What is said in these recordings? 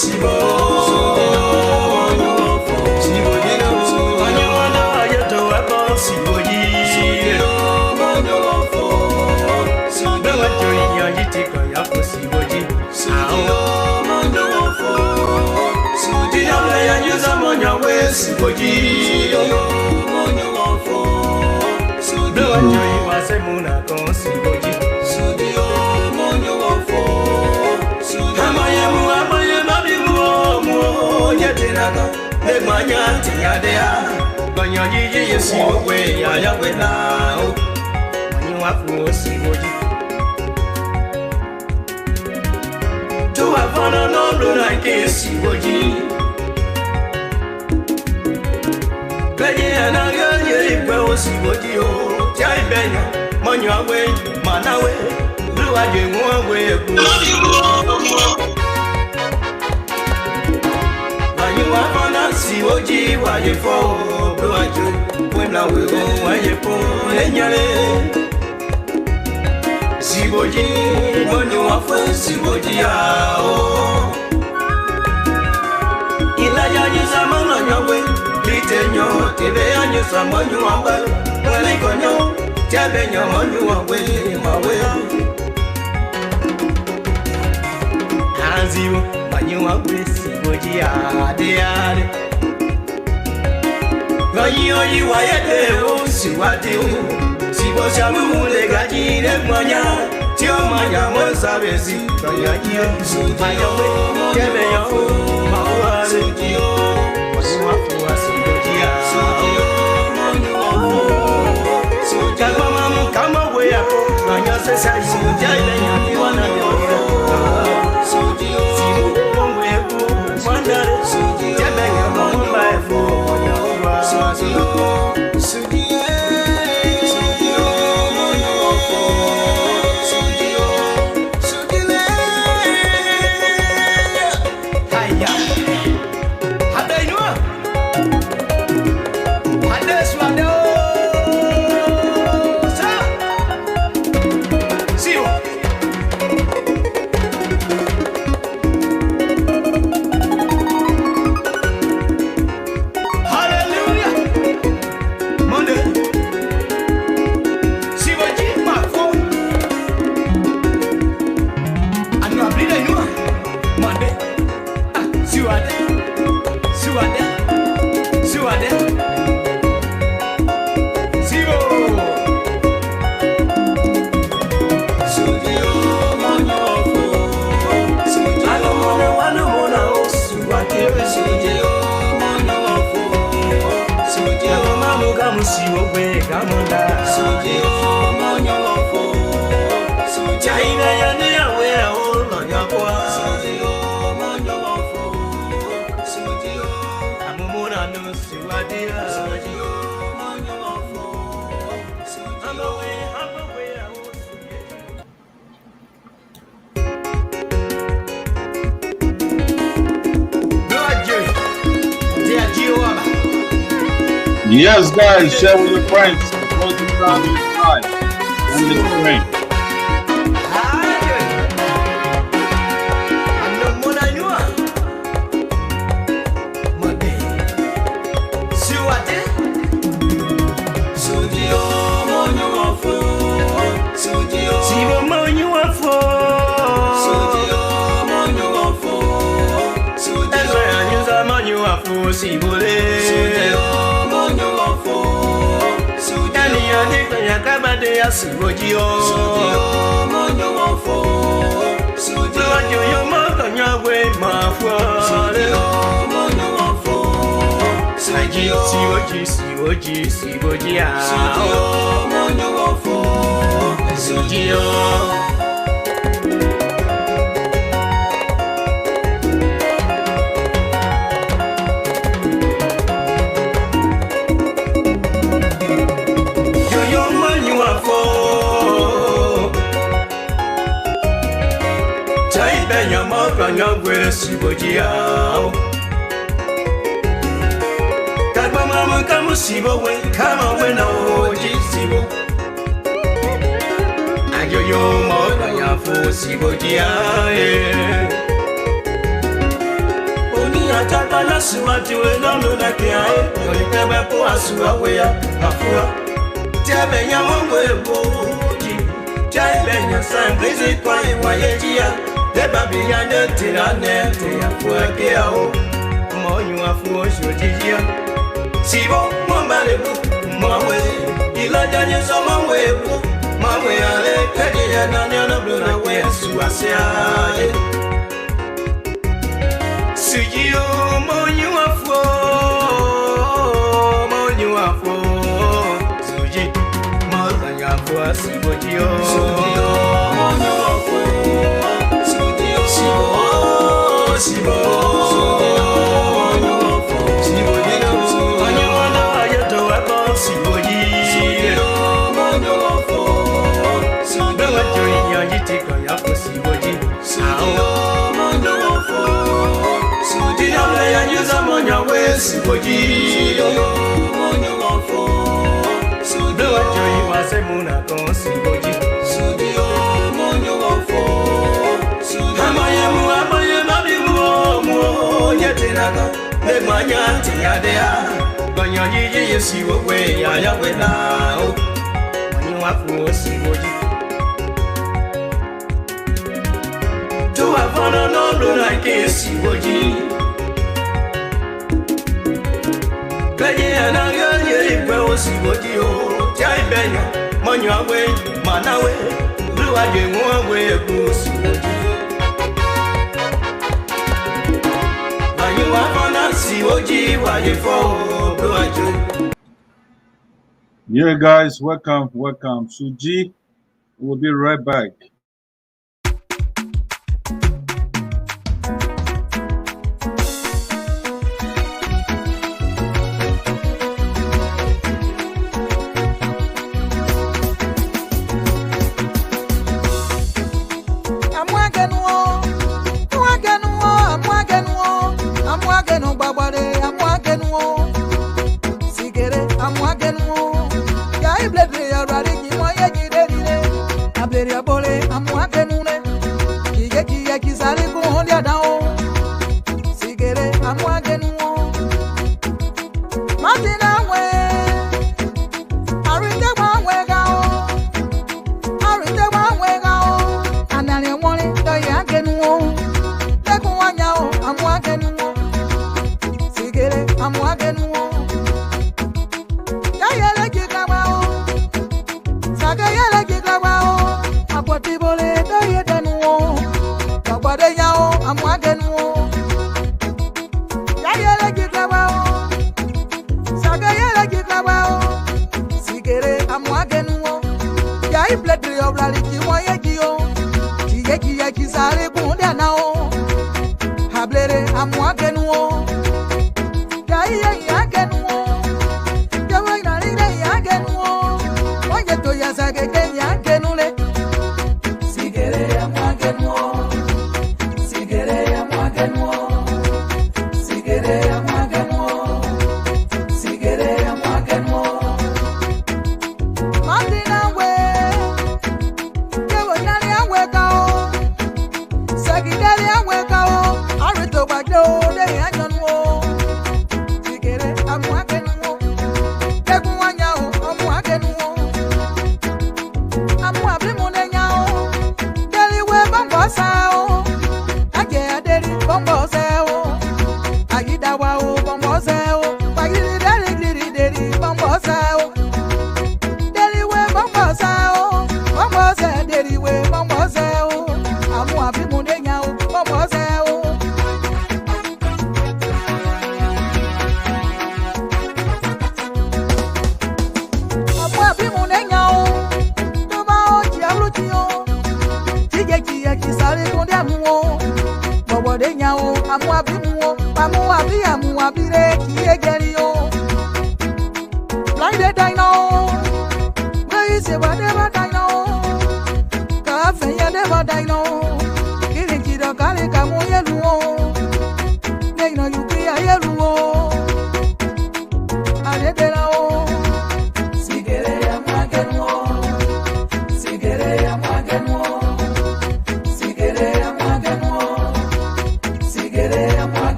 sibo. Sibo dino. Onye wana ayeto wako sibo ji. Bewa joi yanjitika yako sibo ji. Diyamle yanjuza monya we sibo ji. Bewa joi wase muna kon sibo ji. Si oji wa ye fo bro ajo when na we go wa ye fo enyale si oji money wa fo si oji ya o ila ya ni samana nyawe litenyo tebe anyo samanyo amba wale konyo tebe nyo monyo wa we mawe hanziwo manyo wa we si oji ya de Oyi wa yede o siwade o sibo shamu le gaji le monya ti o manya mo sabe si toya ji o ayo we kebe yo ma wa le ji o si wa fu wa si do ji a so ja mama mu kama we ya ko anya se sa si ja ile nya ni wana yo so ji o si mo we ko mandare so ji ja be yo mo ba e fo Yes, guys, share with your friends. Support the family inside. And the train. Suji o monyo wafo Suji yo makanya we mafo Suji o monyo wafo Suji o Suji a Suji o monyo wafo Suji o Nyangwe sibojia Kagba mama kamu sibo we kama we na oji sibo Ayoyo mo kanya fo sibojia na suwati we no no na kia e Oli tebe po asuwa we ya afua Tebe nya mwe boji Tebe nya san blisi kwa iwa yejia Deba biya ne tira ne te afua kia o Monyu afua shojijia Sibo mwambale bu mwawe Ilaja nye so mwawe bu Mwawe ale kedi ya na nyana bluna we suwasia Sujio monyu afo Suji Mozanya afo asibojio Sujio monyu afo Sujio Sibo monyu afo Sibojio Monyu wanda ayeto wako Sibojio monyu afo Subewa joi yajitiko yako Sibojio Sujio monyu afo Sudiole ya nyuza monya we Sibojio monyo wafo Sudiwa joi wase muna kon Sibojio Sudio monyo wafo Amaye mabimu mo Nyetinaka Negmanya tiyadea Gonyo yiji yesiwo we ya ya we lao Monyo wafo Sibojio Tuwa fono no bluna ke Sibojio Kaye anagye ikwe Sibojio Chai benya Monyawe manawe Luwaje mwawe ku Sibojio Anyu wafana Sibojio waje fo Luwaje Yeah, guys, welcome. Suji, we'll be right back.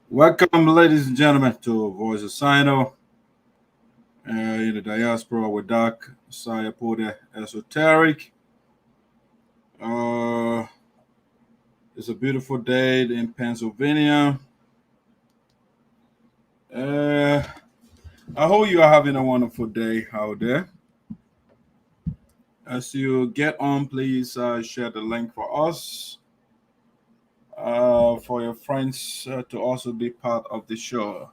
Welcome, ladies and gentlemen, to Voice of SINOE in the diaspora with Doc Poah Esoteric. It's a beautiful day in Pennsylvania. I hope you are having a wonderful day out there. As you get on, please share the link for us, for your friends to also be part of the show.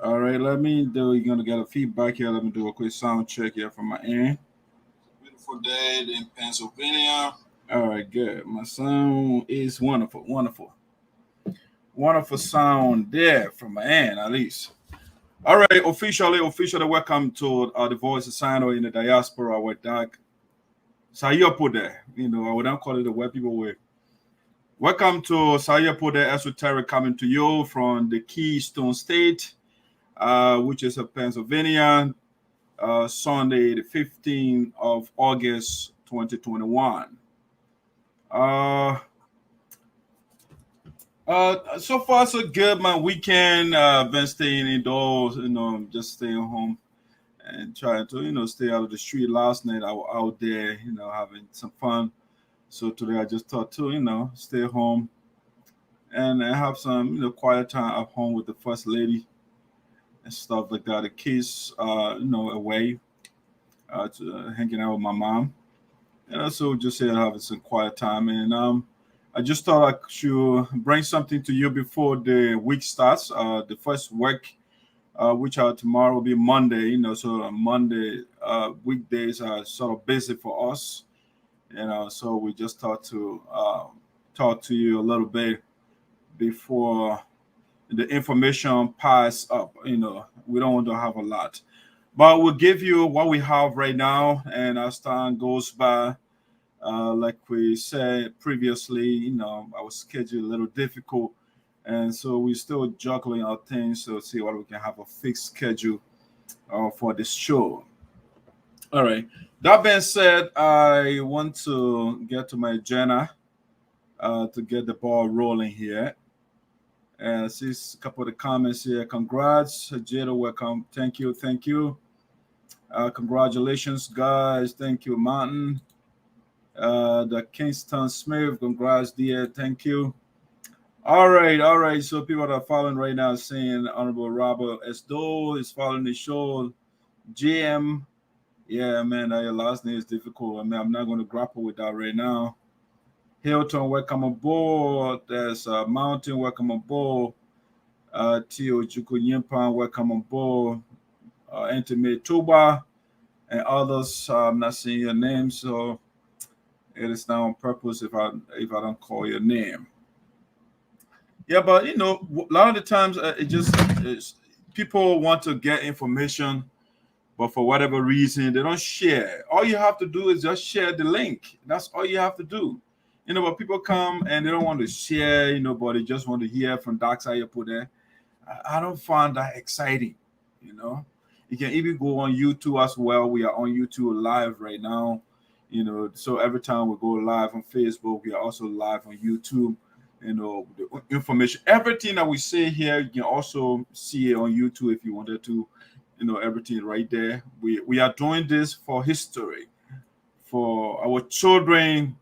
All right, we're going to get a feedback here. Let me do a quick sound check here from my end. Beautiful day in Pennsylvania. All right, good. My sound is wonderful. Wonderful sound there from my end, at least. All right, officially welcome to the Voice of SINOE in the diaspora with Doc Poah. I would not call it the web people way. Welcome to Poah Esoteric, coming to you from the Keystone State, which is Pennsylvania, Sunday, the 15th of August, 2021. So far so good. My weekend, been staying indoors, just staying home and trying to, stay out of the street. Last night I was out there, having some fun. So today I just thought to, stay home and have some, quiet time at home with the First Lady and stuff like that. The kids, away, to, hanging out with my mom. And also just here having some quiet time. And I just thought I should bring something to you before the week starts. The first week, which tomorrow will be Monday. So Monday weekdays are sort of busy for us. So we just thought to talk to you a little bit before the information piles up. We don't want to have a lot, but we'll give you what we have right now. And as time goes by, like we said previously, our schedule a little difficult, and so we're still juggling our things to see what we can have a fixed schedule for this show. All right. That being said, I want to get to my agenda to get the ball rolling here. And I see a couple of the comments here. Congrats, Jada. Welcome. Thank you. Congratulations, guys. Thank you, Martin. The Kingston Smith, congrats, dear. Thank you. All right. So people that are following right now saying Honorable Robert Esdo is following the show. GM, yeah, man, your last name is difficult. I'm not going to grapple with that right now. Hilton, welcome aboard. There's Mountain, welcome aboard. Ojuku Nyenpan, welcome aboard. Intimate Tuba and others. I'm not seeing your name, so it is not on purpose if I don't call your name. Yeah, but a lot of the times people want to get information, but for whatever reason they don't share. All you have to do is just share the link. That's all you have to do. But people come and they don't want to share, but they just want to hear from Doc Poah. I don't find that exciting. You can even go on YouTube as well. We are on YouTube live right now. So every time we go live on Facebook, we are also live on YouTube. The information, everything that we say here, you can also see it on YouTube if you wanted to. everything right there. We are doing this for history, for our children,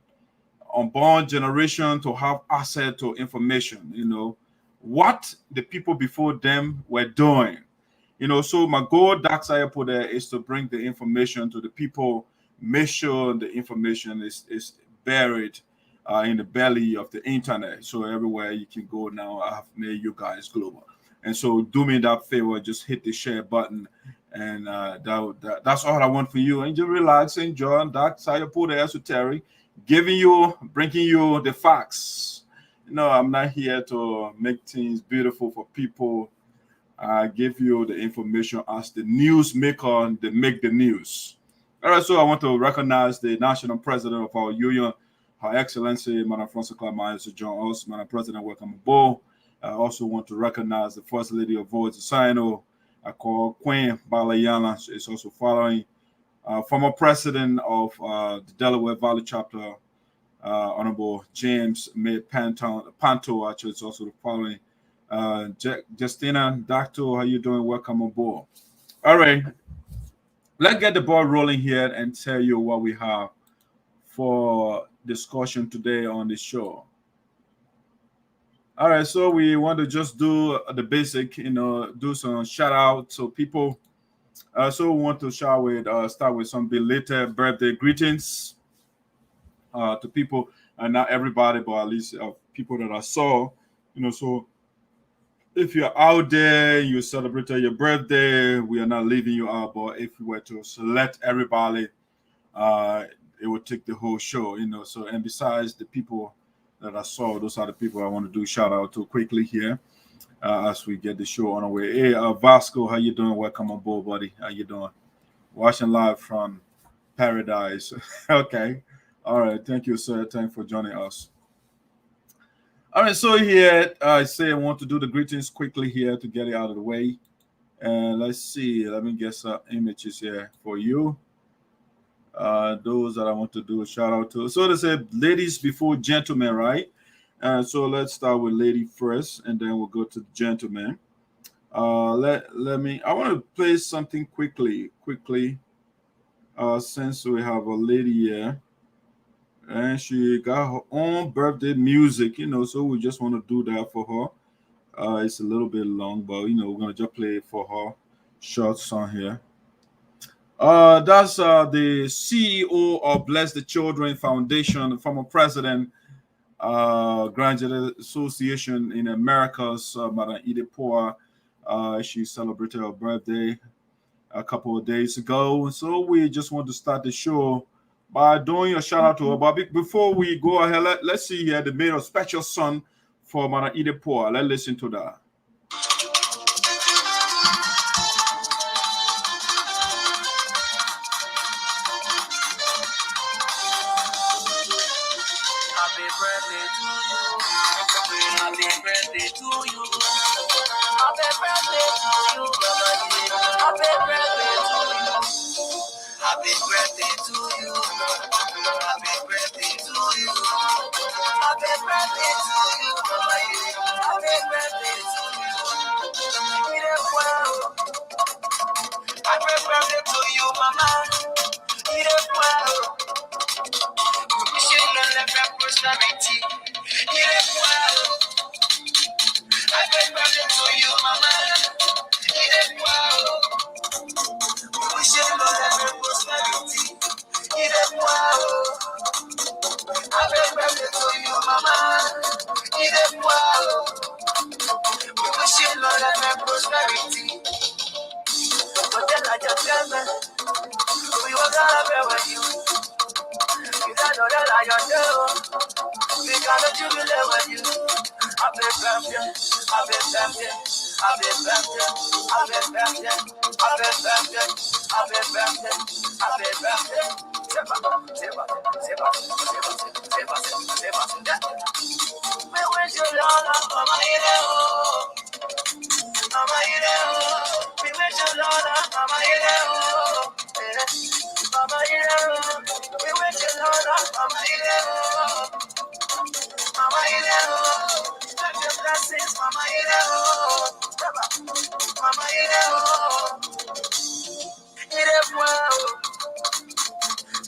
unborn generation to have access to information, what the people before them were doing. So my goal, Dark Side put there, is to bring the information to the people, make sure the information is buried in the belly of the internet. So everywhere you can go now, I have made you guys global. And so do me that favor, just hit the share button. And that's all I want for you. And just relax, enjoy. Dark Side put there, esoteric, bringing you the facts. I'm not here to make things beautiful for people. I give you the information as the news maker, they make the news. All right, so I want to recognize the national president of our union, Her Excellency, Madam Francess Clark Myers, to join us. Madam President, welcome aboard. I also want to recognize the First Lady of Voice, SINOE, I call Queen Balayana. She is also following. Former President of the Delaware Valley Chapter, Honorable James May Panto, actually, is also following. Justina, Doctor, how you doing? Welcome aboard. All right, let's get the ball rolling here and tell you what we have for discussion today on the show. All right, so we want to just do the basic, do some shout out to people. So we want to start with some belated birthday greetings to people, and not everybody, but at least people that I saw. So if you're out there, you celebrated your birthday, we are not leaving you out. But if we were to select everybody, it would take the whole show. So, and besides the people that I saw, those are the people I want to do shout out to quickly here. As we get the show on our way. Hey, Vasco, how you doing? Welcome on board, buddy. How you doing? Watching live from Paradise. Okay. All right. Thank you, sir. Thanks for joining us. All right. So here, I say I want to do the greetings quickly here to get it out of the way. And let's see. Let me get some images here for you. Those that I want to do a shout out to. So they say ladies before gentlemen, right? So let's start with lady first, and then we'll go to gentlemen. I want to play something quickly. Since we have a lady here, and she got her own birthday music, so we just want to do that for her. It's a little bit long, but we're gonna just play it for her. Short song here. That's the CEO of Bless the Children Foundation, former president. Graduate Association in Americas, Madam Edith Poah. She celebrated her birthday a couple of days ago. So we just want to start the show by doing a shout out to her. But before we go ahead, let's see here. They made a special song for Madam Edith Poah. Let's listen to that.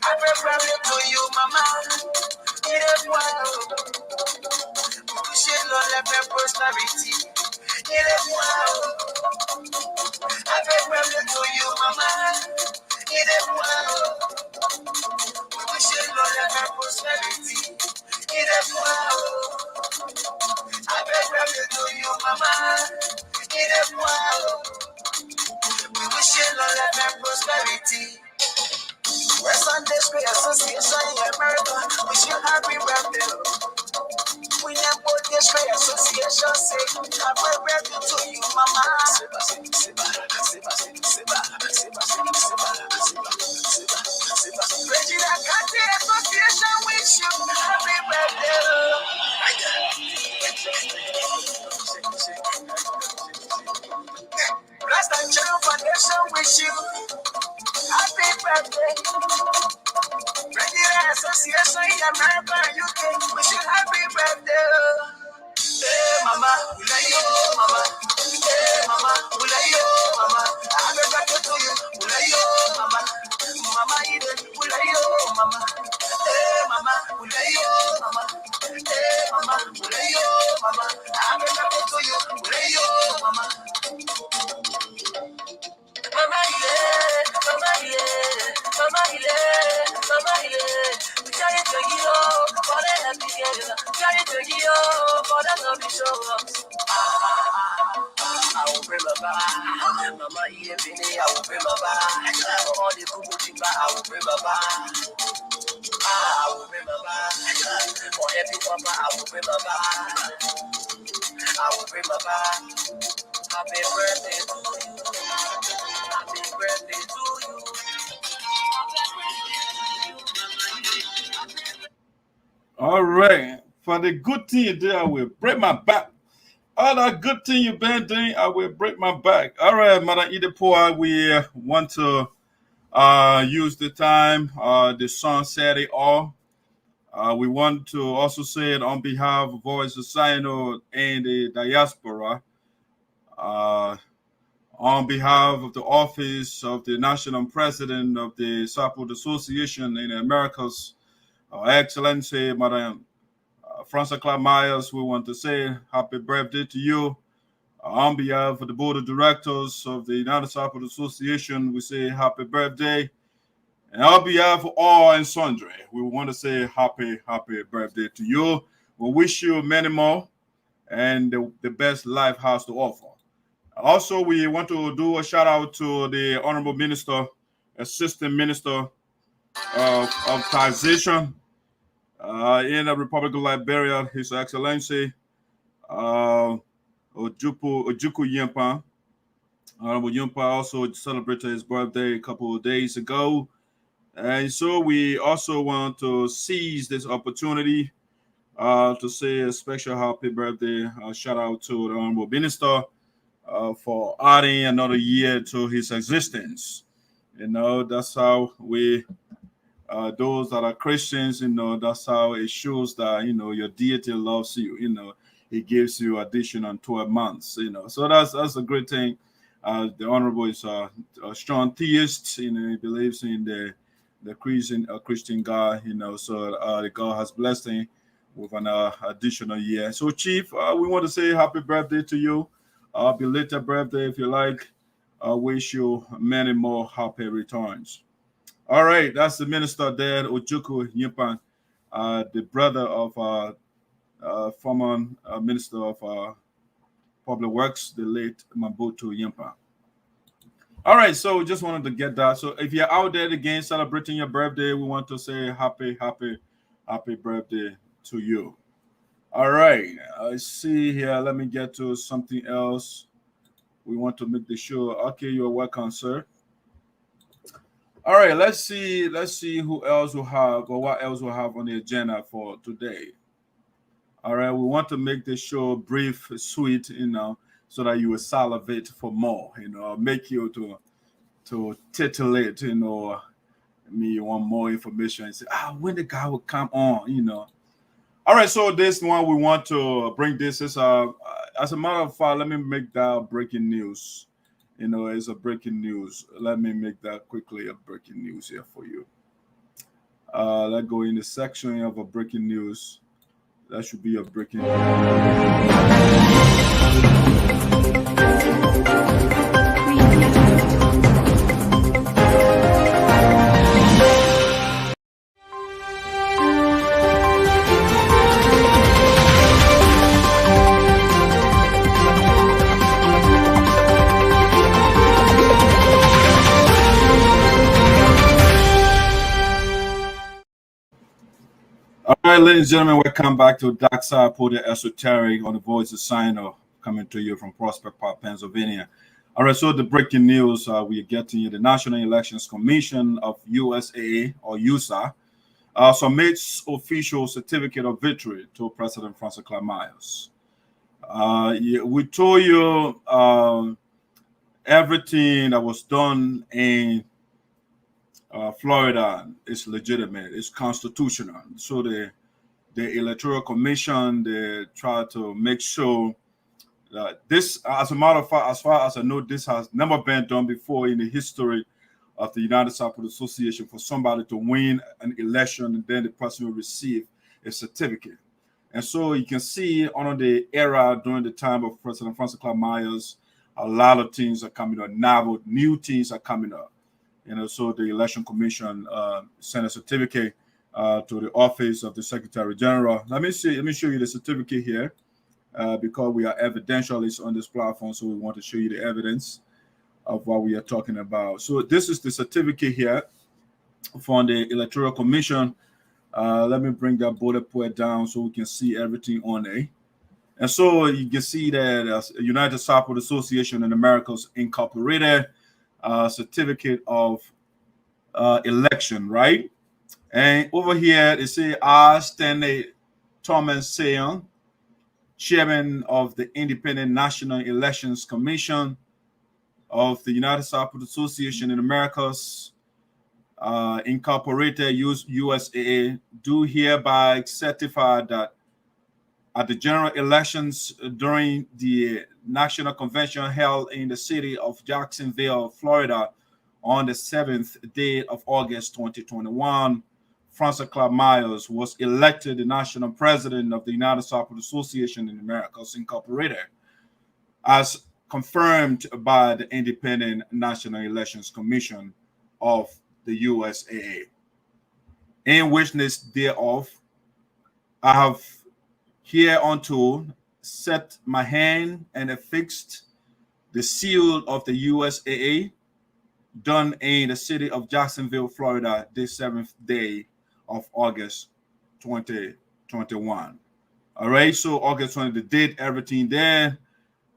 Happy birthday to you, mama. Edith, wow. Wish you long life and prosperity. Edith, wow. Happy birthday to you, mama. Edith, wow. Wish you long life and prosperity. Edith, wow. Happy birthday to you, mama. Edith, wow. We wish you long life and prosperity. West Sunday School Association in America, wish you happy birthday. We never this School Association say happy birthday to you, mama. Regina County Association wish you happy birthday. Rest and Channel Foundation wish you happy birthday. Regular Association in America and UK, wish you happy birthday. Hey mama, we love you, mama. Hey mama, we love you, mama. Happy birthday to you, we love you, mama. Mama Edith, we love you, mama. Hey mama, we love you, mama. Hey mama, we love you, mama. Happy birthday to you, we love you, mama. Mama ile, mama ile, mama ile, mama ile. We carry to you for the happy girl. Carry to you for the lovely show. I will bring my back. Mama ile bini, I will bring my back. All the kuku chiba, I will bring my back. I will bring my back. For happy papa, I will bring my back. I will bring my back. Happy birthday to you. Happy birthday to you. All right. For the good thing you did, I will break my back. All that good thing you've been doing, I will break my back. All right, Madam Edith Poah, we want to use the time, the sun set it all. We want to also say it on behalf of Voice of SINOE and the diaspora. On behalf of the office of the national president of the Support Association in the Americas, Excellency Madam Francess Clark Myers, we want to say happy birthday to you. On behalf of the board of directors of the United Support Association, we say happy birthday. And on behalf of all and sundry, we want to say happy birthday to you. We wish you many more and the best life has to offer. Also, we want to do a shout out to the Honorable Minister, Assistant Minister of Taxation in the Republic of Liberia, His Excellency Ojuku Nyenpan. Honorable Nyenpan also celebrated his birthday a couple of days ago. And so we also want to seize this opportunity to say a special happy birthday shout out to the Honorable Minister for adding another year to his existence. You know, that's how we, those that are Christians, you know, that's how it shows that, you know, your deity loves you, you know, he gives you additional 12 months, you know. So that's a great thing. The Honorable is a strong theist, you know, he believes in the Christian God, you know, so the God has blessed him with an additional year. So, Chief, we want to say happy birthday to you. Belated birthday, if you like. Wish you many more happy returns. All right, that's the minister there, Ojuku Nyenpan, the brother of former Minister of Public Works, the late Mabutu Nyenpan. All right, so we just wanted to get that. So if you're out there again celebrating your birthday, we want to say happy birthday to you. All right, I see here. Let me get to something else. We want to make the show. Okay, you're welcome, sir. All right, let's see who else will have or what else we'll have on the agenda for today. All right, we want to make the show brief, sweet, you know, so that you will salivate for more, you know, make you to titillate, you know, me you want more information and say, when the guy will come on, you know. All right, so this one we want to bring this is as a matter of fact, let me make that breaking news. is a breaking news. Let me make that quickly a breaking news here for you. Let's go in the section of a breaking news. That should be a breaking news. All right, ladies and gentlemen, welcome back to Dark Side Poah Esoteric on the voice of SINOE, coming to you from Prospect Park, Pennsylvania. All right, so the breaking news we are getting here: the National Elections Commission of USAA or USAA submits official certificate of victory to President Francess Clark Myers. We told you everything that was done in Florida is legitimate, it's constitutional. So the Electoral Commission, they try to make sure that this, as a matter of fact, as far as I know, this has never been done before in the history of the United Sapota Association, for somebody to win an election and then the person will receive a certificate. And so you can see under the era during the time of President Francess Clark Myers, a lot of things are coming up. Now, new things are coming up. So the Election Commission sent a certificate to the office of the Secretary General. Let me show you the certificate here because we are evidentialists on this platform, so we want to show you the evidence of what we are talking about. So this is the certificate here from the Electoral Commission. Let me bring that bullet point down so we can see everything on it. And so you can see that United Sapota Association in Americas Incorporated certificate of election, right? And over here it says I, Stanley Thomas Seon, chairman of the Independent National Elections Commission of the United Sapota Association in Americas Incorporated USAA, do hereby certify that at the general elections during the National Convention held in the city of Jacksonville, Florida, on the 7th day of August 2021, Francess Clark Myers was elected the national president of the United Sapota Association in Americas Incorporated, as confirmed by the Independent National Elections Commission of the USAA. In witness thereof, I have hereunto set my hand and affixed the seal of the USAA, done in the city of Jacksonville, Florida, this 7th day of August 2021. All right, so August 20, the date, everything there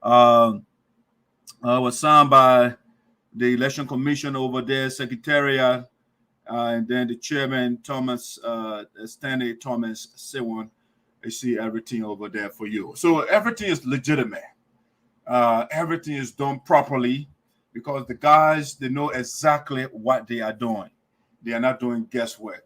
was signed by the Election Commission over there, Secretariat, and then the chairman, Stanley Thomas Seon. You see everything over there for you. So everything is legitimate. Everything is done properly because the guys, they know exactly what they are doing. They are not doing guesswork.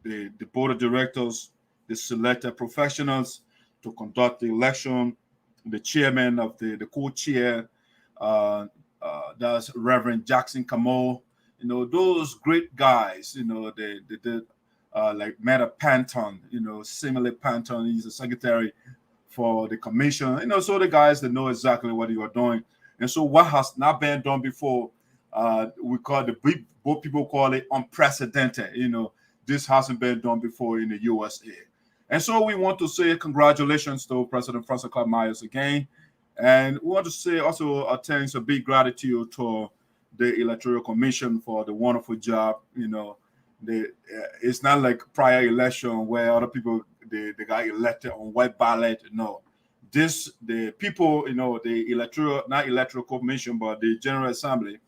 The board of directors, they selected professionals to conduct the election. The chairman of the co-chair, that's Reverend Jackson Camo. Those great guys, they did like Meta Panton, similar Panton, he's the secretary for the commission, so the guys that know exactly what you are doing. And so what has not been done before, both people call it unprecedented. This hasn't been done before in the USA. And so we want to say congratulations to President Francess Clark Myers again. And we want to say also thanks, a big gratitude to the Electoral Commission for the wonderful job. It's not like prior election where other people they got elected on white ballot. No, the people, the not electoral commission, but the General Assembly,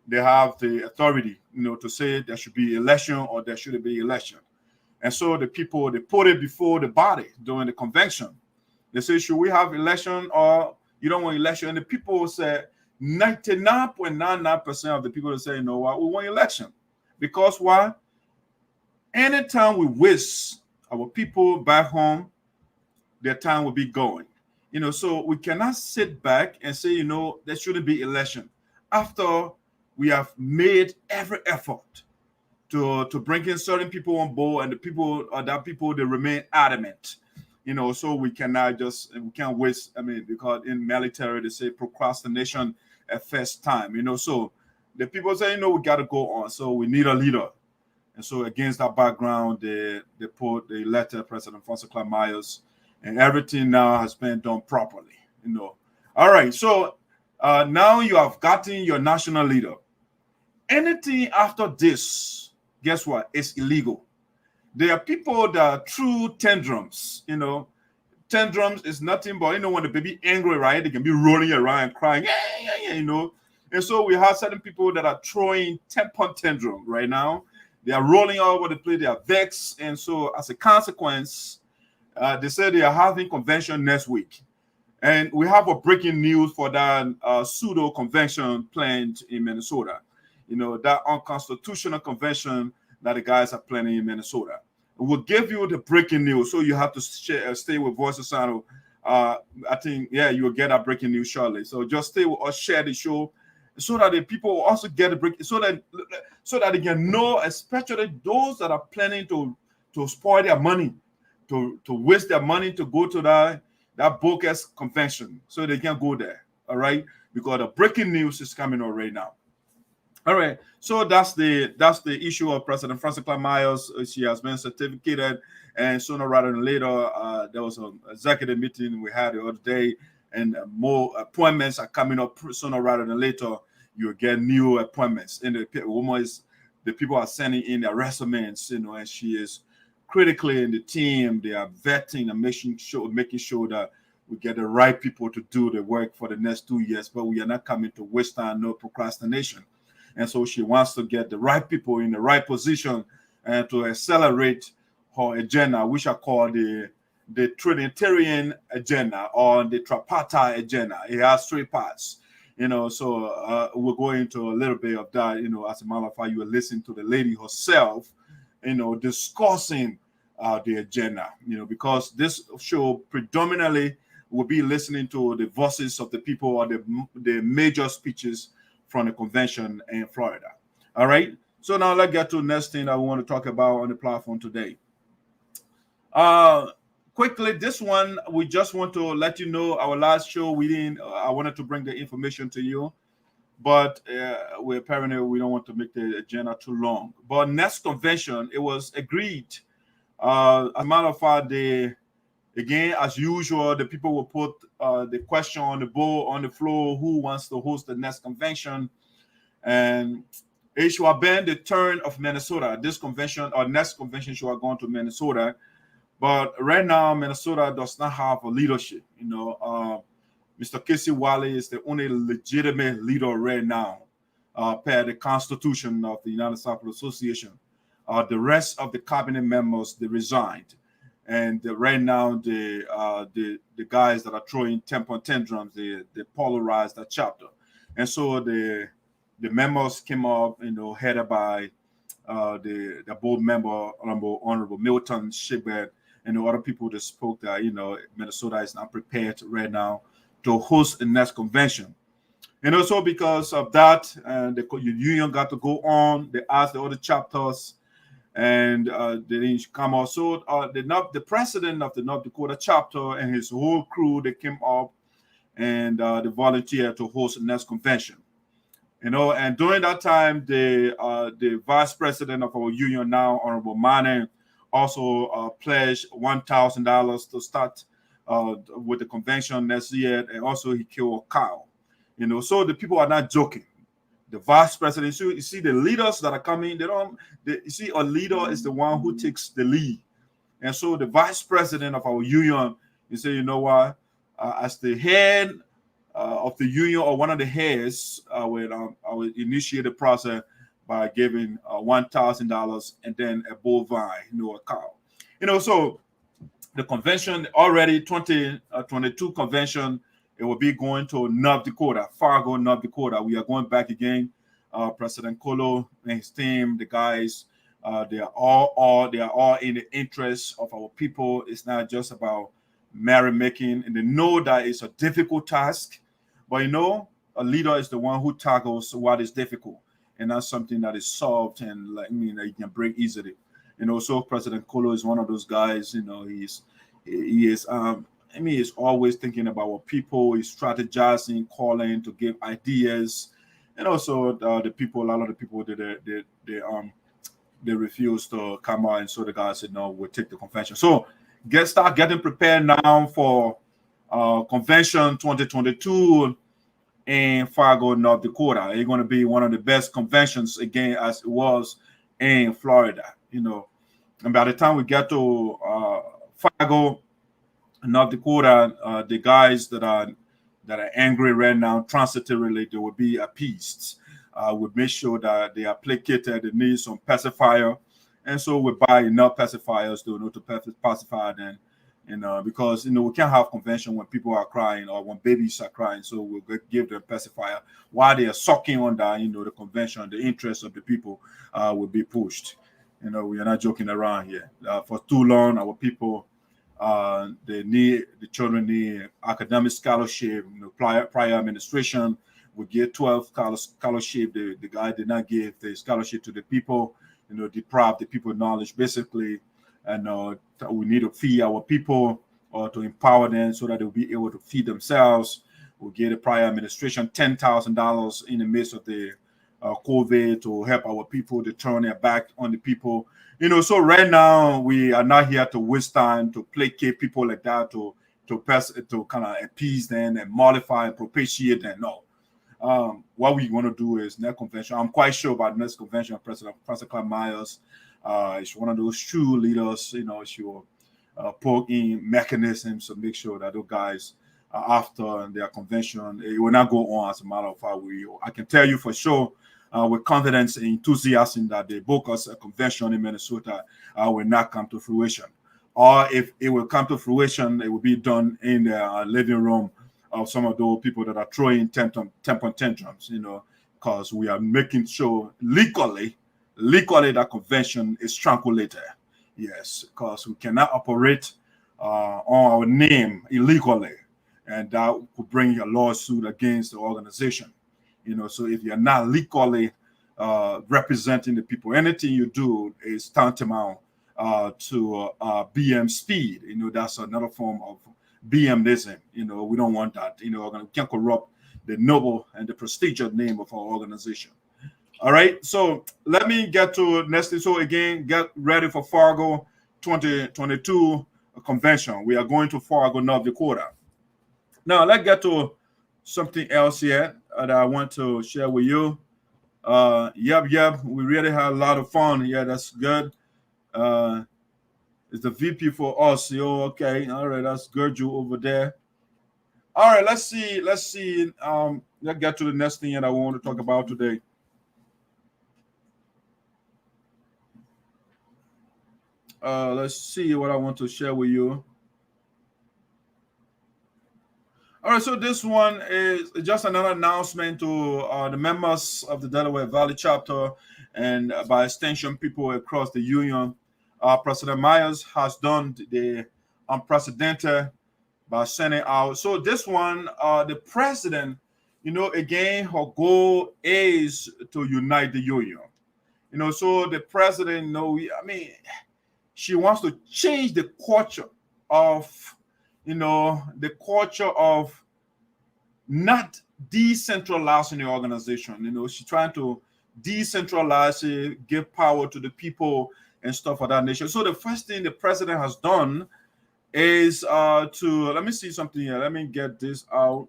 they have the authority, to say there should be election or there shouldn't be election. And so the people, they put it before the body during the convention. They say, should we have election or you don't want election? And the people said 99.99% of the people that say, we want election. Because why? Anytime we wish our people back home, their time will be going. So we cannot sit back and say, there shouldn't be election after we have made every effort to bring in certain people on board, and the people, they remain adamant. So we can't waste. Because in military they say procrastination at first time. So the people say, we got to go on. So we need a leader. And so against that background, they elected President Francess Clark Myers, and everything now has been done properly. All right. So now you have gotten your national leader. Anything after this, guess what? It's illegal. There are people that are true tantrums. Tantrums is nothing but, when the baby angry, right? They can be rolling around and crying, And so we have certain people that are throwing temper tantrum right now. They are rolling all over the place. They are vexed. And so as a consequence, they say they are having convention next week. And we have a breaking news for that pseudo convention planned in Minnesota. That unconstitutional convention that the guys are planning in Minnesota. We'll give you the breaking news, so you have to stay with Voice of Sound. I think, you will get that breaking news shortly. So just stay with us, share the show, so that the people will also get the break, so that they can know, especially those that are planning to spoil their money, to waste their money to go to that bogus convention, so they can go there. All right, because the breaking news is coming on right now. All right, so that's the issue of President Francess Clark Myers. She has been certificated, and sooner rather than later, there was an executive meeting we had the other day, and more appointments are coming up sooner rather than later. You get new appointments, and the people are sending in their resumes, and she is critically in the team. They are vetting and making sure that we get the right people to do the work for the next 2 years. But we are not coming to waste time, no procrastination. And so she wants to get the right people in the right position and to accelerate her agenda, which I call the Trinitarian agenda or the tripartite agenda. It has 3 parts, so we'll go into a little bit of that, as a matter of fact, you will listen to the lady herself, discussing the agenda, because this show predominantly will be listening to the voices of the people or the major speeches from the convention in Florida. All right. So now let's get to the next thing that we want to talk about on the platform today. Quickly, this one, we just want to let you know our last show, I wanted to bring the information to you, but we don't want to make the agenda too long. But next convention, it was agreed. As a matter of fact, again, as usual, the people will put the question on the board, on the floor, who wants to host the next convention. And it should have been the turn of Minnesota. This convention or next convention should have gone to Minnesota. But right now, Minnesota does not have a leadership. Mr. Casey Wiley is the only legitimate leader right now, per the Constitution of the United States Association. The rest of the cabinet members, they resigned. And right now, the guys that are throwing temper tantrums, they polarized that chapter. And so the members came up, headed by the board member, Honorable Milton Shibet, and the other people that spoke that, Minnesota is not prepared right now to host the next convention. And also because of that, the union got to go on. They asked the other chapters, and they didn't come out. So the president of the North Dakota chapter and his whole crew, they came up and they volunteered to host the next convention. And during that time, the vice president of our union now, Honorable Manning, also pledged $1,000 to start with the convention next year, and also he killed a cow. So the people are not joking. The vice president, so you see the leaders that are coming, you see a leader is the one who takes the lead. And so the vice president of our union, you say, you know what, as the head of the union or one of the heads, I will initiate the process by giving $1,000 and then a bovine, a cow. So the convention already 2022 convention, it will be going to North Dakota, Fargo, North Dakota. We are going back again. President Kolo and his team, the guys, they are all in the interest of our people. It's not just about merrymaking, and they know that it's a difficult task. But a leader is the one who tackles what is difficult, and that's something that is solved and that you can break easily. So President Kolo is one of those guys. He is he's always thinking about what people. He's strategizing, calling to give ideas, and also a lot of the people they refuse to come out, and so the guy said no, we'll take the convention. So start getting prepared now for convention 2022 in Fargo, North Dakota. It's going to be one of the best conventions again as it was in Florida. And by the time we get to Fargo, North Dakota, the guys that are angry right now, transitorily, they will be appeased. Would make sure that they are placated. They need some pacifier, and so we buy enough pacifiers to pacify them. Because we can't have convention when people are crying or when babies are crying. So we'll give them pacifier while they are sucking on that. The convention, the interests of the people will be pushed. We are not joking around here. For too long, our people, the children need academic scholarship. Prior administration would get 12 scholarship. The guy did not give the scholarship to the people. Deprive the people knowledge basically, and we need to feed our people or to empower them so that they'll be able to feed themselves. We'll get a prior administration $10,000 in the midst of the COVID to help our people to turn their back on the people. So right now we are not here to waste time to placate people like that to kind of appease them and mollify and propitiate them. No. What we want to do is next convention. I'm quite sure about next convention, President Francess Clark Myers is one of those true leaders. She will put in mechanisms to make sure that those guys after their convention, it will not go on. As a matter of fact, I can tell you for sure, with confidence and enthusiasm, that the Boca's convention in Minnesota will not come to fruition. Or if it will come to fruition, it will be done in the living room of some of those people that are throwing temper tantrums, because we are making sure legally that convention is tranquilated. Yes, because we cannot operate on our name illegally, and that could bring a lawsuit against the organization. So if you're not legally representing the people, anything you do is tantamount to BM speed. That's another form of BMism. We don't want that. We can't corrupt the noble and the prestigious name of our organization. All right. So let me get to next thing. So again, get ready for Fargo 2022 convention. We are going to Fargo, North Dakota. Now let's get to something else here that I want to share with you. Yep. We really had a lot of fun. Yeah, that's good. It's the VP for us. Okay. All right. That's Gerju over there. All right. Let's see. Let's get to the next thing that I want to talk about today. Let's see what I want to share with you. All right. So this one is just another announcement to the members of the Delaware Valley chapter and by extension, people across the union. President Myers has done the unprecedented by sending out. So this one, the president, again, her goal is to unite the union. So the president, she wants to change the culture of, not decentralizing the organization. She's trying to decentralize it, give power to the people and stuff of that nature. So the first thing the president has done is let me see something here. Let me get this out.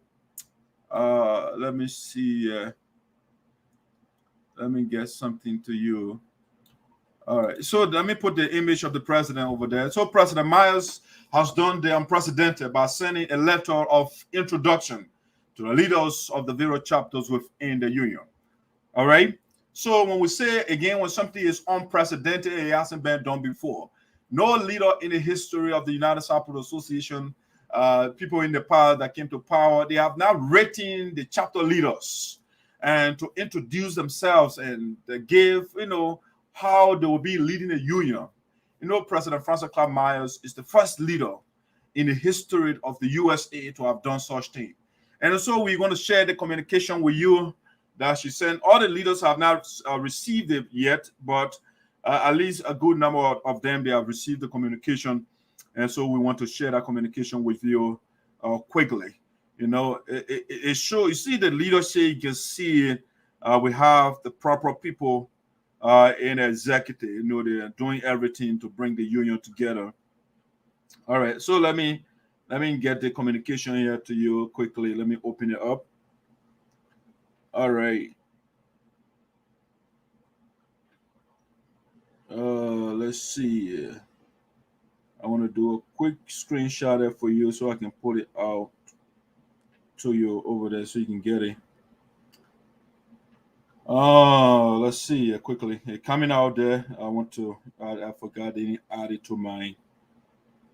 Let me see. Let me get something to you. All right. So let me put the image of the president over there. So President Myers has done the unprecedented by sending a letter of introduction to the leaders of the various chapters within the union. All right. So when we say, again, when something is unprecedented, it hasn't been done before. No leader in the history of the United States Association, people in the past that came to power, they have now written the chapter leaders and to introduce themselves and they give, how they will be leading the union. President Francess Clark Myers is the first leader in the history of the USAA to have done such thing. And so we're going to share the communication with you that she sent. All the leaders have not received it yet, but at least a good number of them, they have received the communication. And so we want to share that communication with you quickly. You know, it shows, you see the leadership, you can see we have the proper people in the executive. You know, they are doing everything to bring the union together. All right, so let me get the communication here to you quickly. Let me open it up. All right. Let's see. I want to do a quick screenshot there for you so I can put it out to you over there so you can get it. Let's see quickly. Coming out there. I want to. I forgot to add it to my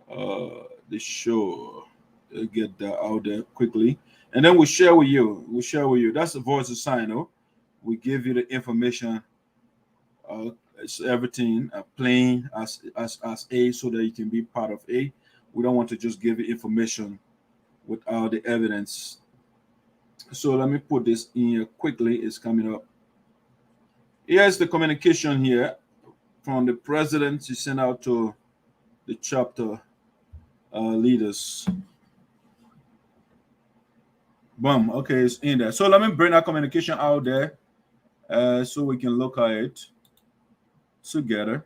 the show. Get that out there quickly, and then we'll share with you. That's the voice of SINOE. We give you the information. It's everything plain as A, so that you can be part of A. We don't want to just give you information without the evidence. So let me put this in here quickly. It's coming up. Here's the communication here from the president. He sent out to the chapter leaders. Boom. Okay, it's in there. So let me bring that communication out there so we can look at it together.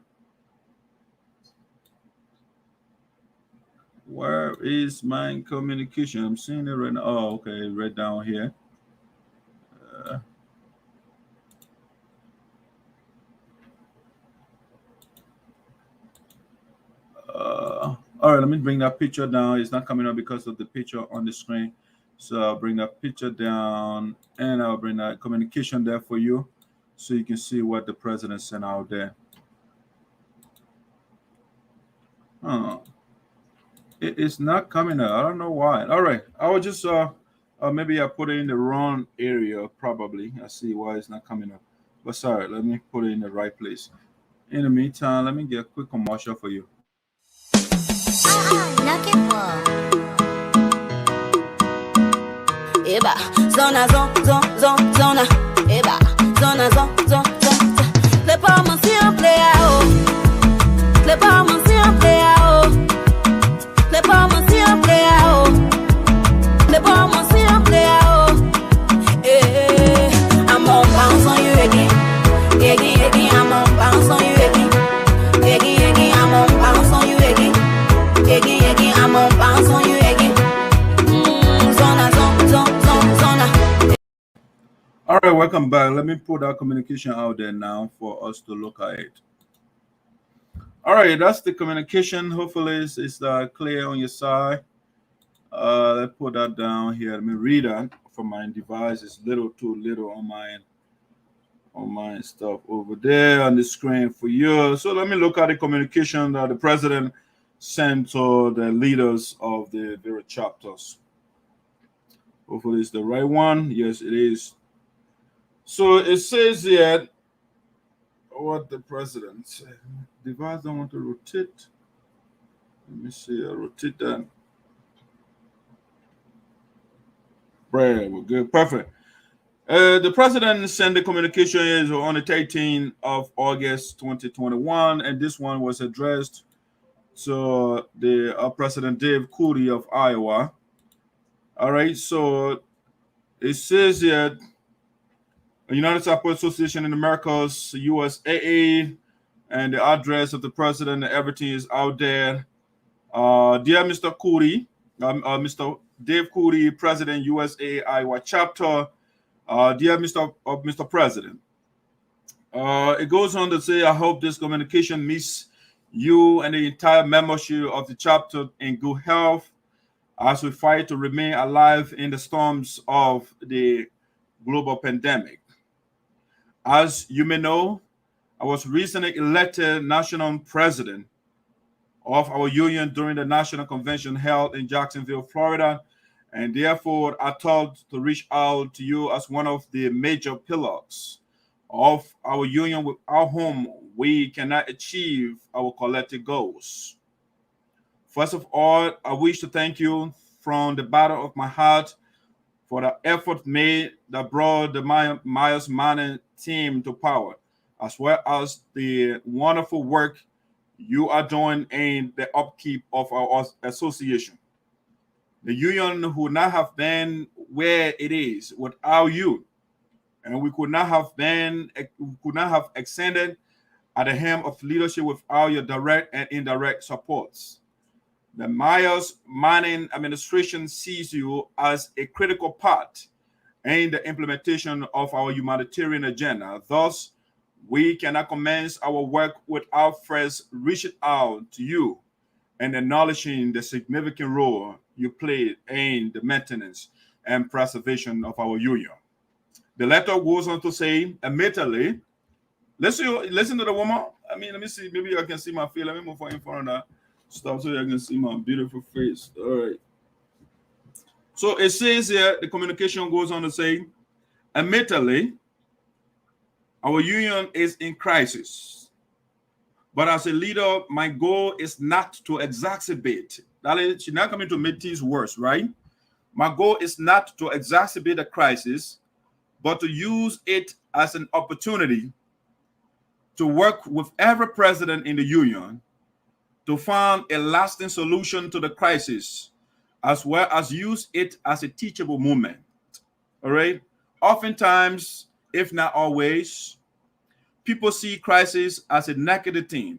Where is my communication? I'm seeing it right now. Oh, okay, right down here. All right, let me bring that picture down. It's not coming up because of the picture on the screen. So I'll bring that picture down and I'll bring that communication there for you so you can see what the president sent out there. It is not coming up. I don't know why. All right, I will just maybe I put it in the wrong area. Probably I see why it's not coming up. But sorry, let me put it in the right place. In the meantime, let me get a quick commercial for you. Eba, zona, zona, eba, zona, zona. Les pas mon si on play out. Les pas mon si on play out. Les pas mon si on play out. Les pas mon si on play out. Eh, I'm on bounce on you again. Again, I'm on bounce on you again. Again, I'm on bounce on you again. Again, I'm on bounce on you again. Zona. All right, welcome back. Let me put that communication out there now for us to look at it. All right, that's the communication. Hopefully, it's clear on your side. Let's put that down here. Let me read that from my device. It's too little on my stuff over there on the screen for you. So let me look at the communication that the president sent to the leaders of the various chapters. Hopefully, it's the right one. Yes, it is. So it says here what the president said. Device don't want to rotate. Let me see. I rotate that. Right, we're good. Perfect. The president sent the communication on the 13th of August 2021, and this one was addressed to the President Dave Cooley of Iowa. All right, so it says here, United States Association in Americas, USAA, and the address of the president, and everything is out there. Dear Mr. Cooley, Mr. Dave Cooley, President, USAA Iowa chapter. Dear Mr. President, it goes on to say, I hope this communication meets you and the entire membership of the chapter in good health as we fight to remain alive in the storms of the global pandemic. As you may know, I was recently elected national president of our union during the national convention held in Jacksonville, Florida, and therefore I thought to reach out to you as one of the major pillars of our union, without whom we cannot achieve our collective goals. First of all, I wish to thank you from the bottom of my heart for the effort made that brought the Myers Mining team to power, as well as the wonderful work you are doing in the upkeep of our association. The union would not have been where it is without you, and we could not have extended at the helm of leadership without your direct and indirect supports. The Myers Mining Administration sees you as a critical part in the implementation of our humanitarian agenda. Thus, we cannot commence our work without first reaching out to you and acknowledging the significant role you played in the maintenance and preservation of our union. The letter goes on to say, admittedly, listen to the woman. Let me see. Maybe I can see my face. Let me move in front of that stuff so you can see my beautiful face. All right. So it says here, the communication goes on to say, admittedly, our union is in crisis. But as a leader, my goal is not to exacerbate. That is, she's not coming to make things worse, right? My goal is not to exacerbate the crisis, but to use it as an opportunity to work with every president in the union to find a lasting solution to the crisis, as well as use it as a teachable moment. All right? Oftentimes, if not always, people see crisis as a negative thing,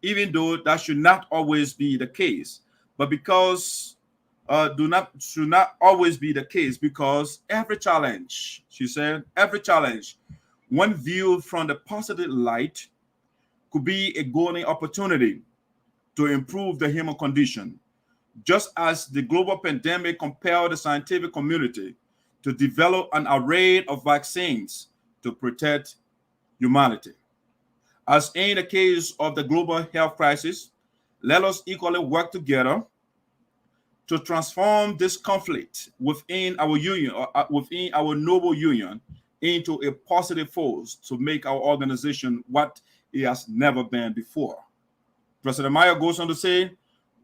even though that should not always be the case. But because should not always be the case, because every challenge, she said, every challenge, when viewed from the positive light, could be a golden opportunity to improve the human condition, just as the global pandemic compelled the scientific community to develop an array of vaccines to protect humanity. As in the case of the global health crisis, let us equally work together to transform this conflict within our union, within our noble union, into a positive force to make our organization what it has never been before. President Meyer goes on to say,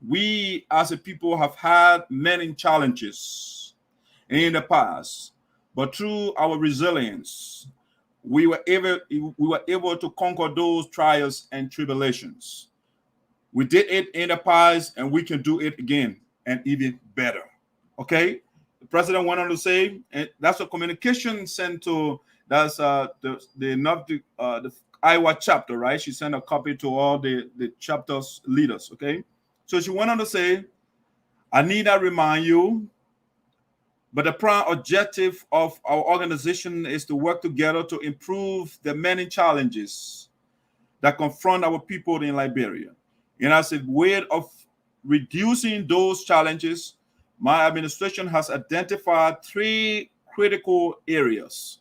we as a people have had many challenges in the past, but through our resilience, we were able to conquer those trials and tribulations. We did it in the past, and we can do it again, and even better. Okay? The president went on to say, and that's a communication sent to the Iowa chapter, right? She sent a copy to all the chapter's leaders. Okay, so she went on to say, I need to remind you, but the prime objective of our organization is to work together to improve the many challenges that confront our people in Liberia. And as a way of reducing those challenges, my administration has identified 3 critical areas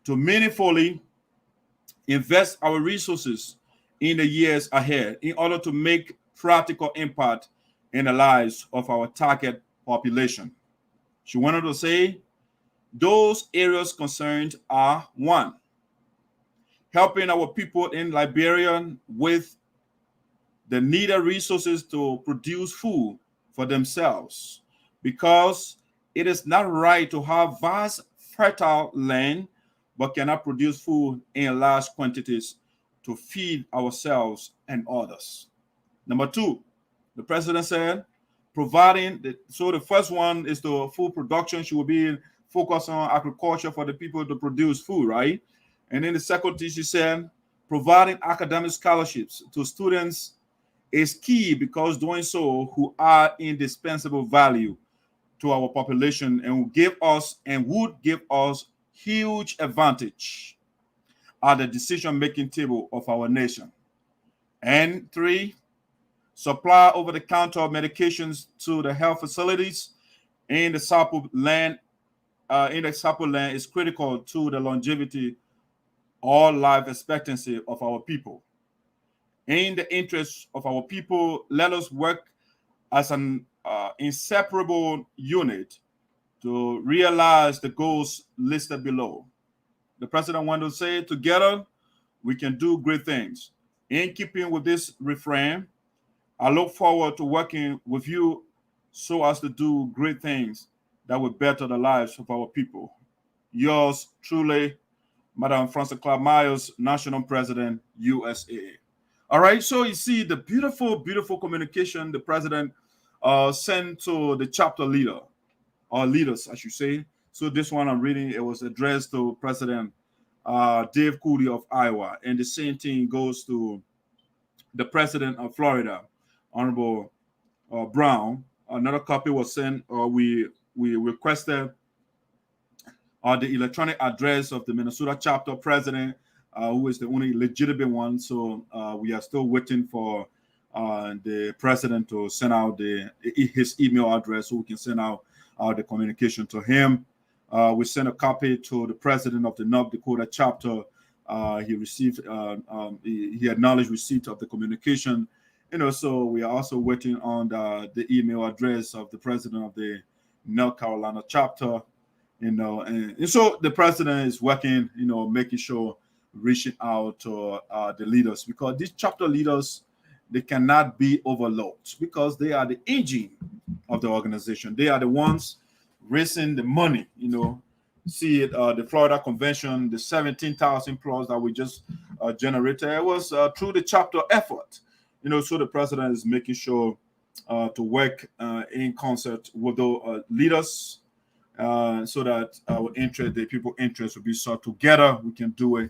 to meaningfully invest our resources in the years ahead in order to make practical impact in the lives of our target population. She wanted to say those areas concerned are: 1, helping our people in Liberia with the needed resources to produce food for themselves, because it is not right to have vast fertile land but cannot produce food in large quantities to feed ourselves and others. Number 2, the president said, so the first one is the food production. She will be focused on agriculture for the people to produce food, right? And then the second thing she said, providing academic scholarships to students is key, because doing so who are indispensable value to our population and would give us huge advantage at the decision-making table of our nation. And 3, supply over-the-counter medications to the health facilities in the Sapo land. Is critical to the longevity or life expectancy of our people. In the interest of our people, let us work as an inseparable unit to realize the goals listed below. The president wanted to say, together we can do great things. In keeping with this refrain, I look forward to working with you so as to do great things that will better the lives of our people. Yours truly, Madam Francess Clark Myers, National President, USAA. All right, so you see the beautiful, beautiful communication the president sent to the chapter leader, or leaders, I should say. So this one I'm reading, it was addressed to President Dave Cooley of Iowa, and the same thing goes to the president of Florida, Honorable Brown. Another copy was sent. We requested the electronic address of the Minnesota chapter president, who is the only legitimate one. So we are still waiting for the president to send out his email address so we can send out the communication to him. We sent a copy to the president of the North Dakota chapter. He received, he acknowledged receipt of the communication. So we are also waiting on the email address of the president of the North Carolina chapter. And so the president is working, making sure, reaching out to the leaders, because these chapter leaders, they cannot be overlooked because they are the engine of the organization. They are the ones raising the money, See it, the Florida convention, the 17,000 plus that we just generated, it was through the chapter effort. So the president is making sure to work in concert with the leaders, so that our interest, the people interest will be sought together. We can do it.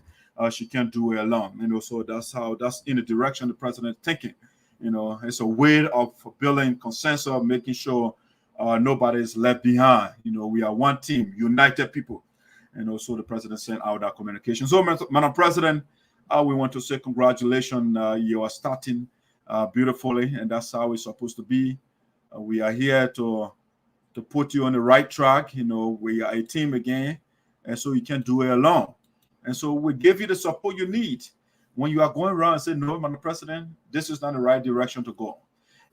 She can't do it alone. So that's in the direction the president is thinking. It's a way of building consensus, making sure nobody is left behind. We are one team, united people. So the president sent out that communication. So, Madam President, we want to say congratulations. You are starting beautifully, and that's how it's supposed to be. We are here to put you on the right track. We are a team again, and so you can't do it alone. And so we give you the support you need when you are going around and say, no, Madam President, this is not the right direction to go.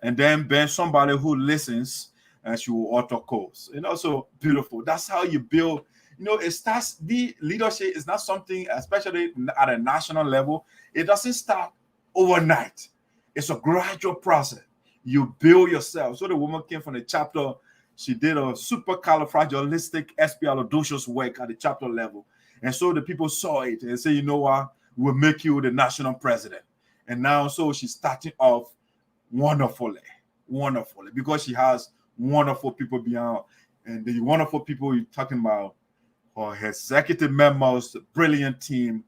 And then being somebody who listens and she will author course. So beautiful. That's how you build. It starts, the leadership is not something, especially at a national level, it doesn't start overnight. It's a gradual process. You build yourself. So the woman came from the chapter. She did a supercalifragilisticexpialidocious work at the chapter level. And so the people saw it and say, you know what, we'll make you the national president. And now, so she's starting off wonderfully, because she has wonderful people behind. And the wonderful people you're talking about, her executive members, the brilliant team.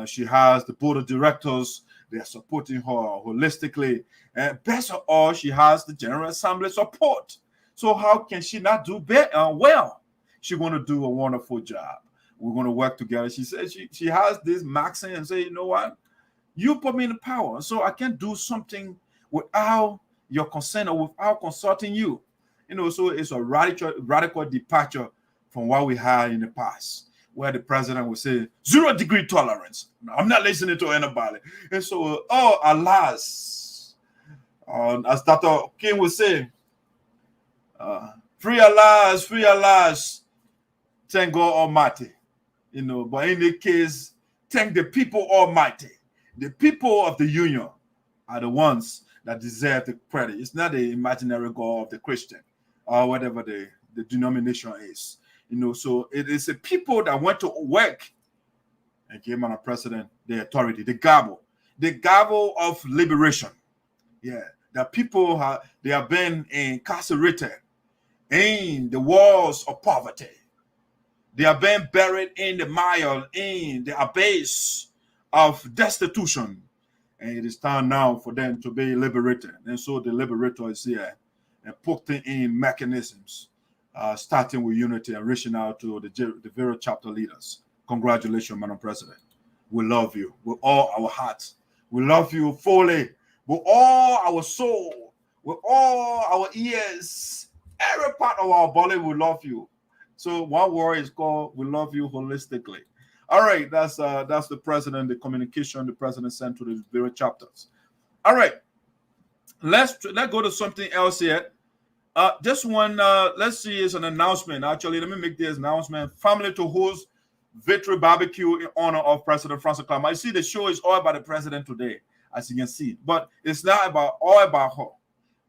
She has the board of directors. They're supporting her holistically. And best of all, she has the General Assembly support. So how can she not do well? She's going to do a wonderful job. We're going to work together. She says she has this maxim and say, you know what? You put me in the power, so I can't do something without your consent or without consulting you. So it's a radical departure from what we had in the past, where the president would say 0-degree tolerance. No, I'm not listening to anybody. And so, alas, as Dr. King would say, free alas, thank God Almighty. But in the case, thank the people Almighty. The people of the union are the ones that deserve the credit. It's not the imaginary God of the Christian or whatever the denomination is. So it is a people that went to work and gave Madam President the authority, the gavel of liberation. Yeah, the people they have been incarcerated in the walls of poverty. They are being buried in the mire, in the abyss of destitution. And it is time now for them to be liberated. And so the liberator is here and putting in mechanisms, starting with unity and reaching out to the various chapter leaders. Congratulations, Madam President. We love you with all our hearts. We love you fully with all our soul, with all our ears, every part of our body. We love you. So one word is called, we love you holistically. All right, that's the president, the communication the president sent to the various chapters. All right, let's go to something else here. This one, let's see, is an announcement. Actually, let me make this announcement. Family to host Victory Barbecue in honor of President Francess Clark Myers. You see, the show is all about the president today. as you can see. But it's not all about her.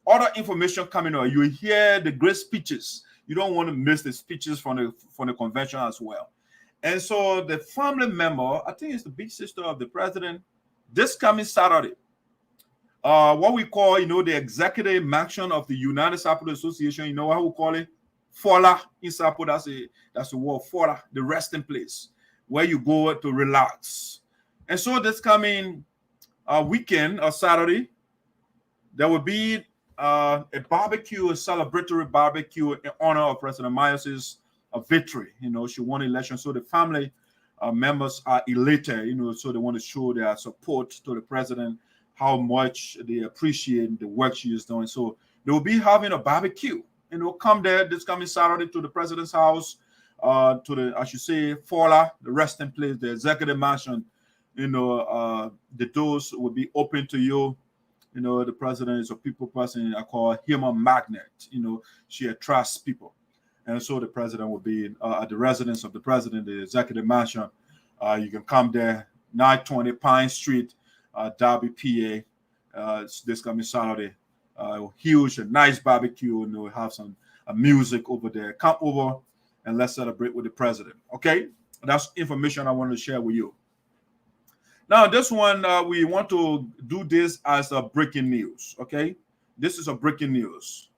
Other information coming out. You hear the great speeches. You don't want to miss the speeches from the convention as well. And so the family member, I think it's the big sister of the president, this coming Saturday, what we call, the executive mansion of the United Sapota Association, you know what we call it? Fola in Sapota, that's the word Fola, the resting place, where you go to relax. And so this coming weekend or Saturday, there will be a barbecue, a celebratory barbecue in honor of President Myers' victory. She won the election, so the family members are elated. So they want to show their support to the president, how much they appreciate the work she is doing. So they will be having a barbecue. Come there this coming Saturday to the president's house, to the, I should say, Fola, the resting place, the executive mansion. The doors will be open to you. The president is a people person. I call him a magnet. She attracts people. And so the president will be at the residence of the president, the executive mansion. You can come there, 920 Pine Street, Derby, PA. This coming Saturday. Huge and nice barbecue, and we'll have some music over there. Come over and let's celebrate with the president. Okay, that's information I want to share with you. Now, this one, we want to do this as a breaking news. Okay, this is a breaking news.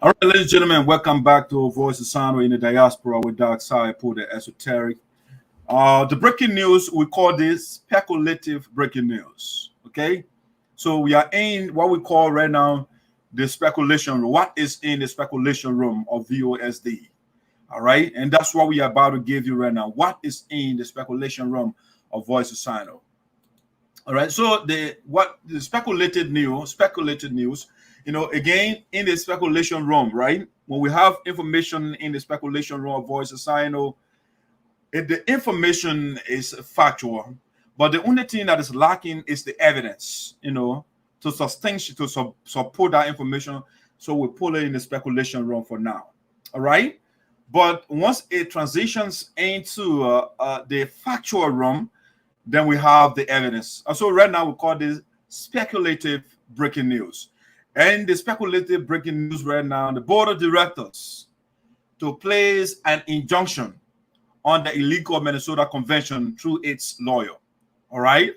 All right, ladies and gentlemen, welcome back to Voice of SINOE in the Diaspora with Dark Side, Poah, the Esoteric. The breaking news, we call this speculative breaking news, okay? So we are in what we call right now the speculation room. What is in the speculation room of VOSD, all right? And that's what we are about to give you right now. What is in the speculation room of Voice of SINOE? All right, so the speculated news, again, in the speculation room, right? When we have information in the speculation room of Voice of SINOE, the information is factual, but the only thing that is lacking is the evidence, to substantiate, to support that information. So we pull it in the speculation room for now. All right. But once it transitions into the factual room, then we have the evidence. And so right now we call this speculative breaking news. And the speculative breaking news right now, the board of directors to place an injunction on the illegal Minnesota convention through its lawyer. All right.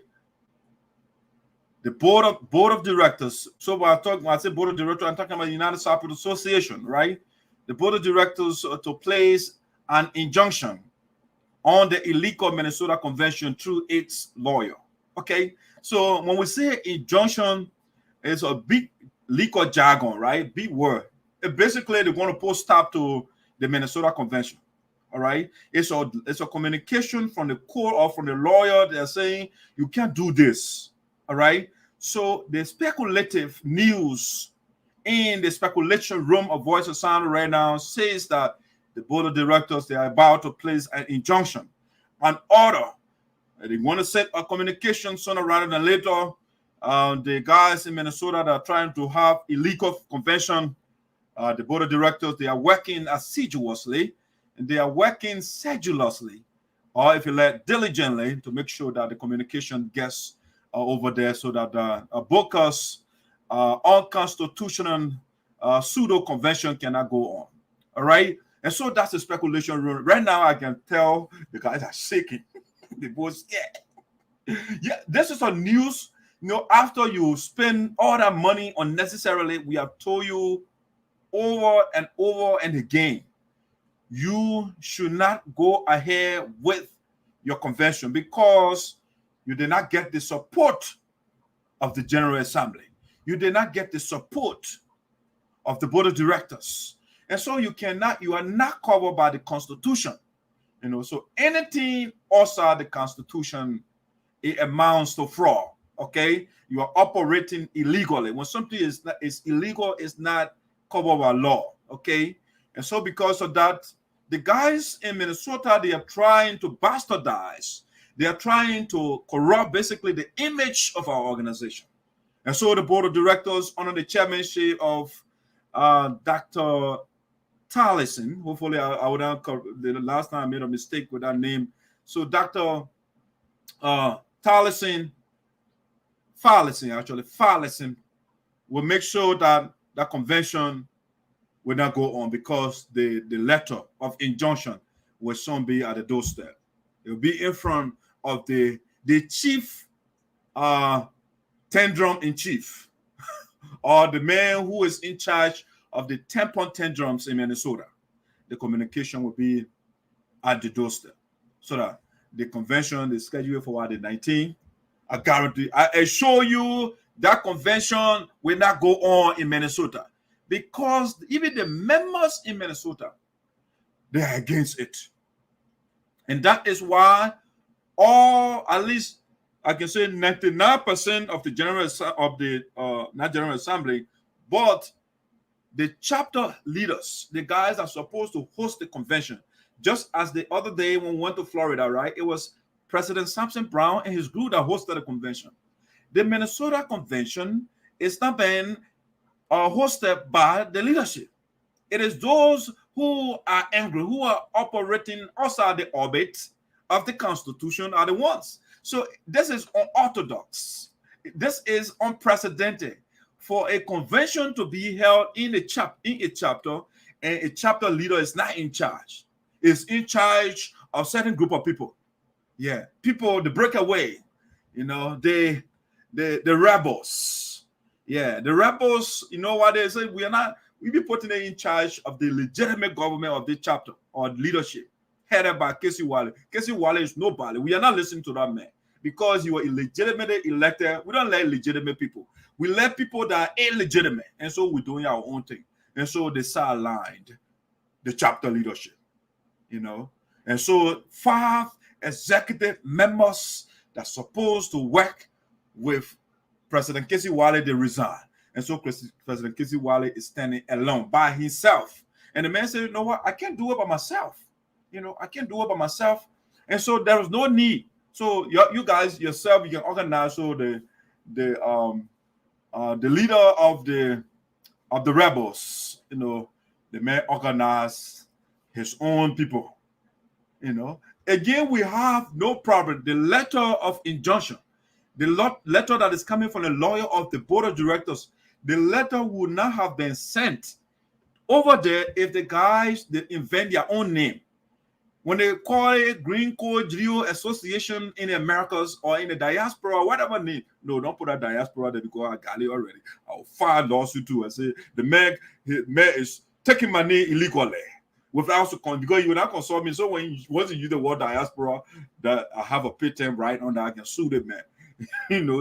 The board of directors. So when I say board of directors, I'm talking about the United Sapota Association, right? The board of directors to place an injunction on the illegal Minnesota convention through its lawyer. Okay. So when we say injunction, it's a big legal jargon, right? Big word. Basically, they want to put stop to the Minnesota convention. All right. It's a communication from the court or from the lawyer. They're saying you can't do this. All right. So the speculative news in the speculation room of Voice of SINOE right now says that the board of directors, they are about to place an injunction, an order. They want to set a communication sooner rather than later. The guys in Minnesota that are trying to have illegal convention, the board of directors, they are working assiduously and they are working sedulously, or if you let diligently, to make sure that the communication gets over there so that the bogus unconstitutional pseudo convention cannot go on. All right. And so that's the speculation room. Right now, I can tell the guys are shaking. They both scared. Yeah, this is a news. After you spend all that money unnecessarily, we have told you over and again, you should not go ahead with your convention because you did not get the support of the General Assembly. You did not get the support of the board of directors. And so you are not covered by the Constitution. So anything outside the Constitution, it amounts to fraud. okay? You are operating illegally. When something is illegal, it's not covered by law, okay? And so because of that, the guys in Minnesota, they are trying to bastardize. They are trying to corrupt basically the image of our organization. And so the board of directors, under the chairmanship of Dr. Tallison, hopefully I would not, the last time I made a mistake with that name. So Dr. Tallison will make sure that that convention will not go on because the letter of injunction will soon be at the doorstep. It will be in front of the chief tendrum-in-chief or the man who is in charge of the 10-point tendrums in Minnesota. The communication will be at the doorstep so that the convention is scheduled for the 19th. I guarantee, I assure you that convention will not go on in Minnesota because even the members in Minnesota, they are against it. And that is why at least I can say 99% of the not General Assembly, but the chapter leaders, the guys are supposed to host the convention. Just as the other day when we went to Florida, right? It was President Sampson Brown and his group that hosted the convention. The Minnesota convention is not being hosted by the leadership. It is those who are angry, who are operating outside the orbit of the Constitution are the ones. So this is unorthodox. This is unprecedented for a convention to be held in a chapter, and a chapter leader is not in charge. Is in charge of certain group of people. Yeah, people, the breakaway, the rebels. Yeah, the rebels, you know what they say? We be putting it in charge of the legitimate government of the chapter or leadership headed by Casey Wiley. Casey Wiley is nobody. We are not listening to that man because you are illegitimately elected. We don't let legitimate people. We let people that are illegitimate. And so we're doing our own thing. And so they sidelined the chapter leadership, And so 5 executive members that's supposed to work with President Casey Wiley, they resign. And so President Casey Wiley is standing alone by himself. And the man said, you know what? I can't do it by myself. I can't do it by myself. And so there is no need. So you guys yourself, you can organize. So the leader of the rebels, the man organized his own people, Again, we have no problem. The letter of injunction, the letter that is coming from the lawyer of the board of directors, the letter would not have been sent over there if the guys they invent their own name. When they call it Green Code Geo Association in the Americas or in the diaspora, whatever name. No, don't put that diaspora there because I got it already. I'll file a lawsuit too. I say the mayor is taking my name illegally without because you will not consult me. So once you use the word diaspora, that I have a patent right on that, I can sue the man.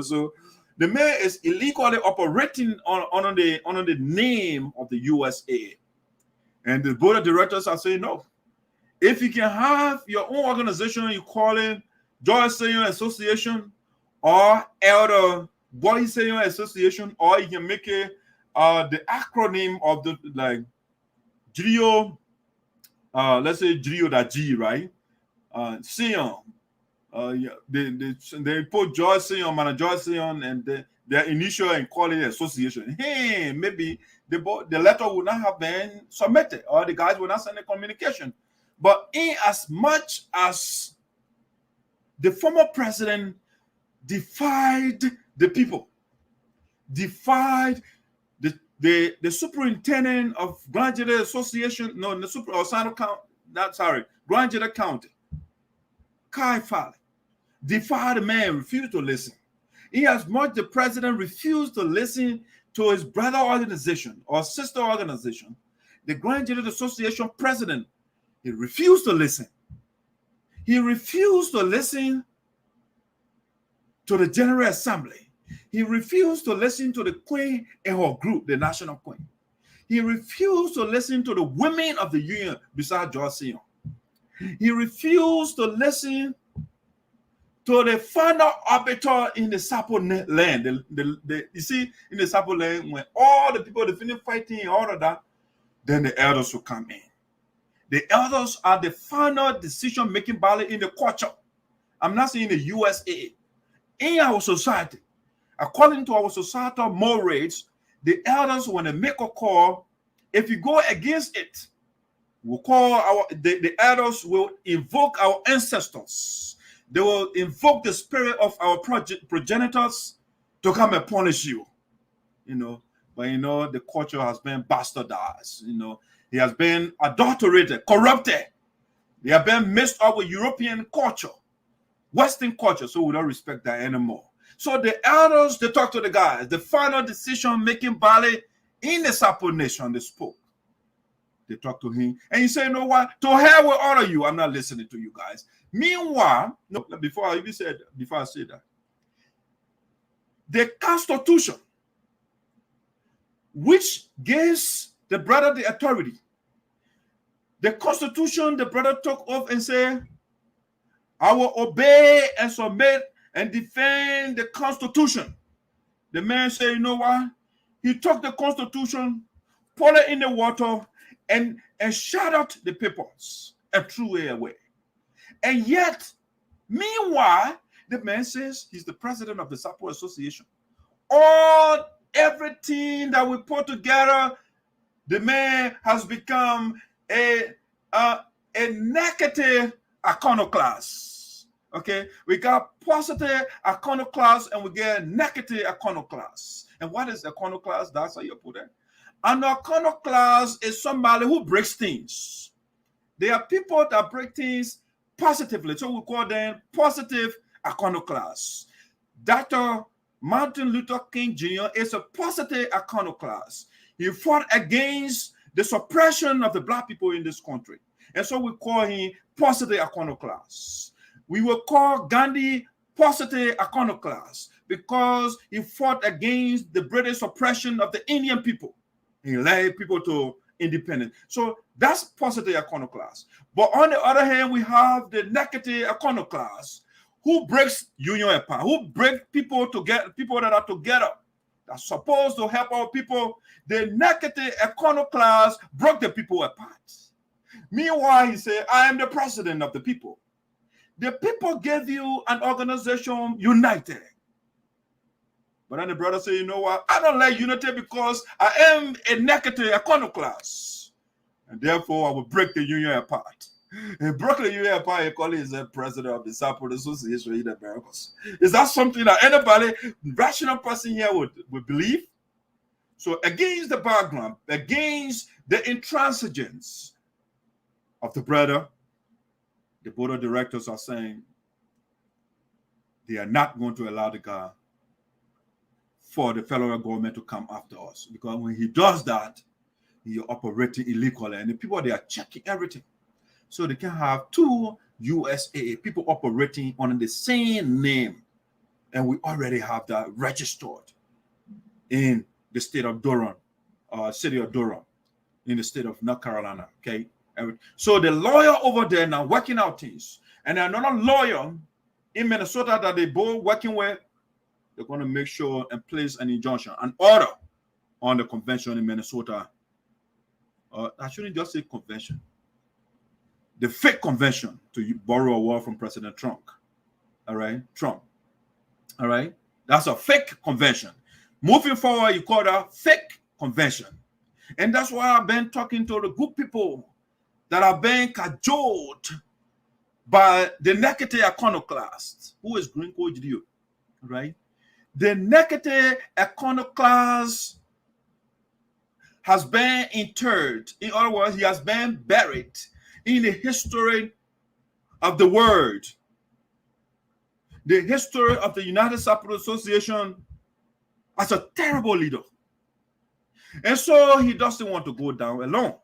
So the mayor is illegally operating under the name of the USAA. And the board of directors are saying no. If you can have your own organization, you call it Joy Senior Association or Elder Boy Senior Association, or you can make it the acronym of the GRIO, let's say GRIO.G, right? Senior. They put Joy Senior, Man Joy Senior, and their initial and call it association. Hey, maybe the letter would not have been submitted, or the guys would not send a communication. But in as much as the former president defied the people, defied the superintendent of Grand Jeddah Association, Grand Jeddah County, Kai Fale, defied the man, refused to listen. In as much the president refused to listen to his brother organization or sister organization, the Grand Jeddah Association president, he refused to listen. He refused to listen to the General Assembly. He refused to listen to the Queen and her group, the National Queen. He refused to listen to the women of the union beside George Sion. He refused to listen to the final arbiter in the Sapo land. You see, in the Sapo land, when all the people they finish fighting and all of that, then the elders will come in. The elders are the final decision-making body in the culture. I'm not saying the USA. In our society, according to our societal mores, the elders, when they make a call, if you go against it, we'll call the elders will invoke our ancestors. They will invoke the spirit of our progenitors to come and punish you. But the culture has been bastardized. It has been adulterated, corrupted. They have been mixed up with European culture, Western culture, so we don't respect that anymore. So the elders, they talk to the guys. The final decision-making body in the Sapo nation, they spoke. They talk to him. And he said, you know what? To hell with all of you. I'm not listening to you guys. Meanwhile, before I say that, the Constitution, which gives the brother the authority, the Constitution, the brother took off and said, I will obey and submit and defend the Constitution. The man said, you know what? He took the Constitution, put it in the water, and shut out the papers and threw it away. And yet, meanwhile, the man says he's the president of the Sapo Association. Everything that we put together, the man has become a negative iconoclast. Okay, we got positive iconoclast and we get negative iconoclast. And what is iconoclast? That's how you put it. An iconoclast is somebody who breaks things. There are people that break things positively, so we call them positive iconoclasts. Dr. Martin Luther King Jr. is a positive iconoclast. He fought against the suppression of the black people in this country. And so we call him positive iconoclast. We will call Gandhi positive iconoclast because he fought against the British suppression of the Indian people. He led people to independence. So that's positive iconoclast. But on the other hand, we have the negative iconoclast who breaks union apart, who break people that are together, that's supposed to help our people. The negative iconoclast broke the people apart. Meanwhile, he said, I am the president of the people. The people gave you an organization united. But then the brother said, you know what? I don't like unity because I am a negative iconoclast. And therefore, I will break the union apart. He broke the union apart. He called him the president of the Sapo Association in the Americas. Is that something that anybody, rational person here would believe? So against the background, against the intransigence of the brother, the board of directors are saying they are not going to allow the guy for the federal government to come after us. Because when he does that, he is operating illegally. And the people, they are checking everything. So they can have two USAA people operating under the same name. And we already have that registered in the state of Durham, city of Durham, in the state of North Carolina, okay? So the lawyer over there now working out things. And another lawyer in Minnesota that they both working with, they're going to make sure and place an injunction, an order on the convention in Minnesota. I shouldn't just say convention. The fake convention, to borrow a word from President Trump. All right? Trump. All right? That's a fake convention. Moving forward, you call that fake convention. And that's why I've been talking to the good people that are being cajoled by the negative iconoclast, who is Green Code you, right? The negative iconoclast has been interred. In other words, he has been buried in the history of the world. The history of the United Sapo Association as a terrible leader. And so he doesn't want to go down alone.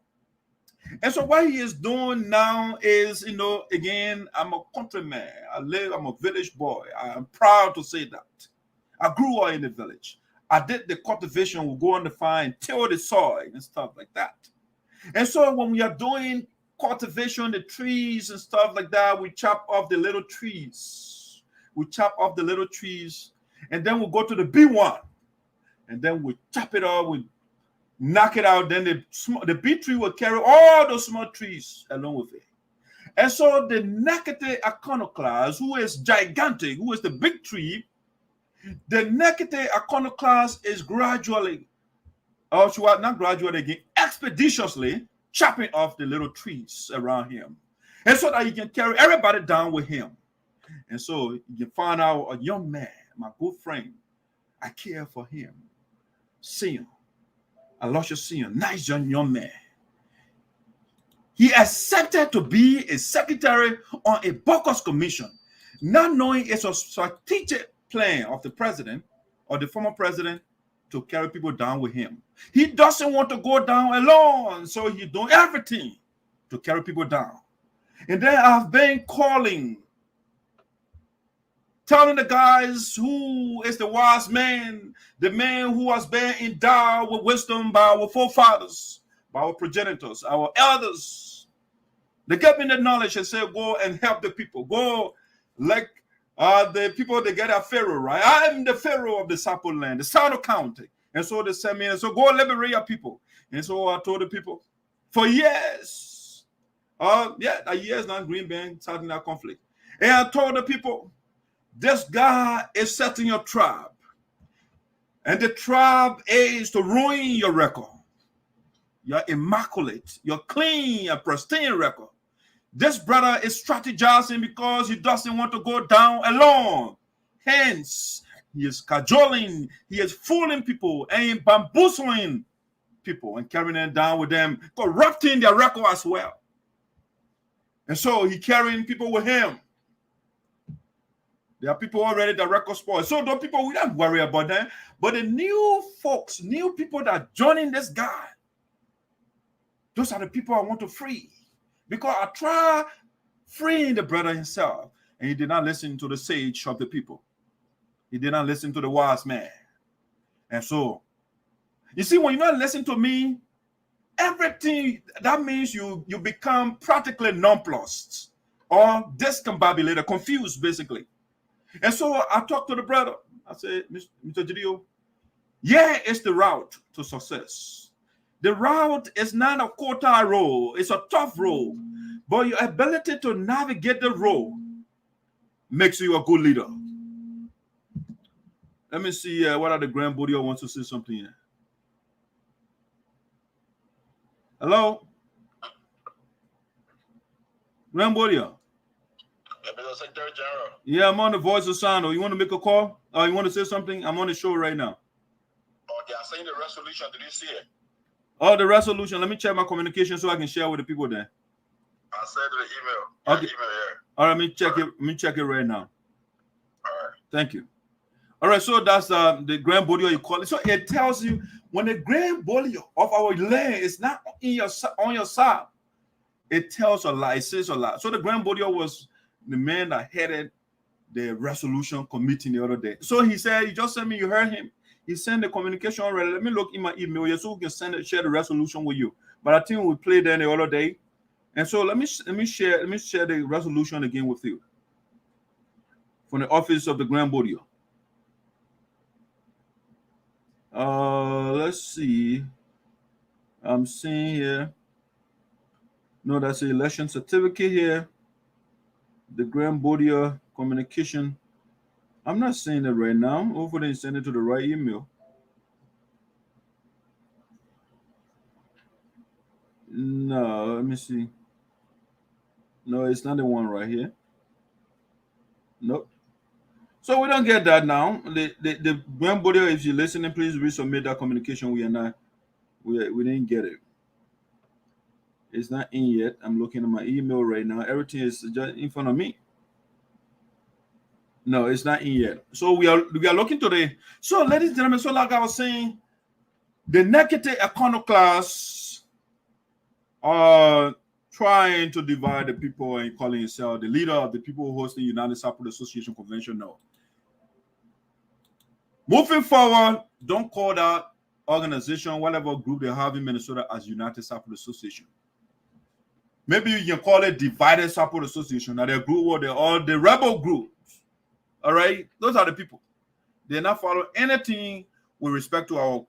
And so what he is doing now is, again, I'm a countryman. I'm a village boy. I'm proud to say that. I grew up in the village. I did the cultivation. We go on the farm, till the soil and stuff like that. And so when we are doing cultivation, the trees and stuff like that, we chop off the little trees. we chop off the little trees, and then we'll go to the big one, and then we chop it off, we knock it out, then the big tree will carry all those small trees along with it. And so the Nekete iconoclast, who is gigantic, who is the big tree, the Nekete iconoclast is gradually, or not gradually again, expeditiously chopping off the little trees around him. And so that he can carry everybody down with him. And so you can find out a young man, my good friend, I care for him. Sion, Aloysius Sion, nice young man. He accepted to be a secretary on a Baucus commission, not knowing it's a strategic plan of the president or the former president to carry people down with him. He doesn't want to go down alone, so he's doing everything to carry people down. And then I've been calling, telling the guys who is the wise man, the man who has been endowed with wisdom by our forefathers, by our progenitors, our elders. They gave me the knowledge and said, go and help the people. Go like the people that get a Pharaoh, right? I'm the Pharaoh of the Sapo land, the Sano County. And so they sent me, and so go liberate your people. And so I told the people, for years, years now, Green Bank starting that conflict. And I told the people, this guy is setting your tribe. And the tribe is to ruin your record. Your immaculate, your clean, your pristine record. This brother is strategizing because he doesn't want to go down alone. Hence, he is cajoling, he is fooling people and bamboozling people and carrying them down with them, corrupting their record as well. And so he carrying people with him. There are people already that record spoiled. So those people, we don't worry about them. But the new folks, new people that are joining this guy, those are the people I want to free. Because I tried freeing the brother himself, and he did not listen to the sage of the people. He did not listen to the wise man. And so, you see, when you not listen to me, everything, that means you become practically nonplussed or discombobulated, confused, basically. And so I talked to the brother. I said, Mr. Gidio, yeah, it's the route to success. The route is not a quartile road. It's a tough road. But your ability to navigate the road makes you a good leader. Let me see what are the Grand Bodio wants to say something here. Hello? Grand Bodio. Secretary General. Yeah, I'm on the Voice of Sano. You want to make a call? You want to say something? I'm on the show right now. Oh, they are saying the resolution. Did you see it? Oh, the resolution. Let me check my communication so I can share with the people there. I sent the email. Okay. Email here. All right, let me check it. Let me check it right now. All right. Thank you. All right, so that's the Grand Bodio you call it. So it tells you when the Grand Bodio of our land is not on your side, it tells a lot. It says a lot. So the Grand Bodio was the man that headed the resolution committee the other day. So he said, he just sent me, you heard him. He sent the communication already. Let me look in my email here so we can share the resolution with you. But I think we played there the other day. And so let me share the resolution again with you from the office of the Grand Bodio. Let's see. I'm seeing here. No, that's the election certificate here. The Grand Bodio communication. I'm not seeing it right now. Hopefully they send it to the right email. No, let me see. No, it's not the one right here. Nope. So we don't get that now. The Grand Bodio, if you're listening, please resubmit that communication. We didn't get it. It's not in yet. I'm looking at my email right now. Everything is just in front of me. No, it's not in yet. So we are looking today. So, ladies and gentlemen, so like I was saying, the negative iconoclasts are trying to divide the people and calling himself the leader of the people who host the United Support Association Convention. No. Moving forward, don't call that organization, whatever group they have in Minnesota, as United Support Association. Maybe you can call it Divided Support Association, or the group, or the rebel groups All right, those are the people. They're not following anything with respect to our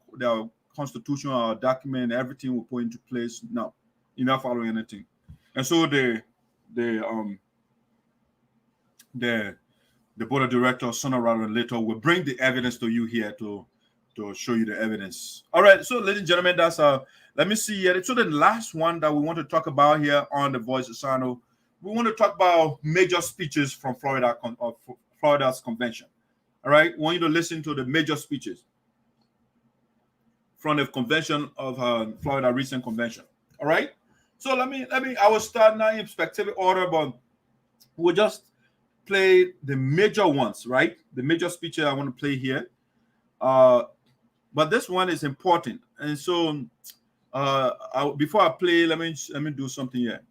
constitution, our document, everything we put into place. No, you're not following anything. And so the board of directors, sooner rather than later, will bring the evidence to you here to show you the evidence. All right, so ladies and gentlemen, that's let me see here. So the last one that we want to talk about here on the Voice of SINOE, we want to talk about major speeches from Florida's convention. All right, we want you to listen to the major speeches from the convention of Florida recent convention. All right, so let me I will start now in spectacular order, but we'll just play the major ones, right? The major speeches I want to play here. But this one is important, and so before I play, let me do something here.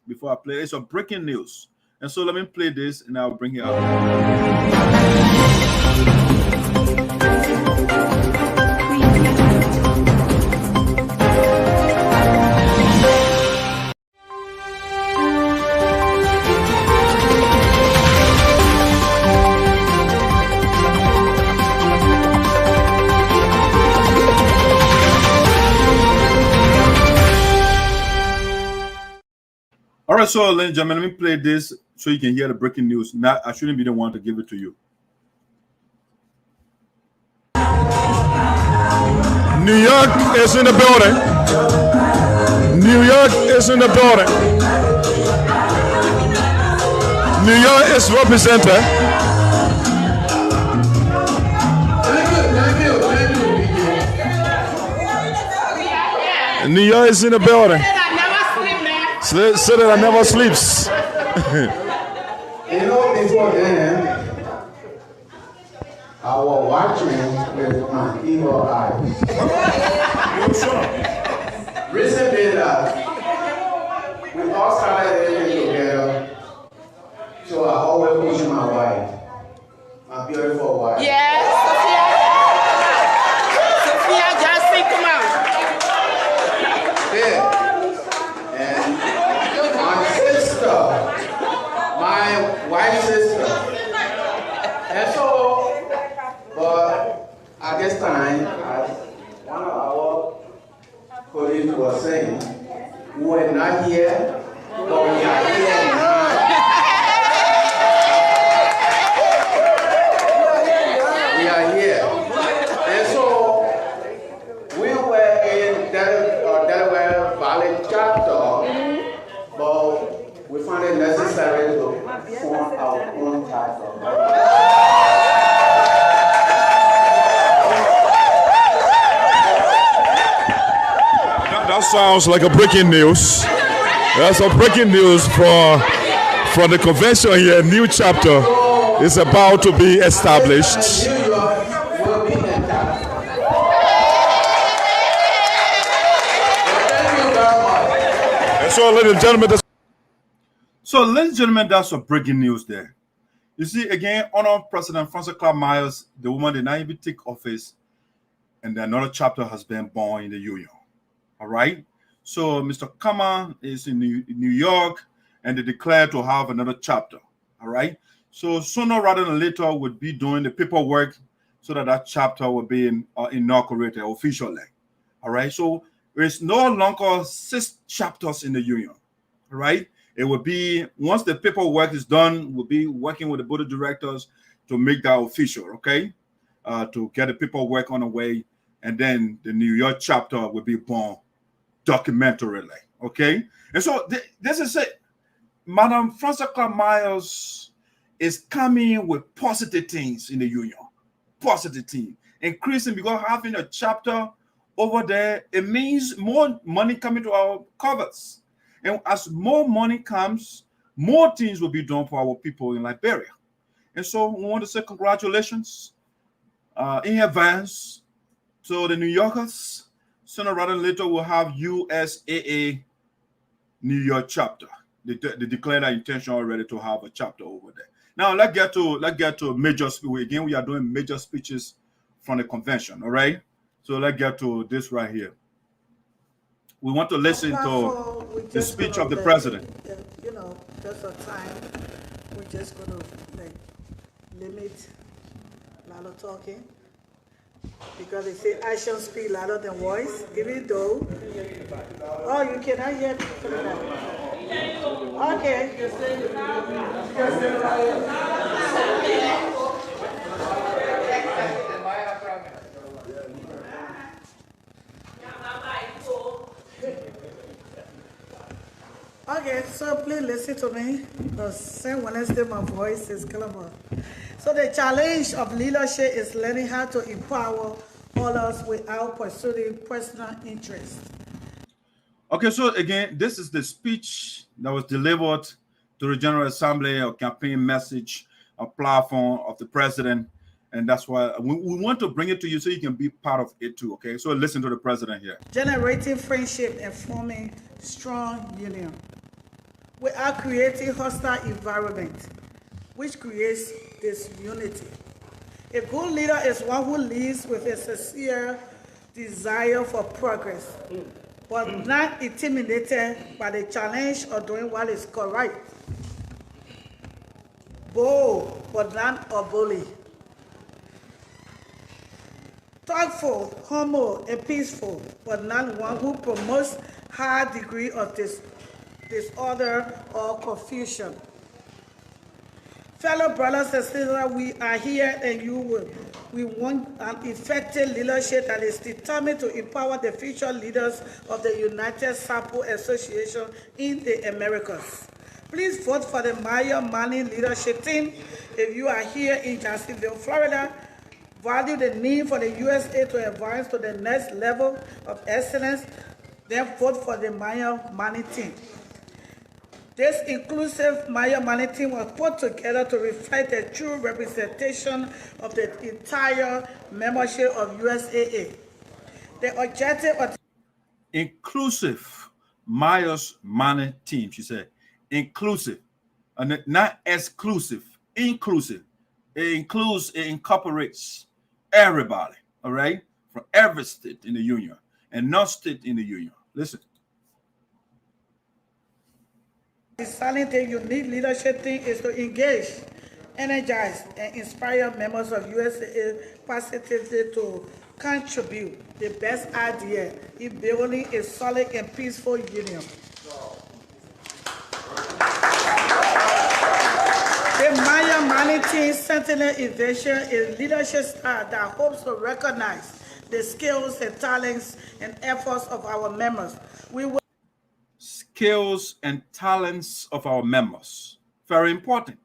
Before I play, it's a breaking news, and so let me play this, and I'll bring it up. All right, so ladies and gentlemen, let me play this so you can hear the breaking news. Now, I shouldn't be the one to give it to you. New York is in the building. New York is in the building. New York is represented. New York is in the building. So that I never sleeps. You know, before then, I was watching with my evil eyes. Recently, we all started living together, so I always push my wife, my beautiful wife. Yes, Sophia Johnson, come on. Yeah. And my sister, my wife's sister. And so, but at this time, as one of our colleagues was saying, we were not here, but we are here now. We are here. And so, we were in Delaware Valley chapter, but we found it necessary to form our own chapter. That sounds like a breaking news. That's a breaking news for the convention here. New chapter is about to be established. New York will be intact. Thank you very much. And so, ladies and gentlemen, ladies and gentlemen, that's some breaking news there. You see, again, Honorable President Francess Clark Myers, the woman did not even take office, and another chapter has been born in the union. All right. So Mr. Kama is in New York, and they declare to have another chapter. All right. So sooner rather than later, we'll be doing the paperwork so that chapter will be inaugurated officially. All right. So there's no longer 6 chapters in the union. All right. It will be, once the paperwork is done, we'll be working with the board of directors to make that official. Okay. To get the paperwork on the way, and then the New York chapter will be born documentarily. Okay. And so this is it. Madam Francess Clark Myers is coming with positive things in the union. Positive things. Increasing, because having a chapter over there, it means more money coming to our covers. And as more money comes, more things will be done for our people in Liberia. And so we want to say congratulations in advance to the New Yorkers. Sooner rather than later, we'll have USAA New York chapter. They declared their intention already to have a chapter over there. Now let's get to major speeches. Again, we are doing major speeches from the convention. All right. So let's get to this right here. We want to listen to the speech of the president. You know, just a time. We're just going to limit a lot of talking because they say actions speak louder than voice, even though. Oh, you cannot hear me. Okay. Okay, so please listen to me. The same Wednesday, my voice is clever. So the challenge of leadership is learning how to empower others without pursuing personal interest. Okay, so again, this is the speech that was delivered to the General Assembly, a campaign message, a platform of the president. And that's why we want to bring it to you so you can be part of it too, okay? So listen to the president here. Generating friendship and forming strong union without creating hostile environment, which creates disunity. A good leader is one who leads with a sincere desire for progress, but not intimidated by the challenge of doing what is correct. Bold, but not a bully. Thoughtful, humble, and peaceful, but not one who promotes high degree of disorder or confusion. Fellow brothers and sisters, we are here and we want an effective leadership that is determined to empower the future leaders of the United Sample Association in the Americas. Please vote for the Maya Manning leadership team. If you are here in Jacksonville, Florida, value the need for the USA to advance to the next level of excellence, then vote for the Maya Manning team. This inclusive Maya Manning team was put together to reflect the true representation of the entire membership of USAA. The objective of inclusive Maya's Manning team, she said. Inclusive, and not exclusive, inclusive. It includes, it incorporates everybody, all right, from every state in the union and not state in the union. Listen. deciding the unique leadership thing is to engage, energize, and inspire members of USAA positively to contribute the best idea in building a solid and peaceful union. The Maya Manning Sentinel Invasion is leadership style that hopes to recognize the skills and talents and efforts of our members. We will skills and talents of our members. Very important.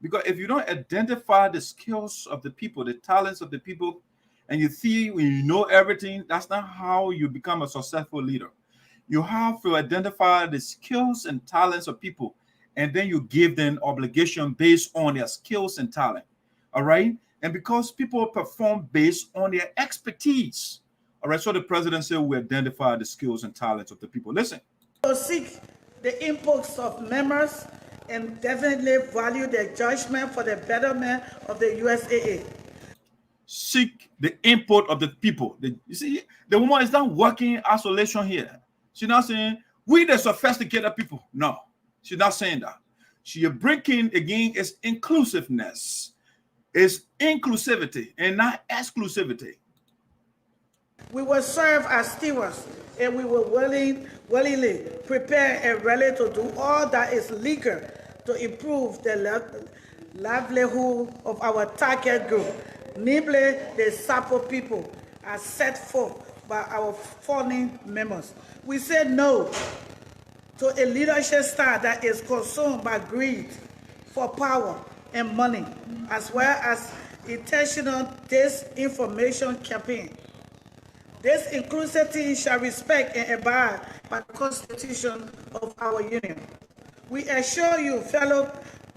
Because if you don't identify the skills of the people, the talents of the people, and you think when you know everything, that's not how you become a successful leader. You have to identify the skills and talents of people, and then you give them obligation based on their skills and talent. All right? And because people perform based on their expertise. All right, so the president said we identify the skills and talents of the people. Listen. to seek the inputs of members and definitely value their judgment for the betterment of the USAA. Seek the input of the people. You see, the woman is not working isolation here. She's not saying, we the sophisticated people. No, she's not saying that. She is bringing, again, is inclusiveness. It's inclusivity and not exclusivity. We will serve as stewards, and we will willingly prepare and ready to do all that is legal to improve the livelihood of our target group, namely the Sapo people, as set forth by our founding members. We say no to a leadership style that is consumed by greed for power and money, as well as intentional disinformation campaign. This inclusive team shall respect and abide by the Constitution of our Union. We assure you, fellow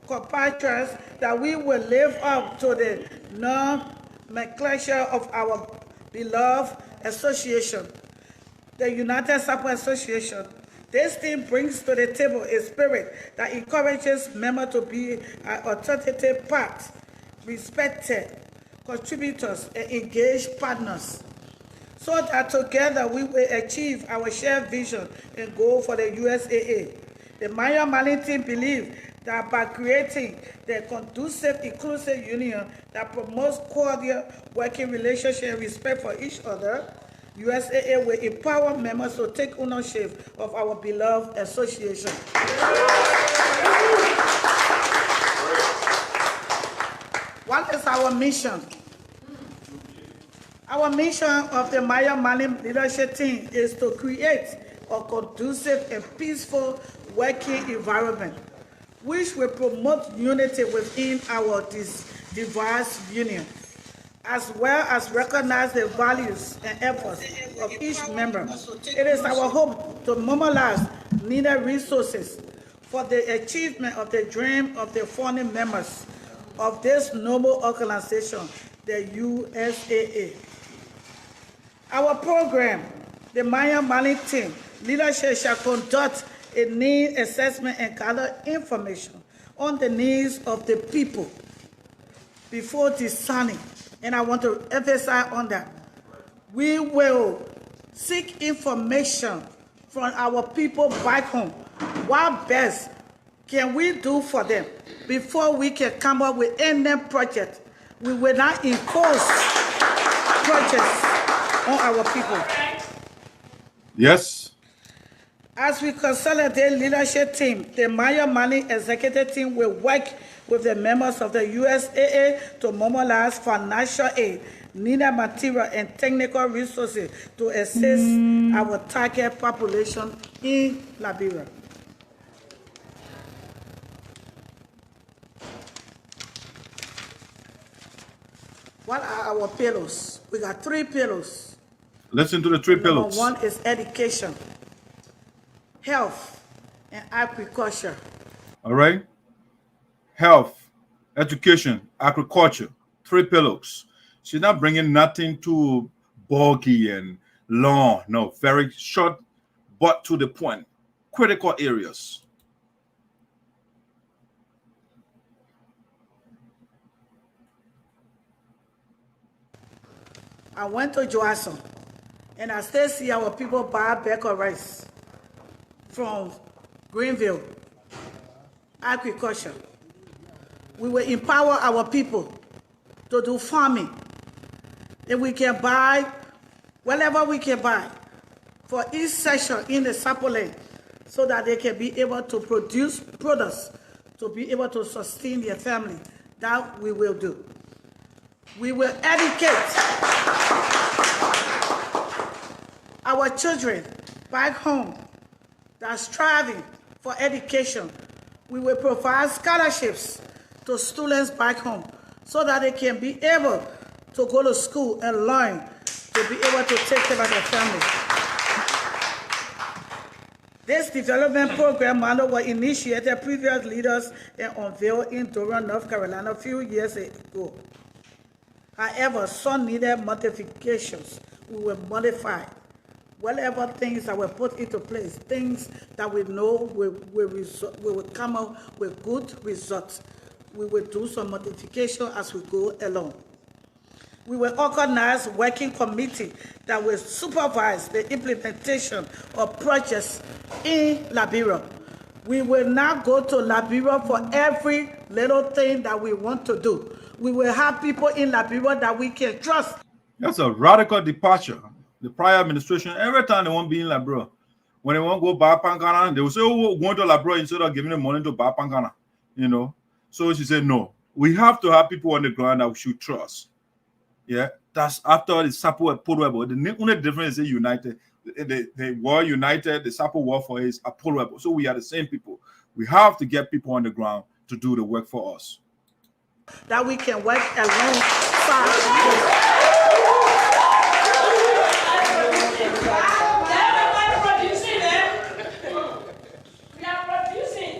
compatriots, that we will live up to the nomenclature of our beloved association, the United Sample Association. This team brings to the table a spirit that encourages members to be an authoritative part, respected contributors, and engaged partners, so that together we will achieve our shared vision and goal for the USAA. The Maya Manning team believes that by creating the conducive, inclusive union that promotes cordial working relationship and respect for each other, USAA will empower members to take ownership of our beloved association. What is our mission? Our mission of the Maya Mali leadership team is to create a conducive and peaceful working environment which will promote unity within our diverse union, as well as recognize the values and efforts of each member. It is our hope to mobilize needed resources for the achievement of the dream of the founding members of this noble organization, the USAA. Our program, the Maya Mali team leadership, shall conduct a need assessment and gather information on the needs of the people before deciding. And I want to emphasize on that. We will seek information from our people back home. What best can we do for them before we can come up with any project? We will not impose projects on our people. Yes. As we consolidate leadership team, the Maya Mali executive team will work with the members of the USAA to mobilize financial aid, needed material, and technical resources to assist our target population in Liberia. What are our pillars? We got 3 pillars. Listen to the 3 pillars. Number 1 is education, health, and agriculture. All right. Health, education, agriculture, 3 pillars. She's not bringing nothing too bulky and long. No, very short, but to the point. Critical areas. I went to Johnson, and I still see our people buy a bag of rice from Greenville. Agriculture. We will empower our people to do farming. And we can buy whatever we can buy for each section in the Sapole so that they can be able to produce products to be able to sustain their family. That we will do. We will educate our children back home that's striving for education. We will provide scholarships to students back home so that they can be able to go to school and learn to be able to take care of their family. This development program model was initiated previous leaders and unveiled in Durham, North Carolina a few years ago. However, some needed modifications. We will modify whatever things that were put into place, things that we know will come out with good results. We will do some modification as we go along. We will organize a working committee that will supervise the implementation of projects in Liberia. We will not go to Liberia for every little thing that we want to do. We will have people in Liberia that we can trust. That's a radical departure. The prior administration, every time they want to be in Liberia, when they want to go buy Pankana, they will say, oh, we're going to Liberia instead of giving them money to buy Pankana, you know. So she said, no, we have to have people on the ground that we should trust. Yeah, that's after the Sapo Poah. The only difference is united. They were united, the Sapo war for is a Poah. So we are the same people. We have to get people on the ground to do the work for us. That we can work alongside.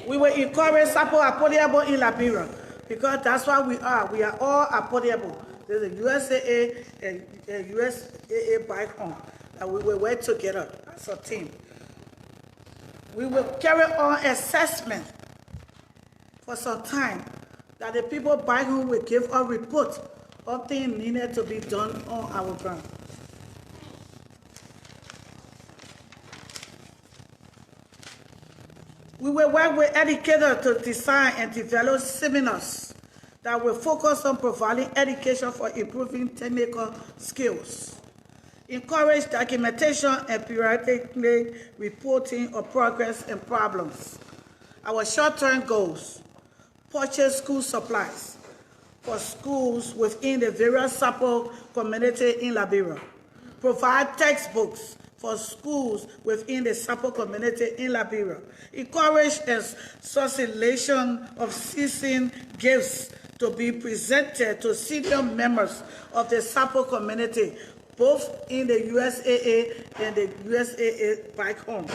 We will encourage Sapo affordable in Liberia because that's why we are. We are all affordable. There's a USAA and USAA back home that we will work together as a team. We will carry on assessment for some time that the people back home will give a report of things needed to be done on our ground. We will work with educators to design and develop seminars that will focus on providing education for improving technical skills. Encourage documentation and periodically reporting of progress and problems. Our short-term goals: purchase school supplies for schools within the various SAPO community in Liberia. Provide textbooks for schools within the SAPO community in Liberia. Encourage a solicitation of season gifts to be presented to senior members of the SAPO community, both in the USAA and the USAA back home.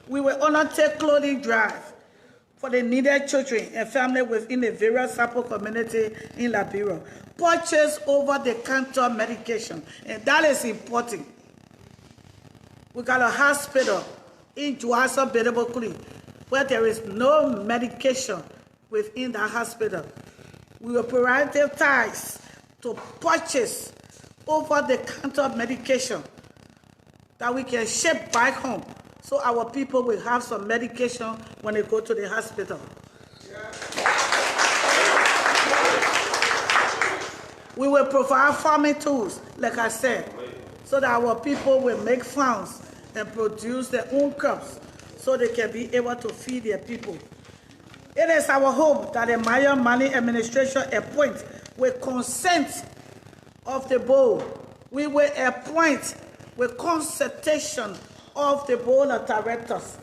We will undertake clothing drive for the needed children and families within the various SAPO community in Liberia. Purchase over-the-counter medication, and that is important. We got a hospital in Juasa Bedebokuli where there is no medication within the hospital. We will prioritize to purchase over-the-counter medication that we can ship back home so our people will have some medication when they go to the hospital. We will provide farming tools, like I said, so that our people will make farms and produce their own crops so they can be able to feed their people. It is our hope that the Maya Money Administration appoint with consent of the board. We will appoint with consultation of the board of directors.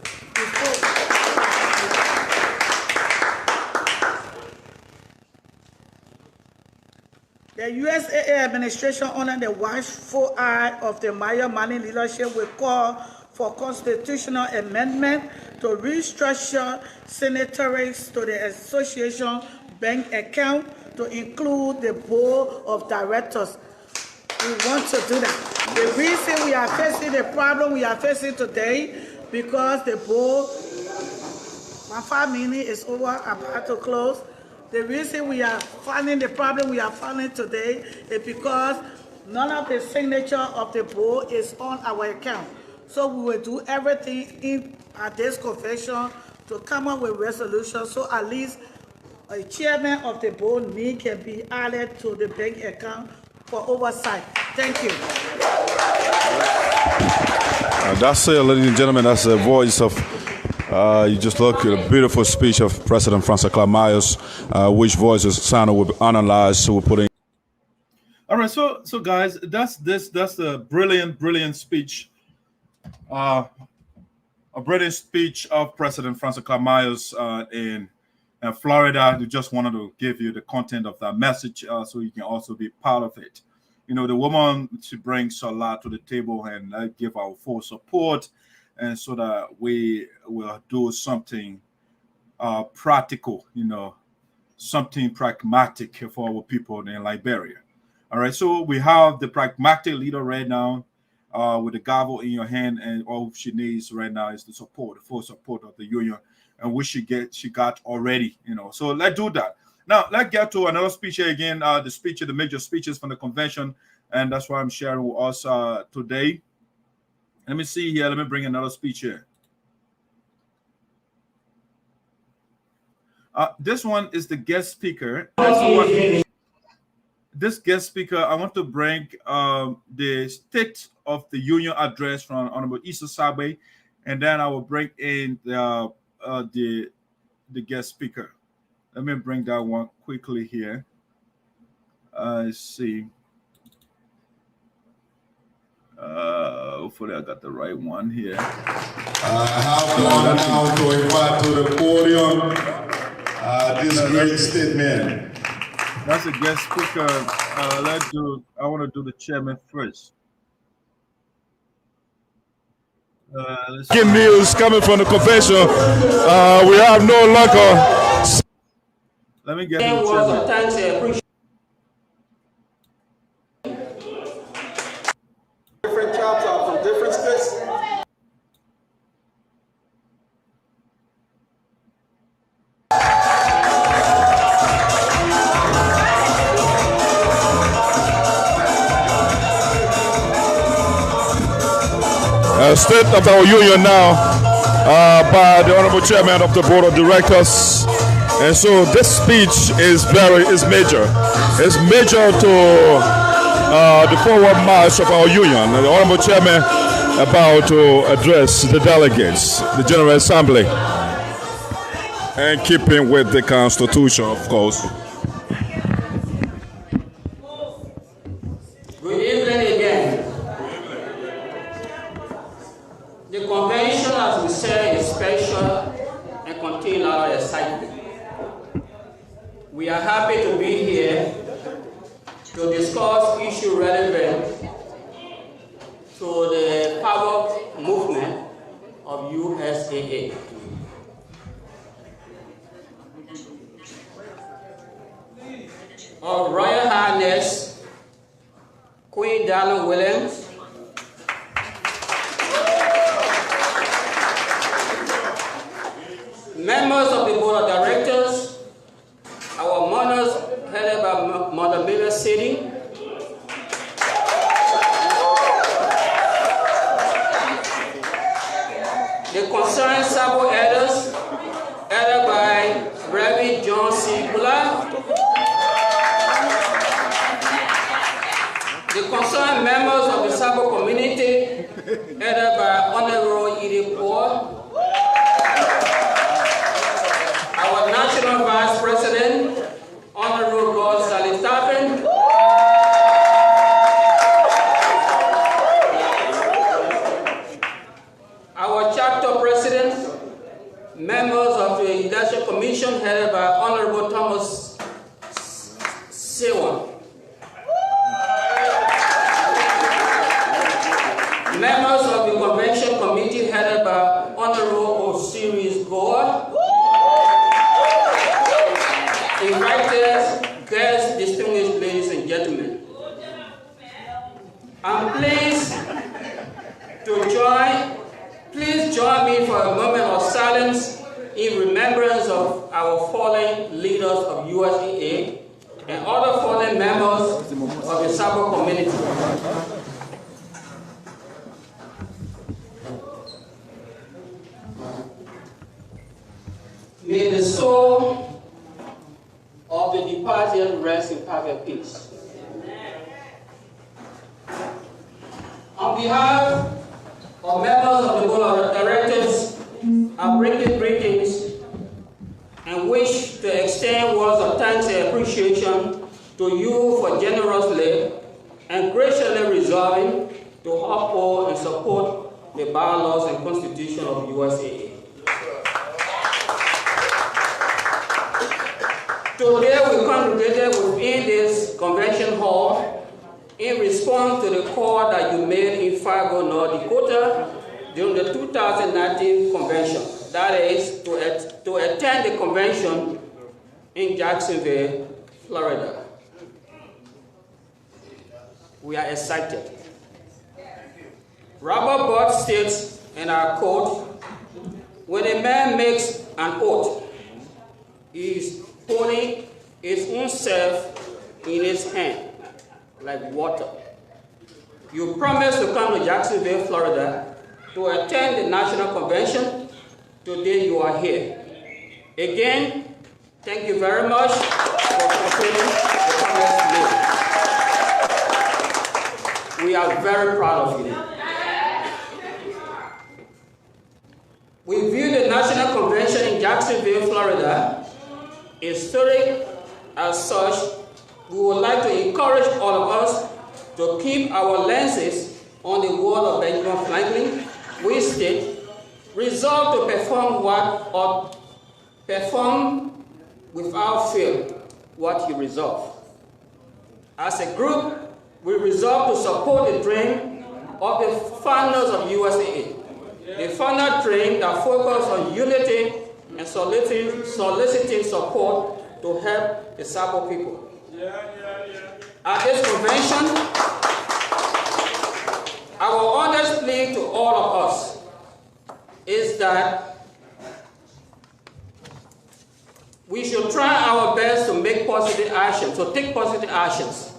The USAA administration, under the watchful eye of the Maya Money leadership, will call for constitutional amendment to restructure signatories to the association bank account to include the board of directors. We want to do that. The reason we are facing the problem we are facing today, because the board, my 5 minutes is over, I'm about to close. The reason we are finding the problem we are finding today is because none of the signature of the board is on our account. So we will do everything at this convention to come up with resolution, so at least a chairman of the board can be added to the bank account for oversight. Thank you. That's it, ladies and gentlemen. That's the voice of, you just look at a beautiful speech of President Francess Clark Myers, which voices SINOE will be analyzed, so we'll put in. All right, so guys, that's a brilliant speech. A brilliant speech of President Francess Clark Myers in Florida. We just wanted to give you the content of that message so you can also be part of it. You know, the woman, she brings a lot to the table, and I give our full support, and so that we will do something practical, you know, something pragmatic for our people in Liberia. All right, so we have the pragmatic leader right now with the gavel in your hand, and all she needs right now is the support, the full support of the union, and which she got already, you know. So let's do that. Now, let's get to another speech here again, the major speeches from the convention, and that's why I'm sharing with us today. Let me see here. Let me bring another speech here. This one is the guest speaker. This guest speaker, I want to bring the State of the Union address from Honorable Issa Sabe, and then I will bring in the guest speaker. Let me bring that one quickly here. Let's see. Hopefully I got the right one here. I have one now to invite to the podium this great statement. That's a guest speaker. I want to do the chairman first. Breaking news coming from the convention. We have no longer. Let me get to the chairman. Different jobs are from different states. State of our union now. by the Honorable Chairman of the Board of Directors. And so this speech is major. It's major to the forward march of our union. And the Honorable Chairman about to address the delegates, the General Assembly, and keeping with the Constitution, of course. Good evening again. The convention, as we said, is special and contains a lot of excitement. We are happy to be here to discuss issues relevant to the power movement of USAA. Our Royal Highness Queen Diana Williams, members of the Board of Directors, our mothers headed by Mother Miller City, the concerned Sabo elders, headed by Reverend John C. Poah, the concerned members of the Sabo community, headed by Honorable Edith Poah, our National Vice President, Honorable God Salitapin, our chapter president, members of the Elections Commission headed by Honorable Thomas Sewan, members of the Convention Committee headed by Honorable Osiris Goa, invited guests, distinguished ladies and gentlemen. I'm pleased to please join me for a moment of silence in remembrance of our fallen leaders of USAA and other fallen members of the Sabo community. May the soul of the departed rest in perfect peace. On behalf of members of the Board of Directors, I bring you greetings and wish to extend words of thanks and appreciation to you for generously and graciously resolving to uphold and support the bylaws and constitution of USAA. Today we congregated within this convention hall in response to the call that you made in Fargo, North Dakota during the 2019 convention. That is to attend the convention in Jacksonville, Florida. We are excited. Robert Bott states, and I quote, "When a man makes an oath, he is holding his own self in his hand, like water. You promised to come to Jacksonville, Florida to attend the National Convention. Today you are here. Again, thank you very much for fulfilling the promise made. We are very proud of you. We view the National Convention in Jacksonville, Florida, historic as such. We would like to encourage all of us to keep our lenses on the word of Benjamin Franklin. We state, resolve to perform without fear what you resolve. As a group, we resolve to support the dream of the founders of USAA. The founder dream that focused on unity and soliciting support to help the Sabo people. At this convention, our honest plea to all of us is that we should try our best to make positive actions, to take positive actions.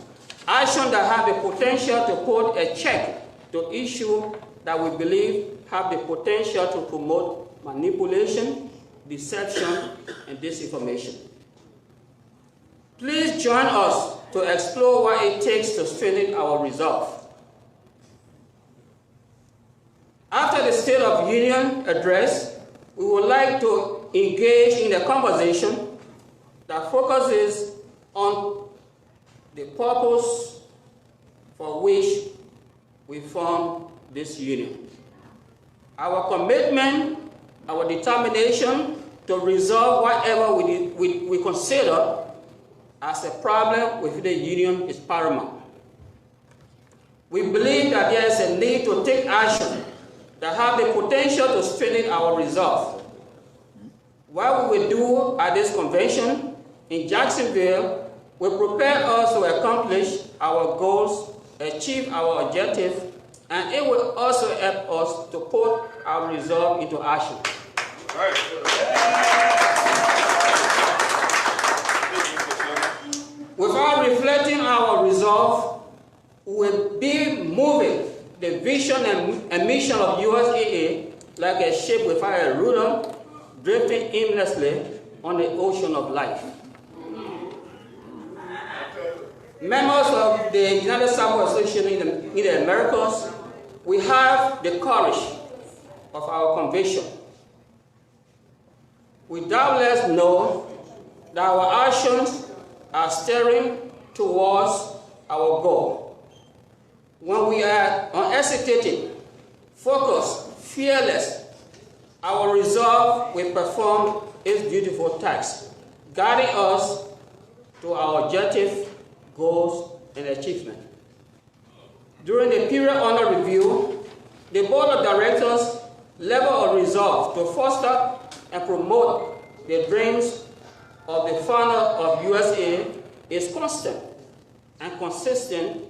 Actions that have the potential to put a check to issues that we believe have the potential to promote manipulation, deception, and disinformation. Please join us to explore what it takes to strengthen our resolve. After the State of Union address, we would like to engage in a conversation that focuses on the purpose for which we formed this union. Our commitment, our determination to resolve whatever we consider as a problem within the union is paramount. We believe that there is a need to take action that have the potential to strengthen our resolve. What we will do at this convention in Jacksonville will prepare us to accomplish our goals, achieve our objective, and it will also help us to put our resolve into action. Without reflecting our resolve, we will be moving the vision and mission of USAA like a ship without a rudder, drifting aimlessly on the ocean of life. Members of the United States Association in the Americas, we have the courage of our conviction. We doubtless know that our actions are steering towards our goal. When we are unhesitating, focused, fearless, our resolve will perform its beautiful task, guiding us to our objective, goals, and achievement. During the period under review, the Board of Directors' level of resolve to foster and promote the dreams of the founder of USAA is constant and consistent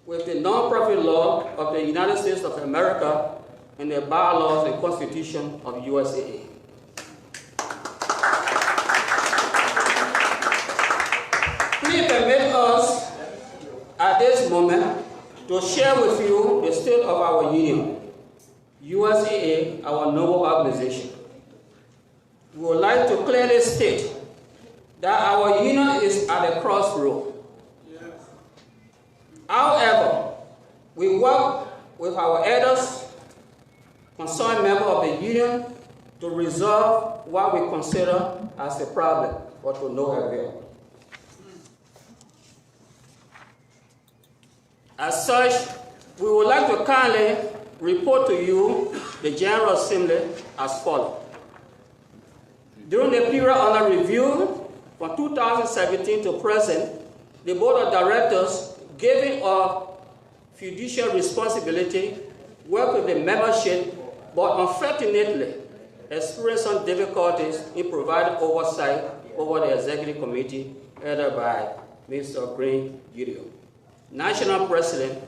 with the non-profit law of the United States of America and the bylaws and constitution of USAA. Please permit us at this moment to share with you the state of our union, USAA, our noble organization. We would like to clearly state that our union is at a crossroad. However, we work with our elders, concerned members of the union, to resolve what we consider as a problem, but to no avail. As such, we would like to kindly report to you the General Assembly as follows. During the period under review, from 2017 to present, the Board of Directors, giving our fiduciary responsibility, work with the membership, but unfortunately experienced some difficulties in providing oversight over the executive committee headed by Mr. Green Gideon, National President,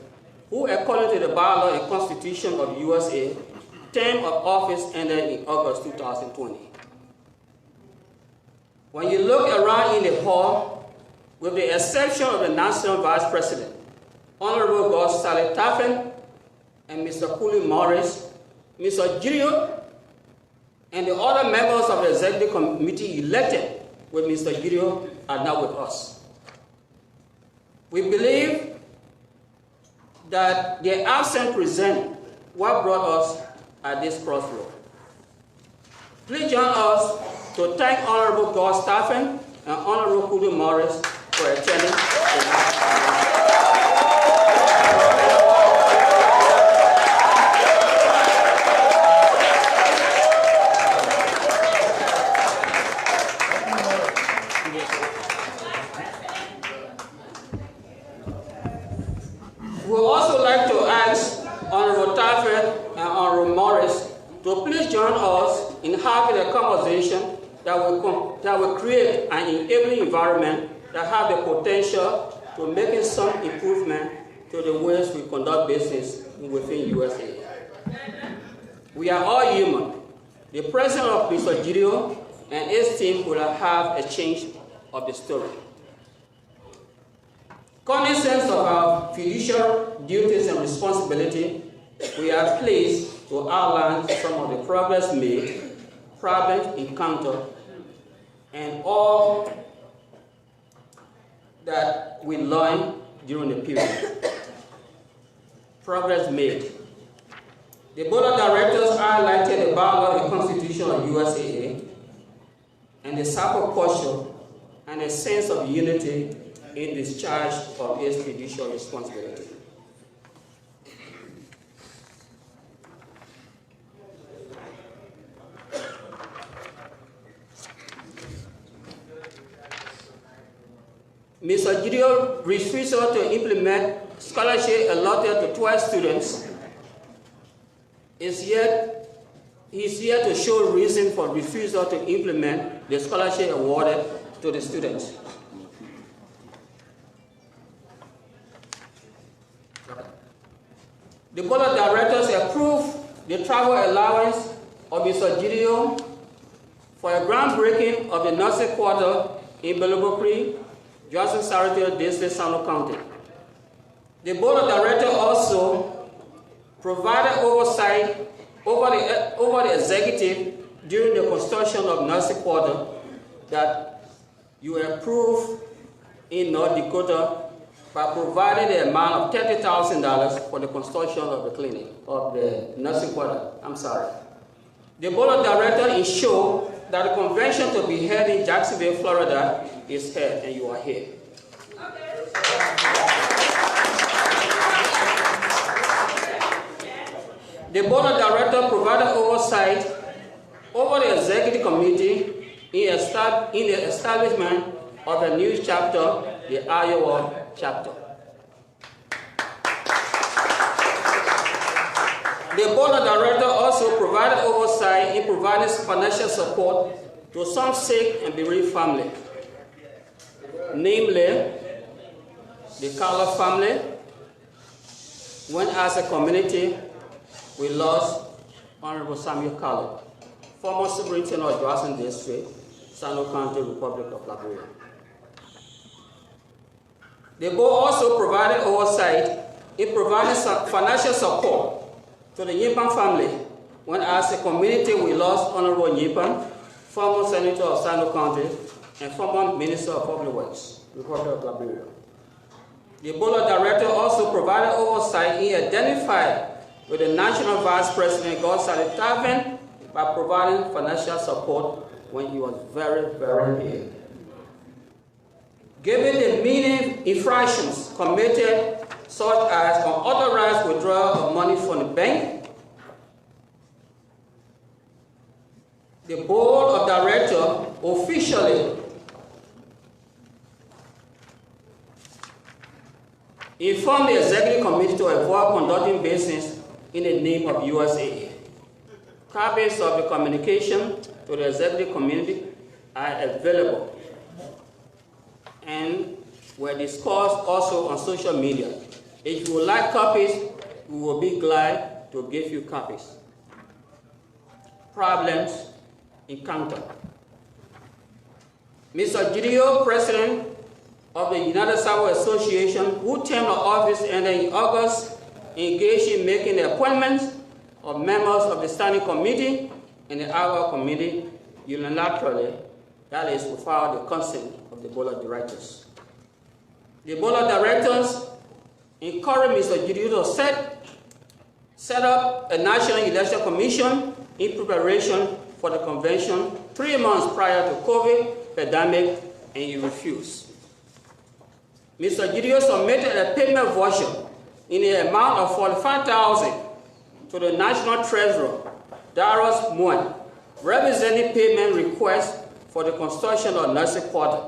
who according to the bylaw and constitution of USA, term of office ended in August 2020. When you look around in the hall, with the exception of the National Vice President, Honorable God Sally Taffen, and Mr. Cooley Morris, Mr. Gideon, and the other members of the Executive Committee elected with Mr. Gideon are now with us. We believe that the absent present what brought us at this crossroad. Please join us to thank Honorable God Taffen and Honorable Cooley Morris for attending the We would also like to ask Honorable Taffen and Honorable Morris to please join us in having a conversation that will create an enabling environment that have the potential to making some improvement to the ways we conduct business within USA. We are all human. The presence of Mr. Gideon and his team will have a change of the story. Cognizance of our fiduciary duties and responsibility, we are pleased to outline some of the progress made problems encountered, and all that we learned during the period. Progress made. The Board of Directors highlighted the value of the Constitution of USAA and the sacred posture and a sense of unity in discharge of its judicial responsibility. Mr. Gideon refusal to implement scholarship allotted to 12 students he's here to show reason for refusal to implement the scholarship awarded to the students. The Board of Directors approved the travel allowance of Mr. Gideon for a groundbreaking of the nursing quarter in Belobokri, Johnson Saratoga District, SINOE County. The Board of Directors also provided oversight over the executive during the construction of nursing quarter that you approved in North Dakota by providing the amount of $30,000 for the construction of the clinic, of the nursing quarter. The Board of Directors ensured that the convention to be held in Jacksonville, Florida is held, and you are here. The Board of Directors provided oversight over the Executive Committee in the establishment of a new chapter, the Iowa chapter. The Board of Directors also provided oversight in providing financial support to some sick and bereaved families, namely the Carla family. When as a community, we lost Honorable Samuel Carla, former superintendent of Johnson District, SINOE County, Republic of Liberia. The board also provided oversight in providing financial support to the Nyenpan family. When as a community, we lost Honorable Nyenpan, former senator of SINOE County and former minister of Public Works, Republic of Liberia. The Board of Directors also provided oversight in identifying with the National Vice President, Gonzalo Taven, by providing financial support when he was very, very ill. Given the many infractions committed, such as unauthorized withdrawal of money from the bank, the Board of Directors officially informed the Executive Committee to avoid conducting business in the name of USAA. Copies of the communication to the Executive Committee are available and were discussed also on social media. If you would like copies, we will be glad to give you copies. Problems encountered. Mr. Gideon, President of the United South Association, who term of office ended in August, engaged in making the appointments of members of the Standing Committee and the Iowa Committee unilaterally, that is, without the consent of the Board of Directors. The Board of Directors encouraged Mr. Gideon to set up a National Election Commission in preparation for the convention 3 months prior to COVID pandemic, and he refused. Mr. Gideon submitted a payment voucher in the amount of $45,000 to the National Treasurer, Darius Moen, representing payment request for the construction of nursing quarter.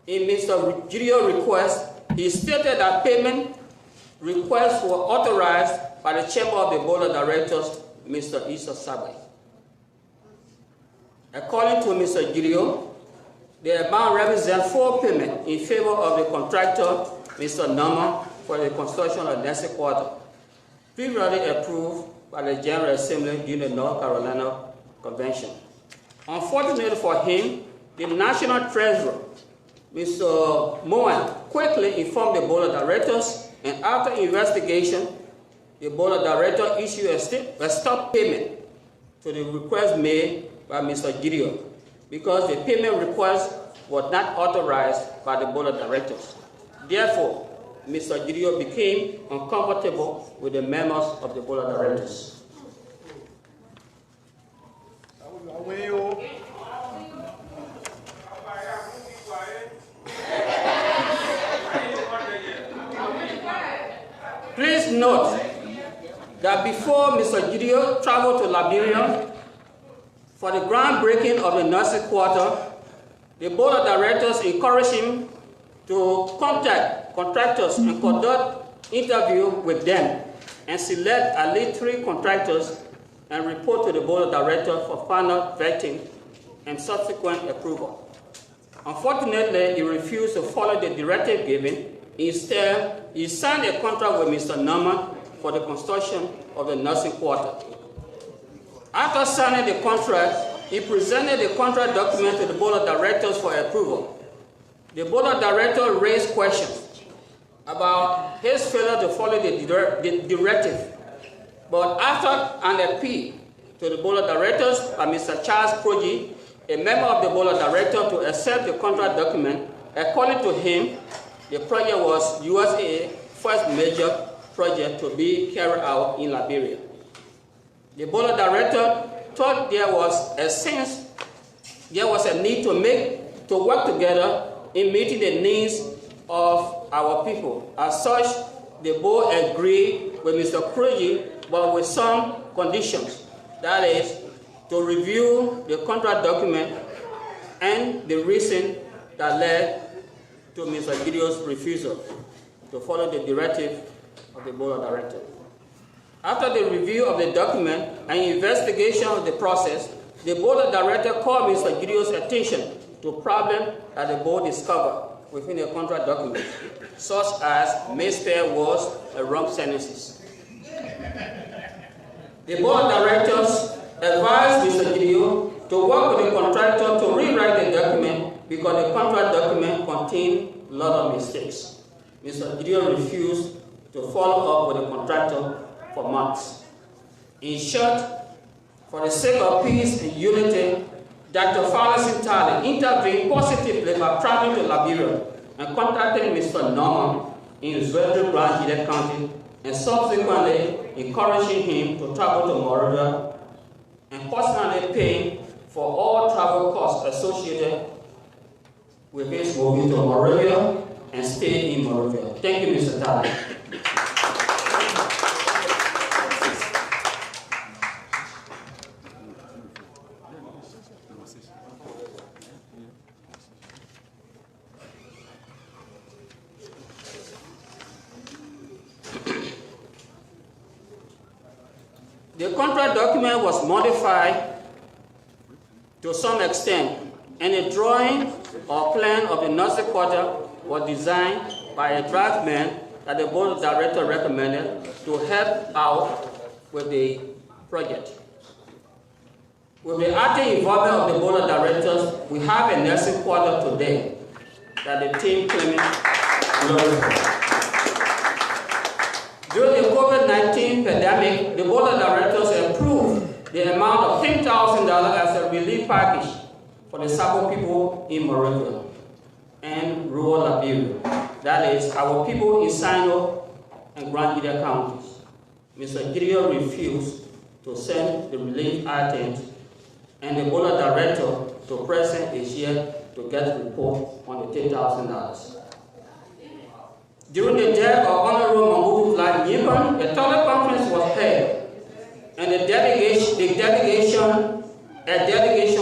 In Mr. Gideon's request, he stated that payment requests were authorized by the Chairman of the Board of Directors, Mr. Issa Sabai. According to Mr. Gideon, the amount represents full payment in favor of the contractor, Mr. Nama, for the construction of nursing quarter, previously approved by the General Assembly during the North Carolina Convention. Unfortunately for him, the National Treasurer, Mr. Moen, quickly informed the Board of Directors, and after investigation, the Board of Directors issued a stop payment to the request made by Mr. Gideon because the payment request was not authorized by the board of directors. Therefore, Mr. Gideon became uncomfortable with the members of the board of directors. Please note that before Mr. Gideon traveled to Liberia for the groundbreaking of the nursing quarter, the board of directors encouraged him to contact contractors and conduct interviews with them and select at least 3 contractors and report to the board of directors for final vetting and subsequent approval. Unfortunately, he refused to follow the directive given. Instead, he signed a contract with Mr. Norman for the construction of the nursing quarter. After signing the contract, he presented the contract document to the board of directors for approval. The board of directors raised questions about his failure to follow the directive. But after an appeal to the board of directors by Mr. Charles Proji, a member of the board of directors, to accept the contract document, according to him, the project was USAA's first major project to be carried out in Liberia. The board of directors thought there was a need to work together in meeting the needs of our people. As such, the board agreed with Mr. Proji, but with some conditions. That is, to review the contract document and the reason that led to Mr. Gideon's refusal to follow the directive of the board of directors. After the review of the document and investigation of the process, the board of directors called Mr. Gideon's attention to problems that the board discovered within the contract document, such as misspelled words and wrong sentences. The board of directors advised Mr. Gideon to work with the contractor to rewrite the document because the contract document contained a lot of mistakes. Mr. Gideon refused to follow up with the contractor for months. In short, for the sake of peace and unity, Dr. Fowler Sintali intervened positively by traveling to Liberia and contacting Mr. Norman in Zwedru branch, Edith County, and subsequently encouraging him to travel to Monrovia and personally paying for all travel costs associated with his moving to Monrovia and staying in Monrovia. Thank you, Mr. Tali. The contract document was modified to some extent, and a drawing or plan of the nursing quarter was designed by a draftsman that the board of directors recommended to help out with the project. With the active involvement of the board of directors, we have a nursing quarter today that the team claiming glorified. During the COVID-19 pandemic, the board of directors approved the amount of $10,000 as a relief package for the Sabo people in Monrovia and rural Liberia. That is, our people in SINOE and Grand Edith counties. Mr. Gideon refused to send the relief items, and the board of directors to present is here to get a report on the $10,000. During the death of Honorable Ojuku Nyenpan, a teleconference was held, and a delegation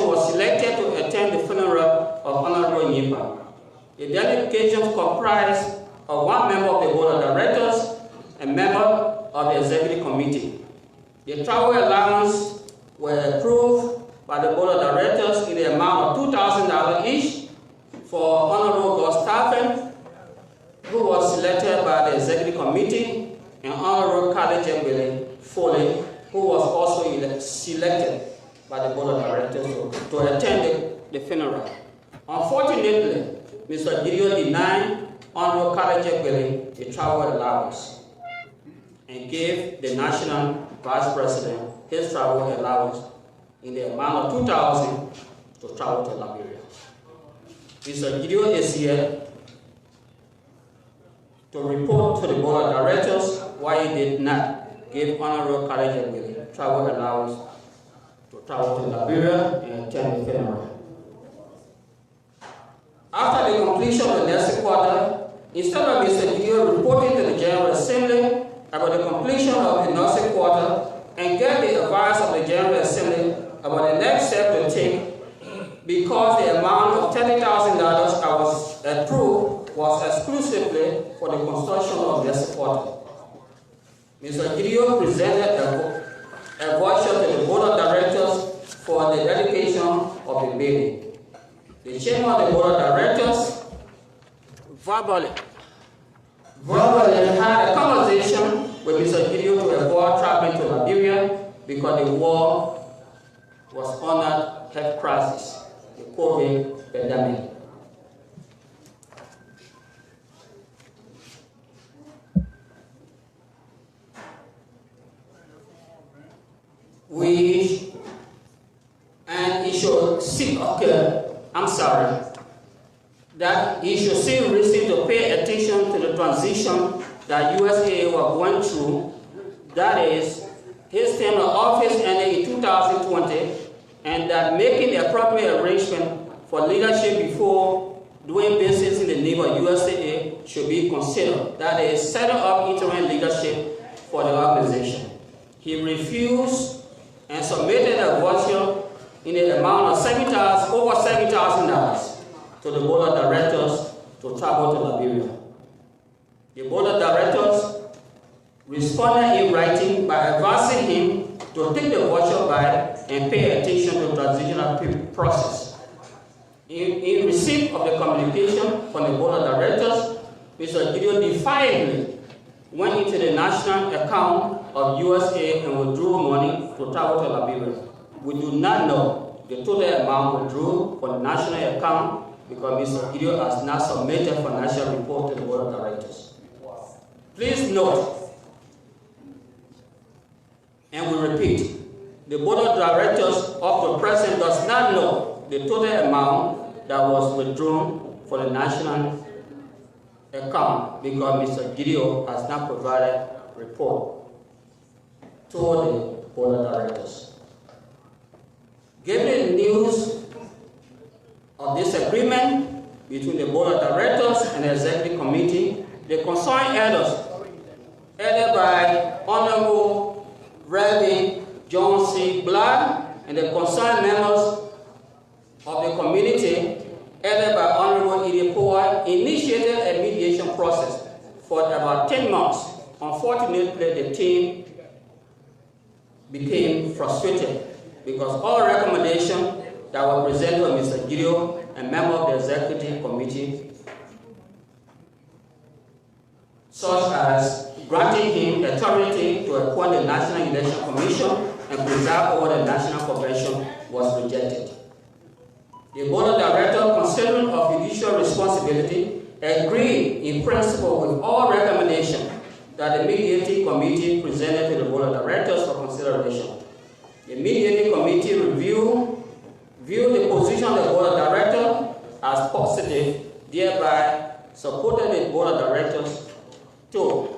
was selected to attend the funeral of Honorable Nyenpan. The delegation comprised of one member of the board of directors and member of the executive committee. The travel allowance were approved by the board of directors in the amount of $2,000 each for Honorable Gustaven, who was selected by the executive committee, and Honorable Khalid Foley, who was also selected by the board of directors to attend the funeral. Unfortunately, Mr. Gideon denied Honorable Khalid the travel allowance and gave the national vice president his travel allowance in the amount of $2,000 to travel to Liberia. Mr. Gideon is here to report to the board of directors why he did not give Honorable College with travel allowance to travel to Liberia and attend the funeral. After the completion of the next quarter, instead of Mr. Gideon reporting to the General Assembly about the completion of the nursing quarter and get the advice of the General Assembly about the next step to take, because the amount of $30,000 I was approved was exclusively for the construction of the next quarter. Mr. Gideon presented a voucher to the board of directors for the dedication of the building. The chairman of the board of directors verbally had a conversation with Mr. Gideon to avoid traveling to Liberia because the war was under health crisis, the COVID pandemic. That he should see reason to pay attention to the transition that USAA was going through. That is, his term of office ended in 2020, and that making the appropriate arrangement for leadership before doing business in the name of USAA should be considered. That is, setting up interim leadership for the organization. He refused and submitted a voucher in the amount of over $7,000 to the board of directors to travel to Liberia. The board of directors responded in writing by advising him to take the voucher back and pay attention to the transitional process. In receipt of the communication from the board of directors, Mr. Gideon defiantly went into the national account of USAA and withdrew money to travel to Liberia. We do not know the total amount withdrew from the national account because Mr. Gideon has not submitted a financial report to the board of directors. Please note, and we repeat, the board of directors up to present does not know the total amount that was withdrawn for the national account because Mr. Gideon has not provided a report to the board of directors. Given the news of this agreement between the board of directors and the executive committee, the concerned elders, headed by Honorable Reverend John C. Black, and the concerned members of the community, headed by Honorable Edith Poah, initiated a mediation process for about 10 months. Unfortunately, the team became frustrated because all recommendations that were presented to Mr. Gideon, a member of the executive committee, such as granting him authority to appoint the National Election Commission and preside over the National Convention, was rejected. The board of directors, considering of judicial responsibility, agreed in principle with all recommendations that the mediating committee presented to the board of directors for consideration. The mediating committee viewed the position of the board of directors as positive, thereby supported the board of directors to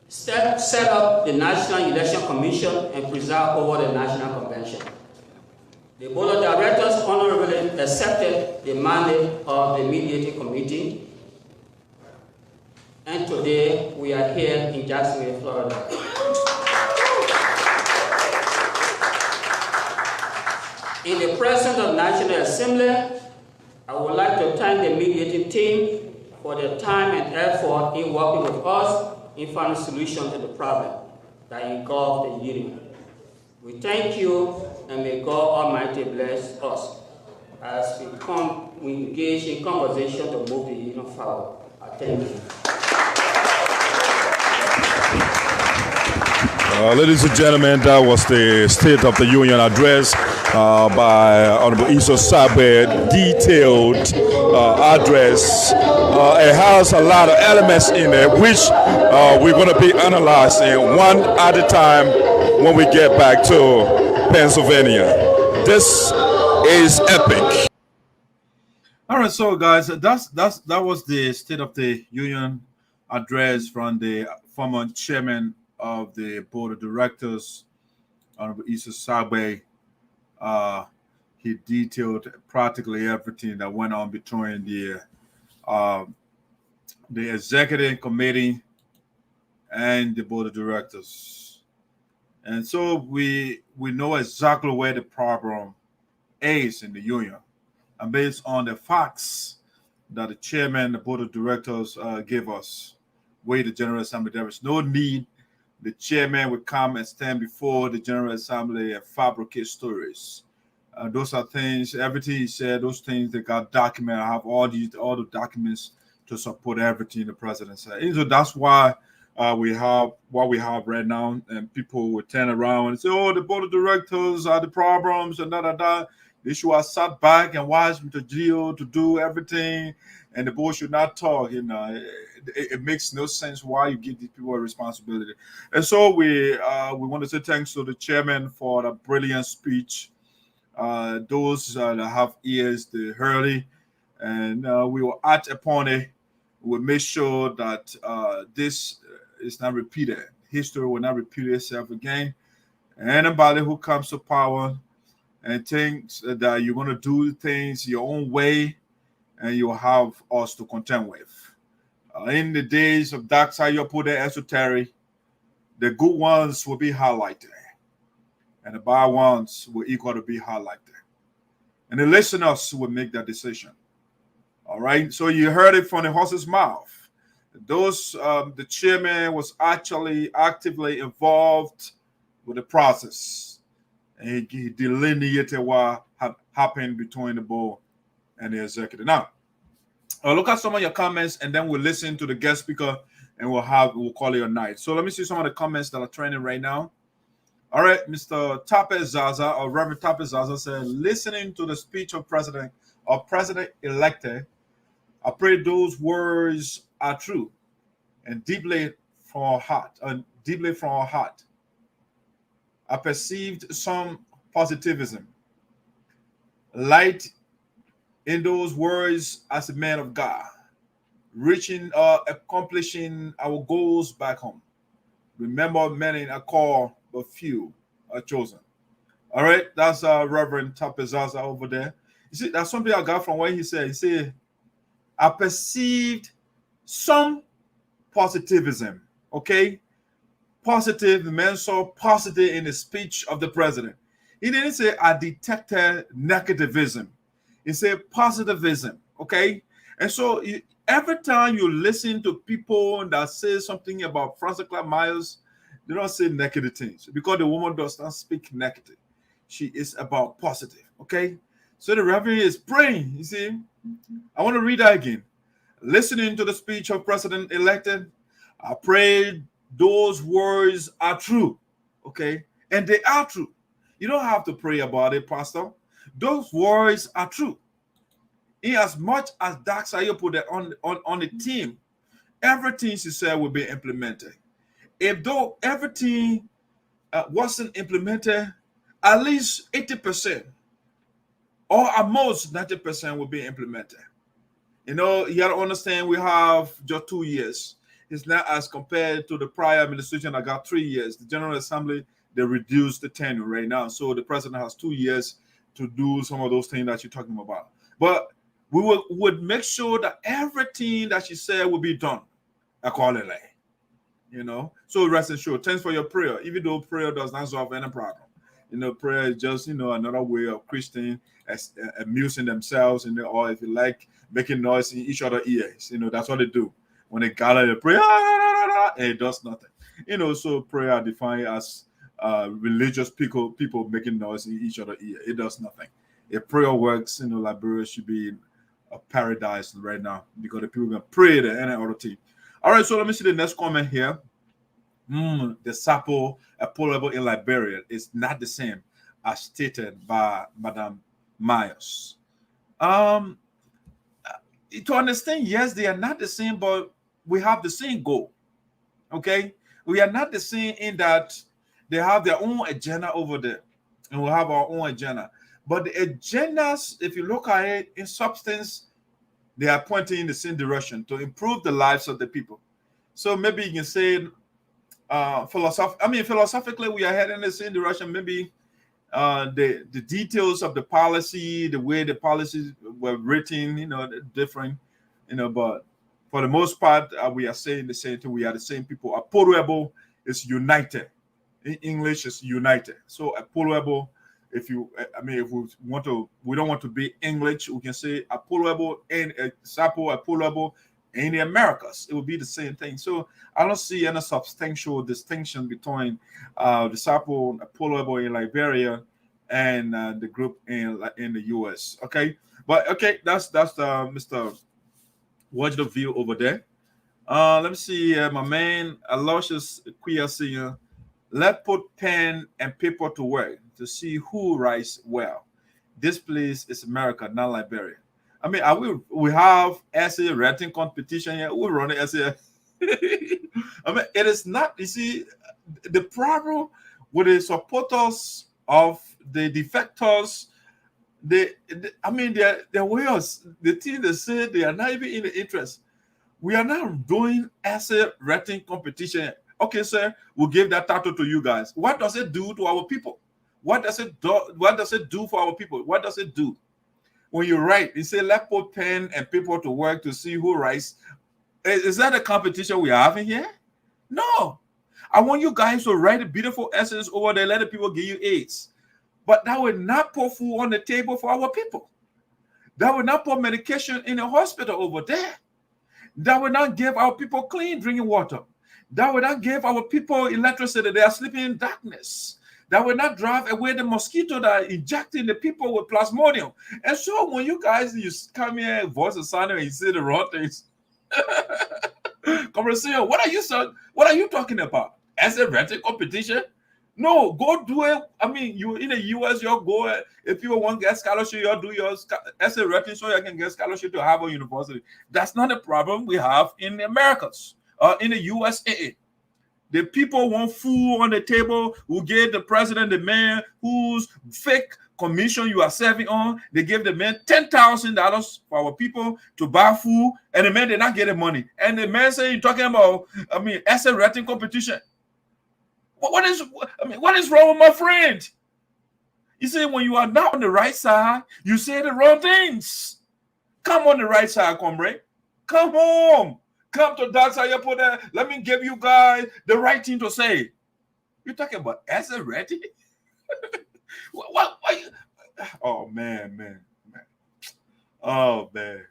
set up the National Election Commission and preside over the National Convention. The board of directors honorably accepted the mandate of the mediating committee, and today we are here in Jacksonville, Florida. In the presence of National Assembly, I would like to thank the mediating team for their time and effort in working with us in finding a solution to the problem that engulfed the union. We thank you, and may God Almighty bless us as we engage in conversation to move the union forward. I thank you. Ladies and gentlemen, that was the State of the Union address by Honorable Iso Sabe, detailed address. It has a lot of elements in it, which we're going to be analyzing one at a time, when we get back to Pennsylvania. This is epic. All right, so guys, that was the State of the Union address from the former chairman of the board of directors, Honorable ESOTERIC. He detailed practically everything that went on between the executive committee and the board of directors. And so we know exactly where the problem is in the union. And based on the facts that the chairman, the board of directors gave us, way the General Assembly, there is no need the chairman will come and stand before the General Assembly and fabricate stories. Those are things, everything he said, those things that got documented. I have all the documents to support everything the president said. And so that's why we have what we have right now, and people will turn around and say, "Oh, the board of directors are the problems," and da. They should have sat back and watched Mr. Gio to do everything, and the board should not talk. You know, it makes no sense why you give these people a responsibility. And so we want to say thanks to the chairman for the brilliant speech. Those that have ears, they heard it, and we will act upon it. We'll make sure that this is not repeated. History will not repeat itself again. Anybody who comes to power and thinks that you're going to do things your own way, and you'll have us to contend with. In the days of dark side, you'll put the esoteric, the good ones will be highlighted, and the bad ones will equal to be highlighted. And the listeners will make that decision. All right, so you heard it from the horse's mouth. The chairman was actually actively involved with the process. And he delineated what happened between the board and the executive. Now, look at some of your comments, and then we'll listen to the guest speaker, and we'll call it a night. So let me see some of the comments that are trending right now. All right, Mr. Tape Zaza, or Reverend Tape Zaza said, listening to the speech of President-elect, I pray those words are true and deeply from our heart. I perceived some positivism, light in those words as a man of God, reaching accomplishing our goals back home. Remember, many are called, but few are chosen. All right, that's Reverend Tapezaza over there. You see, that's something I got from what he said. He said, I perceived some positivism, okay? Positive, the man saw positive in the speech of the president. He didn't say, I detected negativism. He said positivism, okay? And so every time you listen to people that say something about Francess Clark Myers, they don't say negative things because the woman does not speak negative. She is about positive, okay? So the reverend is praying, you see. I want to read that again. Listening to the speech of President-elect, I prayed those words are true, okay? And they are true. You don't have to pray about it, Pastor. Those words are true. In as much as Daxayo put it on the team, everything she said will be implemented. If though everything wasn't implemented, at least 80% or at most 90% will be implemented. You know, you got to understand we have just 2 years. It's not as compared to the prior administration that got 3 years. The General Assembly, they reduced the tenure right now. So the president has 2 years to do some of those things that you're talking about. But we would make sure that everything that she said will be done accordingly. You know, so rest assured. Thanks for your prayer. Even though prayer does not solve any problem. You know, prayer is just, you know, another way of Christians amusing themselves, and or if you like, making noise in each other's ears. You know, that's what they do. When they gather, they pray, and it does nothing. You know, so prayer are defined as religious people making noise in each other's ear. It does nothing. If prayer works, you know, Liberia should be in a paradise right now because the people can pray there and other thing. All right, so let me see the next comment here. The Sapo Apollo in Liberia is not the same as stated by Madam Myers. To understand, yes, they are not the same, but we have the same goal. Okay, we are not the same in that They have their own agenda over there, and we'll have our own agenda. But the agendas, if you look at it in substance, they are pointing in the same direction to improve the lives of the people. So maybe you can say, philosophically, we are heading in the same direction. Maybe the details of the policy, the way the policies were written, different, but for the most part, we are saying the same thing. We are the same people. Apolloable is united. In English, is united. So apolloable, if we don't want to be English, we can say apolloable and Sapo apolloable in the Americas. It would be the same thing. So I don't see any substantial distinction between the Sapo apolloable in Liberia and the group in the US. Okay, but okay, that's Mr. Watch the view over there. Let me see. My man Aloysius Queer Senior. Let's put pen and paper to work to see who writes well. This place is America, not Liberia. I mean, we have essay writing competition here. We run an essay. I mean, it is not. You see, the problem with the supporters of the defectors, they're ways. The thing they say, they are not even in the interest. We are not doing essay writing competition. Okay, sir, we'll give that title to you guys. What does it do to our people? What does it do? What does it do for our people? What does it do? When you write, you say, let's put pen and paper to work to see who writes. Is that a competition we are having here? No. I want you guys to write beautiful essays over there, let the people give you aids. But that will not put food on the table for our people. That will not put medication in the hospital over there. That will not give our people clean drinking water. That will not give our people electricity. They are sleeping in darkness. That will not drive away the mosquito that are injecting the people with plasmodium. And so when you guys, you come here and voice a sign and you say the wrong things. Conversation, what are you talking about? As a renting competition? No, go do it. I mean, you in the US, you'll go. If you want to get scholarship, you'll do your as a renting so you can get scholarship to Harvard University. That's not a problem we have in the Americas. In the USAA, the people want food on the table. Who give the president, the man whose fake commission you are serving on, they give the man $10,000 for our people to buy food, and the man did not get the money. And the man saying, talking about, as a rating competition. What is wrong with my friend? You see, when you are not on the right side, you say the wrong things. Come on the right side, comrade. Come home. Come to that side, you put there. Let me give you guys the right thing to say. You're talking about as a ready? What? Oh man. Oh man.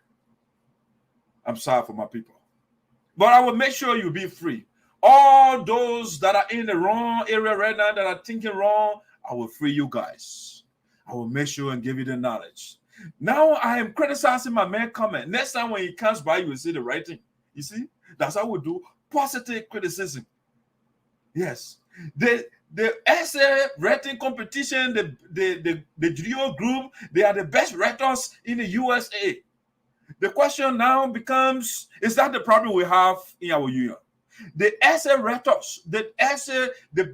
I'm sorry for my people. But I will make sure you be free. All those that are in the wrong area right now, that are thinking wrong, I will free you guys. I will make sure and give you the knowledge. Now I am criticizing my man comment. Next time when he comes by, you will see the right thing. You see, that's how we do positive criticism. Yes, the essay writing competition, the Judio group, they are the best writers in the USA. The question now becomes: is that the problem we have in our union? The essay writers, the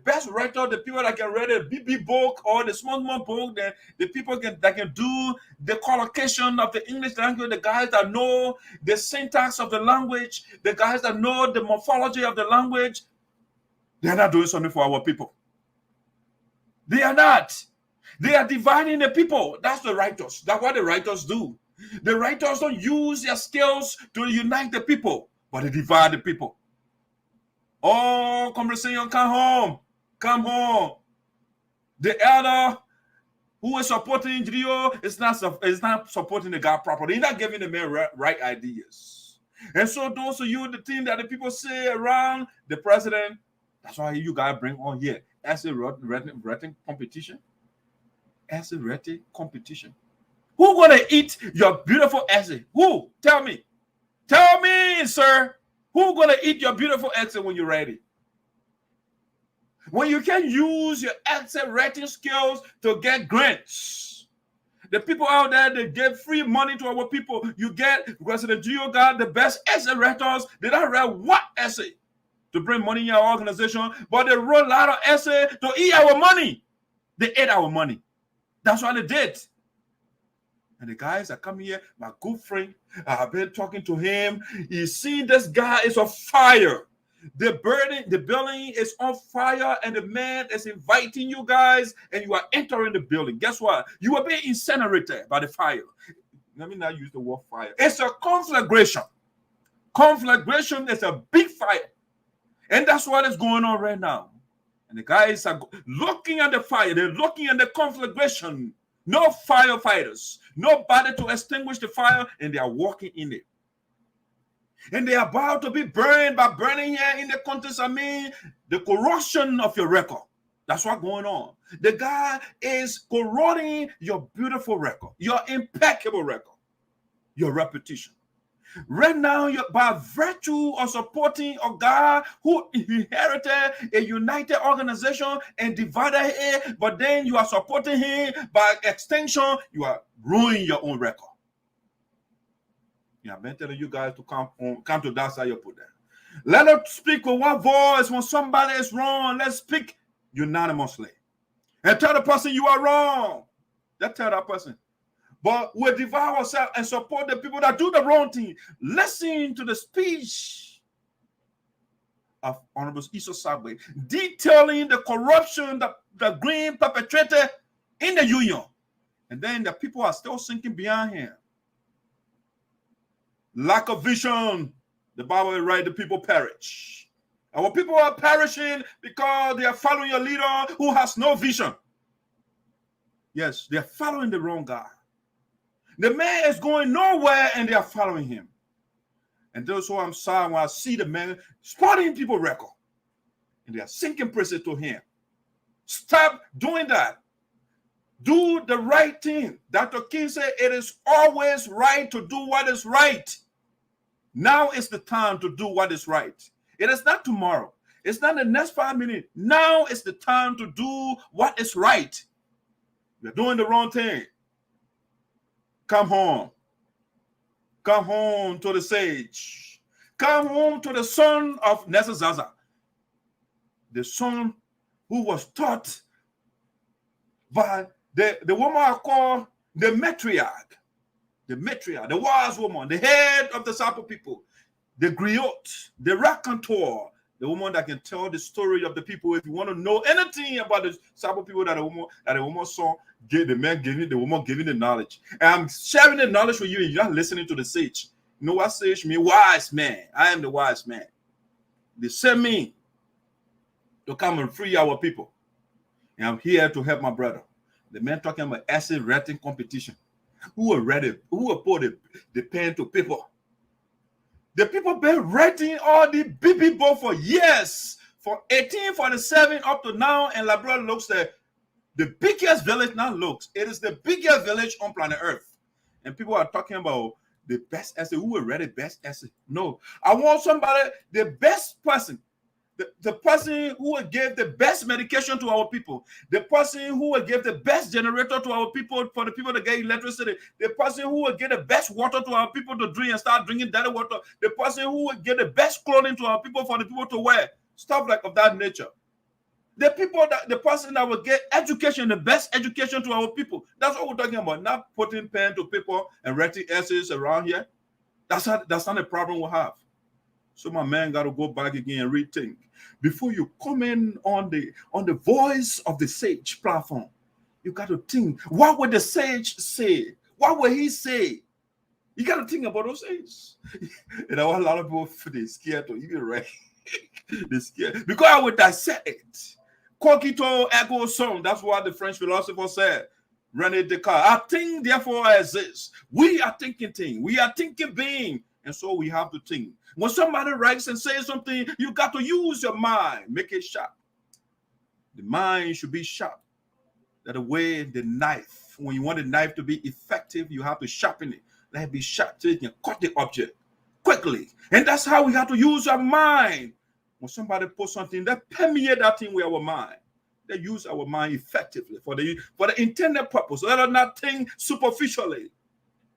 best writer, the people that can write a big book or the small book, the people that can do the collocation of the English language, the guys that know the syntax of the language, the guys that know the morphology of the language, they're not doing something for our people. They are not. They are dividing the people. That's the writers. That's what the writers do. The writers don't use their skills to unite the people, but they divide the people. Oh, conversation, come home. Come home. The elder who is supporting Grio is not supporting the guy properly. He's not giving the man right ideas. And so those of you, the thing that the people say around the president, that's why you guys bring on here. As a writing competition. As a writing competition. Who gonna eat your beautiful essay? Who? Tell me. Tell me, sir. Who's going to eat your beautiful essay when you're ready? When you can use your essay writing skills to get grants. The people out there, they give free money to our people. You get, because the GEO got the best essay writers. They don't write what essay? to bring money in our organization, but they wrote a lot of essay to eat our money. They ate our money. That's what they did. And the guys that come here, my good friend, I've been talking to him. You see, this guy is on fire. The building is on fire, and the man is inviting you guys, and you are entering the building. Guess what? You are being incinerated by the fire. Let me not use the word fire. It's a conflagration. Conflagration is a big fire. And that's what is going on right now. And the guys are looking at the fire. They're looking at the conflagration. No firefighters. Nobody to extinguish the fire. And they are walking in it. And they are about to be burned by burning here in the context. I mean, the corrosion of your record. That's what's going on. The guy is corroding your beautiful record. Your impeccable record. Your reputation. Right now, by virtue of supporting a guy who inherited a united organization and divided it, but then you are supporting him by extension, you are ruining your own record. Yeah, I've been telling you guys to come to that side you put there. Let us speak with one voice when somebody is wrong. Let's speak unanimously. And tell the person you are wrong. Let's tell that person. But we divide ourselves and support the people that do the wrong thing. Listen to the speech of Honorable ESOTERIC detailing the corruption that the Green perpetrated in the union. And then the people are still sinking behind him. Lack of vision. The Bible will write the people perish. Our people are perishing because they are following a leader who has no vision. Yes, they are following the wrong guy. The man is going nowhere and they are following him. And those who I'm sorry when I see the man spotting people record. And they are sinking praises to him. Stop doing that. Do the right thing. Dr. King said it is always right to do what is right. Now is the time to do what is right. It is not tomorrow. It's not the next 5 minutes. Now is the time to do what is right. You're doing the wrong thing. Come home. Come home to the sage. Come home to the son of Nezazaza. The son who was taught by the woman I call the matriarch. The matriarch, the wise woman, the head of the Sapo people. The griot, the raconteur, the woman that can tell the story of the people. If you want to know anything about the Sapo people that the woman saw, the man giving the woman giving the knowledge. And I'm sharing the knowledge with you, and you're not listening to the sage. You know what sage means? Wise man. I am the wise man. They sent me to come and free our people. And I'm here to help my brother. The man talking about essay writing competition. Who will put the pen to paper? The people been writing all the BB book for years, from 1847 up to now, and Labrador looks the biggest village now looks. It is the biggest village on planet Earth. And people are talking about the best essay. Who will write the best essay? No. I want somebody, the best person, the person who will give the best medication to our people, the person who will give the best generator to our people for the people to get electricity, the person who will give the best water to our people to drink and start drinking dirty water, the person who will give the best clothing to our people for the people to wear, stuff like of that nature. The person that will get education, the best education to our people. That's what we're talking about. Not putting pen to paper and writing essays around here. That's not the problem we have. So my man got to go back again and rethink. Before you comment on the voice of the sage platform, you got to think, what would the sage say? What would he say? You got to think about those things. You know, a lot of people they're scared to even write. They're scared. Because I would dissect it. Cogito ergo sum. That's what the French philosopher said. René Descartes. I think, therefore I exist. We are thinking things. We are thinking being. And so we have to think. When somebody writes and says something, you got to use your mind. Make it sharp. The mind should be sharp. That the way the knife, when you want the knife to be effective, you have to sharpen it. Let it be sharp so you can cut the object quickly. And that's how we have to use our mind. When somebody puts something, that permeate that thing with our mind. They use our mind effectively for the intended purpose. Let us not think superficially.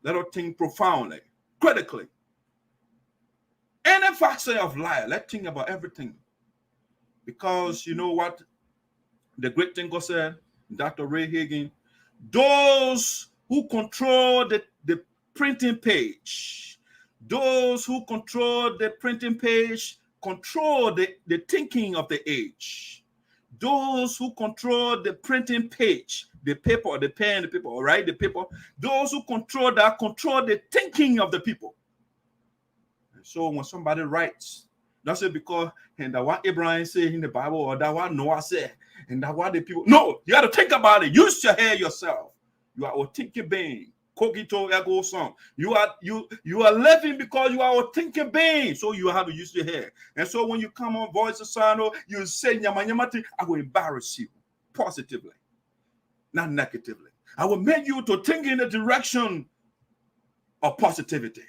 Let us think profoundly, critically. Any facet of life, let's think about everything. Because you know what the great thinker said, Dr. Ray Hagen, those who control the printing page, those who control the printing page control the thinking of the age. Those who control the printing page, the paper, the pen, the paper, all right, the paper, those who control that control the thinking of the people. And so when somebody writes, that's it because and that what Abraham said in the Bible, or that what Noah said, and that what the people. No, you got to think about it. Use your head yourself. You are a thinking being. Cogito ergo sum. You are living because you are a thinking being. So you have to use your head. And so when you come on Voice of SINOE, you say Nyamanyamati, I will embarrass you positively, not negatively. I will make you to think in the direction of positivity.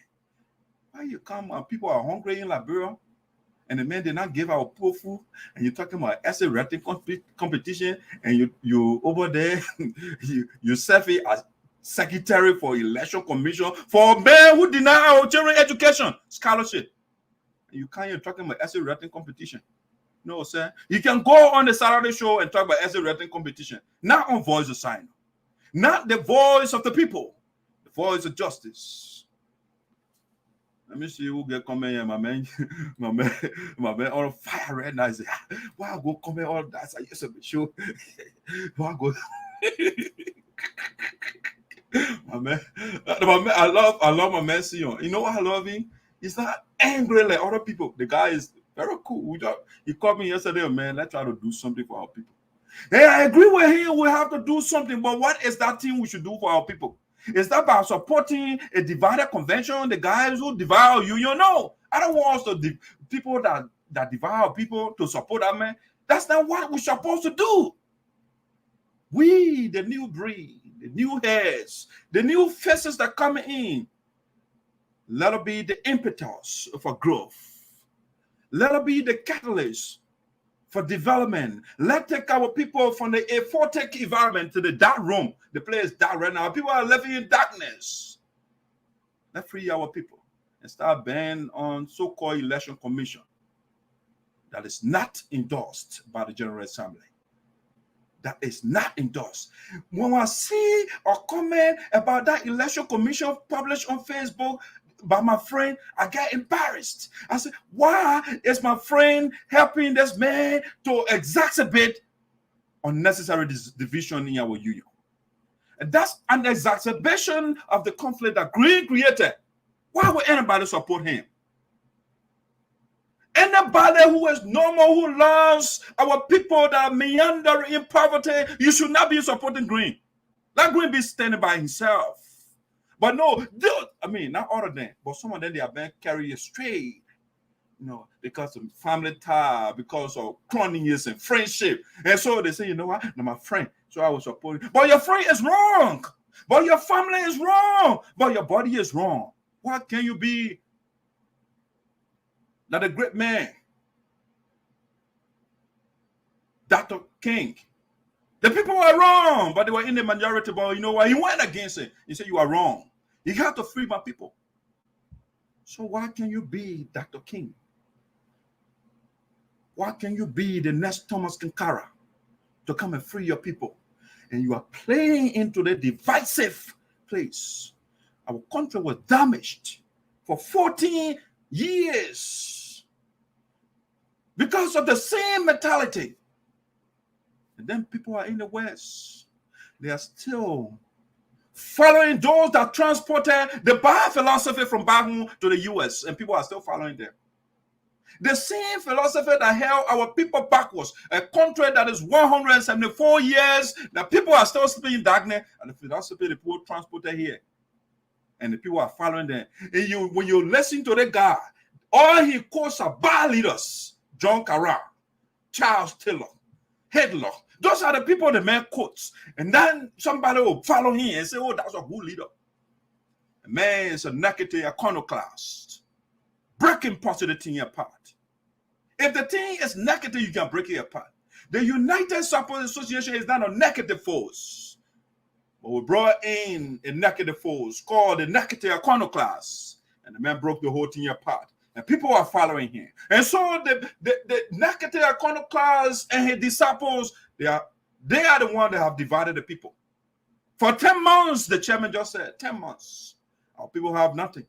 Why you come and people are hungry in Liberia? And the men did not give our poor food, and you're talking about essay writing competition, and you over there, you serve it as secretary for Election Commission for men who deny our children education, scholarship. And you can't even talking about essay writing competition. No, sir. You can go on the Saturday show and talk about essay writing competition, not on Voice of SINOE, not the voice of the people, the voice of justice. Let me see who get comment here, my man. my man on fire right now. Say, why I go comment all that? I used to be sure. Why I go? my man, I love my man Sion. You know what I love him? He's not angry like other people. The guy is very cool. He called me yesterday, man. Let's try to do something for our people. Hey, I agree with him. We have to do something, but what is that thing we should do for our people? Is that by supporting a divided convention, the guys who devour you? You know, I don't want us to people that devour people to support that man. That's not what we're supposed to do. We, the new breed, the new heads, the new faces that come in, let it be the impetus for growth. Let it be the catalyst for development. Let's take our people from the aphoric environment to the dark room. The place is dark right now. People are living in darkness. Let's free our people and start banning on so-called election commission that is not endorsed by the General Assembly. That is not endorsed. When I see a comment about that election commission published on Facebook by my friend, I get embarrassed. I said, why is my friend helping this man to exacerbate unnecessary division in our union? And that's an exacerbation of the conflict that Green created. Why would anybody support him? Anybody who is normal, who loves our people that meander in poverty, you should not be supporting Green. Let Green be standing by himself. But no, I mean, not all of them, but some of them, they are being carried astray, you know, because of family tie, because of cronyism and friendship. And so they say, you know what, no, my friend, so I will support you. But your friend is wrong. But your family is wrong. But your body is wrong. What can you be? That a great man, Dr. King. The people were wrong, but they were in the majority. But you know what? He went against it. He said, you are wrong. You have to free my people. So why can you be Dr. King? Why can you be the next Thomas Sankara to come and free your people? And you are playing into the divisive place. Our country was damaged for 14 years because of the same mentality. And then people are in the West. They are still following those that transported the Poah philosophy from back home to the US, and people are still following them. The same philosophy that held our people backwards, a country that is 174 years, that people are still sleeping in darkness, and the philosophy the people transported here. And the people are following them. And when you listen to the guy, all he quotes are bad leaders. John Carroll, Charles Taylor, Hitler. Those are the people the man quotes. And then somebody will follow him and say, oh, that's a good leader. The man is a negative iconoclast, breaking positive thing apart. If the thing is negative, you can break it apart. The United Support Association is not a negative force. But we brought in a negative force called the negative iconoclast. And the man broke the whole thing apart. And people are following him. And so the negative iconoclasts and his disciples, they are the ones that have divided the people. For 10 months, the chairman just said, 10 months. Our people have nothing.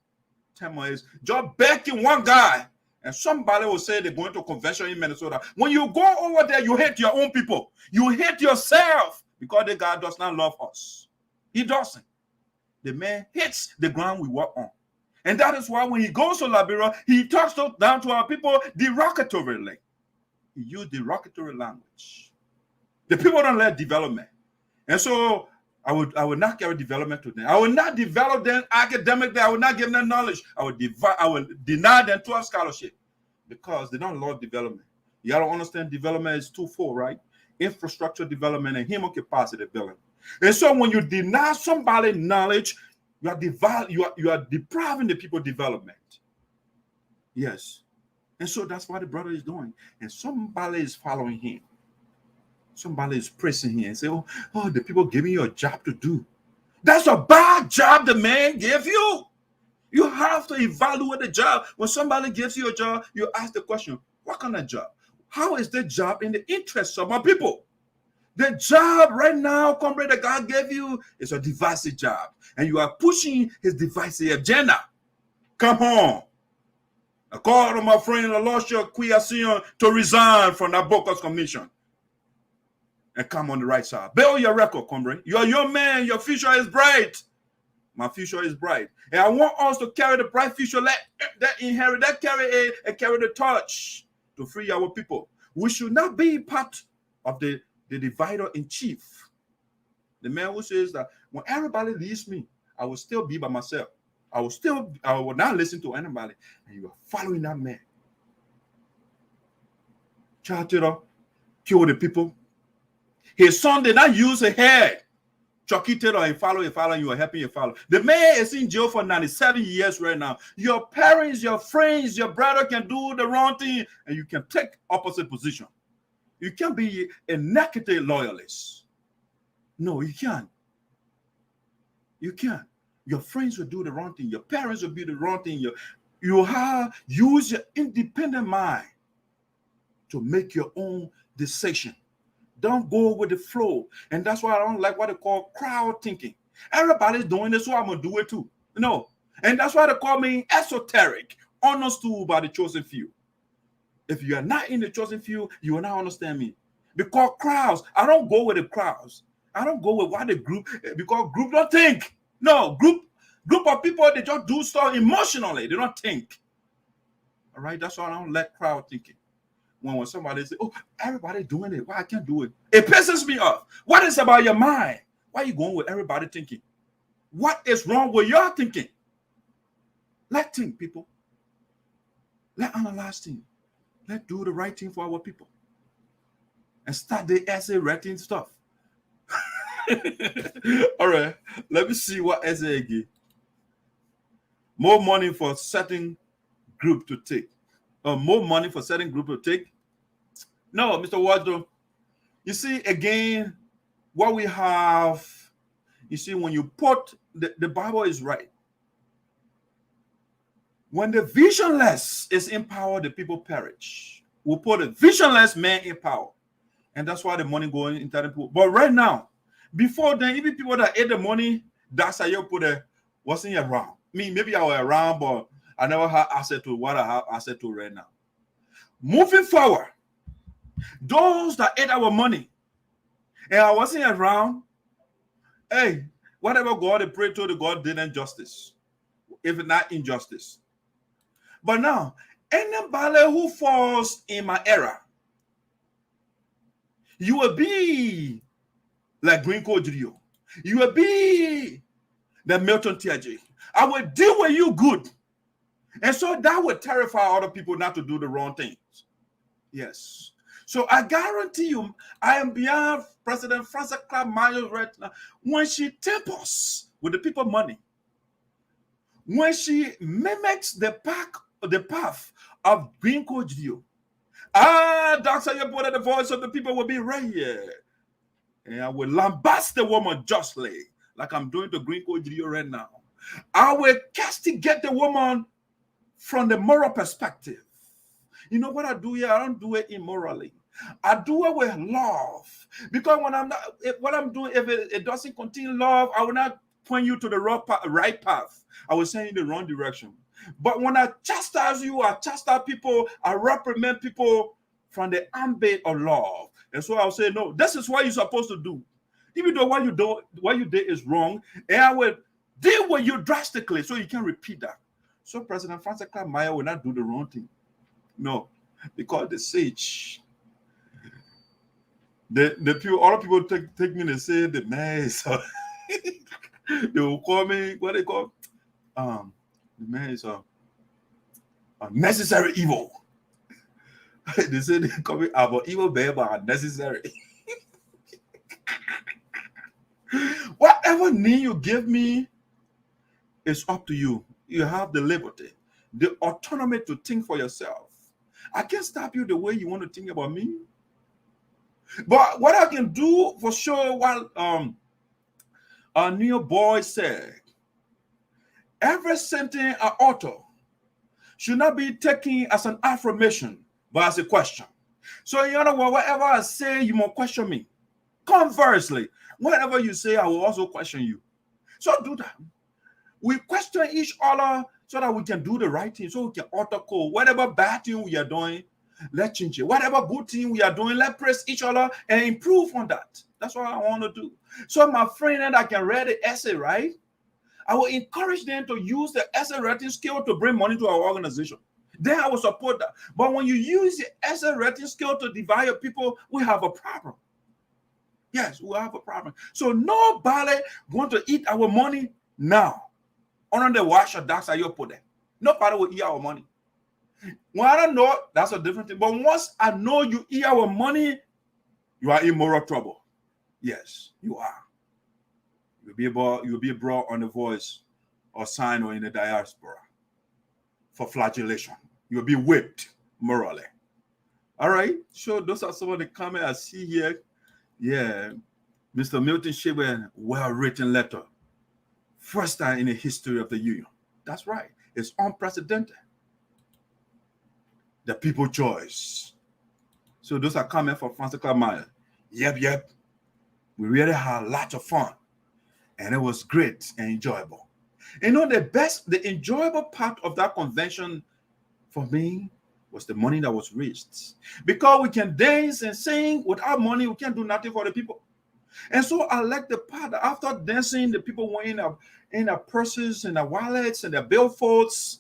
10 months. Just begging one guy. And somebody will say they're going to a convention in Minnesota. When you go over there, you hate your own people. You hate yourself because the guy does not love us. He doesn't. The man hates the ground we walk on. And that is why when he goes to Liberia, he talks down to our people derogatorily. He used derogatory language. The people don't like development. And so I would not carry development to them. I will not develop them academically. I will not give them knowledge. I will deny them 12 scholarship because they don't love development. You got to understand development is twofold, right? Infrastructure development and human capacity building. And so when you deny somebody knowledge, you are depriving the people development. Yes. And so that's what the brother is doing. And somebody is following him. Somebody is praising him and say, oh, the people giving you a job to do. That's a bad job the man gave you. You have to evaluate the job. When somebody gives you a job, you ask the question, what kind of job? How is the job in the interest of my people? The job right now, comrade, that God gave you is a divisive job. And you are pushing his divisive agenda. Come on. I called on my friend Elisha Quiasion to resign from that Bocas commission. And come on the right side. Build your record, comrade. You are your man. Your future is bright. My future is bright. And I want us to carry the bright future, carry the torch to free our people. We should not be part of the divider in chief. The man who says that when everybody leaves me, I will still be by myself. I will not listen to anybody. And you are following that man. Charge it up, kill the people. His son did not use a head. Chuck it and follow, you are helping you follow. The man is in jail for 97 years right now. Your parents, your friends, your brother can do the wrong thing and you can take opposite position. You can't be a negative loyalist. No, you can't. You can't. Your friends will do the wrong thing. Your parents will do the wrong thing. Use your independent mind to make your own decision. Don't go with the flow. And that's why I don't like what they call crowd thinking. Everybody's doing this, so I'm going to do it too. No. And that's why they call me esoteric, understood by the chosen few. If you are not in the chosen few, you will not understand me. Because crowds, I don't go with the crowds. I don't go with what the group, because group don't think. No, group of people, they just do stuff emotionally. They don't think. All right, that's why I don't like crowd thinking. When somebody says, oh, everybody doing it, why I can't do it? It pisses me off. What is about your mind? Why are you going with everybody thinking? What is wrong with your thinking? Let's think, people. Let's analyze things. Let's do the right thing for our people. And start the essay writing stuff. All right, let me see what essay give. More money for certain group to take. More money for certain group to take. No, Mr. Wardrobe. You see, again, what we have, you see, when you put, the Bible is right. When the visionless is in power, the people perish. We put a visionless man in power. And that's why the money going into the people. But right now, before then, even people that ate the money, that's how you put it, wasn't around. Maybe I was around, but I never had access to what I have access to right now. Moving forward, those that ate our money, and I wasn't around, hey, whatever God they prayed to, the God did injustice, if not injustice. But now, anybody who falls in my era, you will be like Green Codrio. You will be the Milton Tiaji. I will deal with you good. And so that would terrify other people not to do the wrong things. Yes. So I guarantee you, I am beyond President Francess Clark Myers right now. When she tampers with the people money, when she mimics the path of Green Codrio, Dr. Yebola, the voice of the people will be right here. And I will lambast the woman justly, like I'm doing to Green Codrio right now. I will castigate the woman from the moral perspective. You know what I do here? I don't do it immorally. I do it with love. Because when what I'm doing, if it doesn't contain love, I will not point you to the right path. I will send you in the wrong direction. But when I chastise you, I chastise people, I reprimand people from the ambit of love. And so I'll say, no, this is what you're supposed to do. Even though what you did is wrong, and I will deal with you drastically so you can repeat that. So President Francess Clark Myers will not do the wrong thing. No, because the sage, the people, all people take me and say the man is they will call me what they call the man is a necessary evil. They say they call me about evil baby unnecessary. Whatever name you give me is up to you. You have the liberty, the autonomy to think for yourself. I can't stop you the way you want to think about me. But what I can do for sure, what our new boy said, every sentence I utter should not be taken as an affirmation, but as a question. So in other words, whatever I say, you must question me. Conversely, whatever you say, I will also question you. So do that. We question each other so that we can do the right thing, so we can alter code. Whatever bad thing we are doing, let's change it. Whatever good thing we are doing, let's praise each other and improve on that. That's what I want to do. So my friend that can read the essay, right? I will encourage them to use the essay writing skill to bring money to our organization. Then I will support that. But when you use the essay writing skill to divide your people, we have a problem. Yes, we have a problem. So nobody want to eat our money now. Under the wash of dark side, you put there. Nobody will eat our money. When I don't know, that's a different thing. But once I know you eat our money, you are in moral trouble. Yes, you are. You'll be brought on the voice or sign or in the diaspora for flagellation. You'll be whipped morally. All right. So those are some of the comments I see here. Yeah. Mr. Milton Shiba, well-written letter. First time in the history of the union. That's right. It's unprecedented. The people's choice. So those are comments from Francess Clark Myers. Yep. We really had a lot of fun. And it was great and enjoyable. You know, the enjoyable part of that convention for me was the money that was raised. Because we can dance and sing. Without money, we can't do nothing for the people. And so I like the part that after dancing, the people went in their purses and their wallets and their billfolds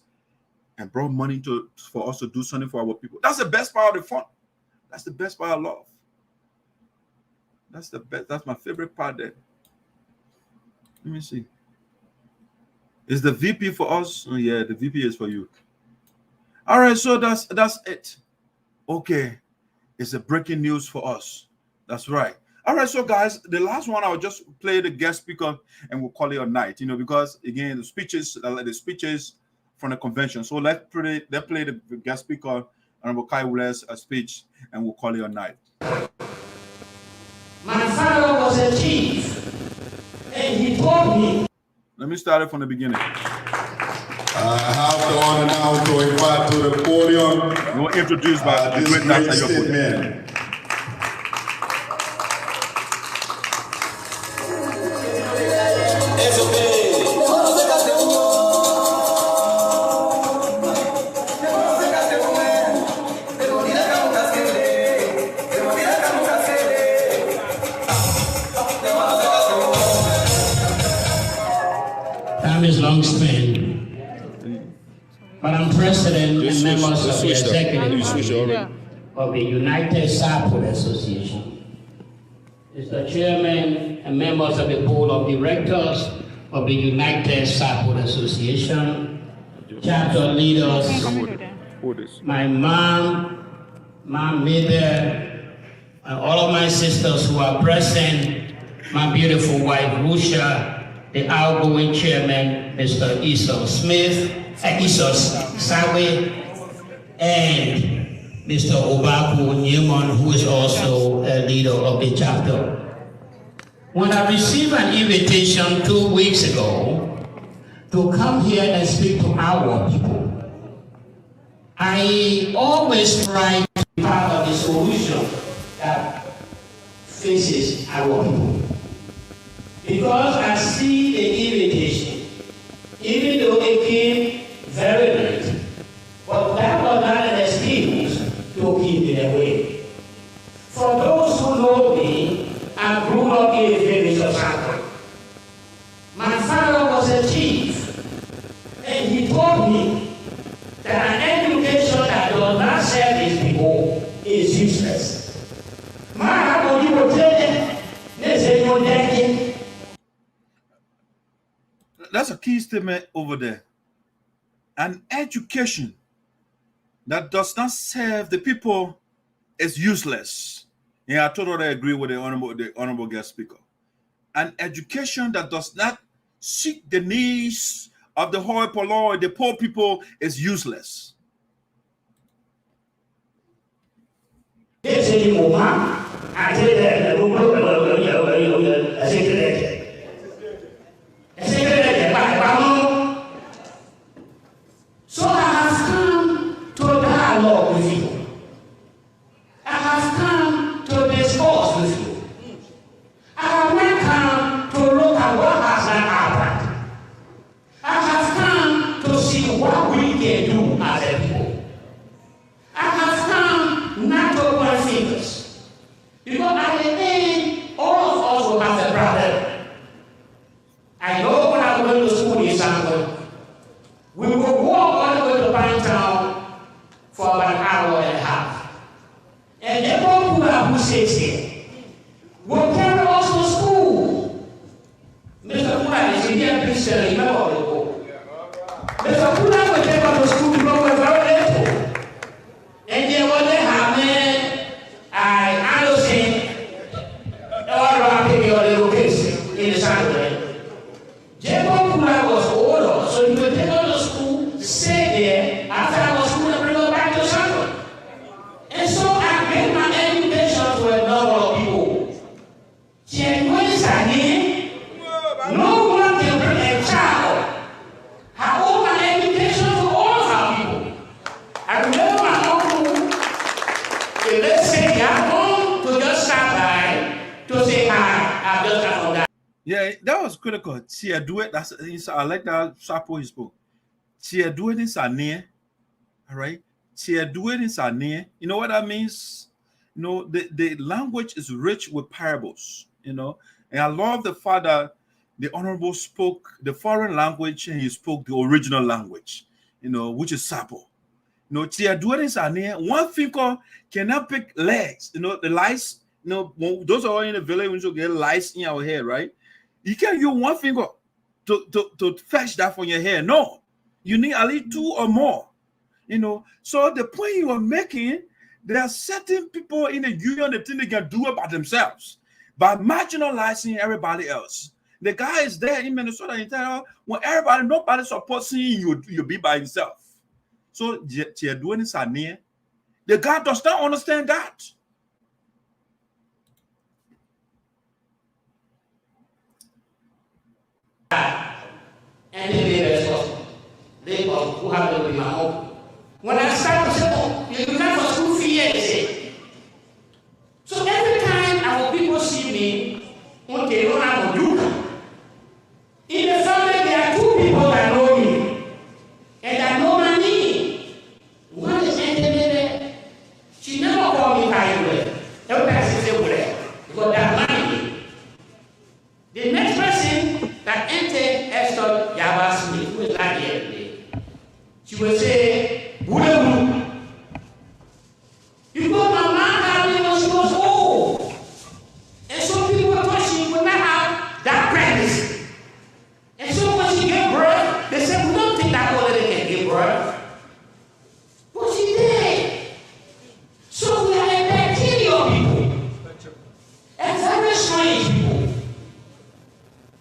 and brought money for us to do something for our people. That's the best part of the fun. That's the best part of love. That's the best. That's my favorite part there. Let me see. Is the VP for us? Oh, yeah, the VP is for you. All right, so that's it. Okay, it's a breaking news for us. That's right. All right, so guys, the last one I'll just play the guest speaker and we'll call it a night. You know, because again the speeches from the convention. So let's play the guest speaker and we'll call a speech and we'll call it a night. My father was a chief, and he told me. Let me start it from the beginning. I have the honor now to invite to the podium. We'll introduce by this great statement. Is long spent, but I'm president and members of the executive of the United Sapwood Association. Mr. Chairman and members of the board of directors of the United Sapwood Association, chapter leaders, my mom, my mother, and all of my sisters who are present, my beautiful wife, Rusha, the outgoing chairman, Mr. Esos Sawe, and Mr. Ojuku Nyenpan, who is also a leader of the chapter. When I received an invitation 2 weeks ago to come here and speak to our people, I always try to be part of the solution that faces our people. Because I see the invitation, even though it came very late, but that was not an excuse to keep it away. For those who know me, I grew up in the village of Santo. My father was a chief, and he told me that an education that does not serve his people is useless. That's a key statement over there. An education that does not serve the people is useless. Yeah, I totally agree with the honorable guest speaker. An education that does not seek the needs of the hoi polloi, the poor people, is useless. So I have come to dialogue with you. I have come to discuss with you. I have not come to look at what has not happened. I have come to see what we can do as a people. I have come not to point fingers. Because at the end, all of us will have a problem. I know when I went to school in Santo, we will walk all the way to Pinetown for about an hour and a half. And the people who sits here will carry us to school. Mr. Poah is in here, please tell you about the book. Mr. Poah will take us to school because we're very little. And then when they have I understand all around your little kids in the Saturday. Jacob Poah was older, so he would take us to school, stay there, after I was school, and bring us back to Saturday. And so I gave my education to a number of people. No one can bring a child. I owe my education to all of our people. I remember my uncle, let's say, I'm home to just stop by to say hi. I've just come from that. Yeah, that was critical. Do it. I like that Sapo he spoke. Do it in Sane. All right. Do it in Sane. You know what that means? You know, the language is rich with parables, you know. And I love the fact that the honorable spoke the foreign language and he spoke the original language, you know, which is Sapo. You know, do it in Sane. One finger cannot pick legs, you know, the lice, you know, those are all in the village when you get lice in your hair, right? You can't use one finger to fetch that from your hair. No, you need at least two or more. You know, so the point you are making, there are certain people in the union that think they can do it by themselves, by marginalizing everybody else. The guy is there in Minnesota, when nobody supports you, you'll be by yourself. So the guy does not understand that. And they who have to be my home. When I started to say, oh, you come for school fee, they so every time our people see me, okay, I'm Ojuku. In the family, there are two people that know me and that know my name. One is Edith. She never called me Kaiwe. Every time she said, because that money. The next person that entered Esther Yabasmi, who is not here today, she will say, Because my mom had me when she was old. And so people thought she would not have that practice. And so when she gave birth, they said, we don't think that old lady can give birth. But she did. So we are a bacterial people. And very strange people.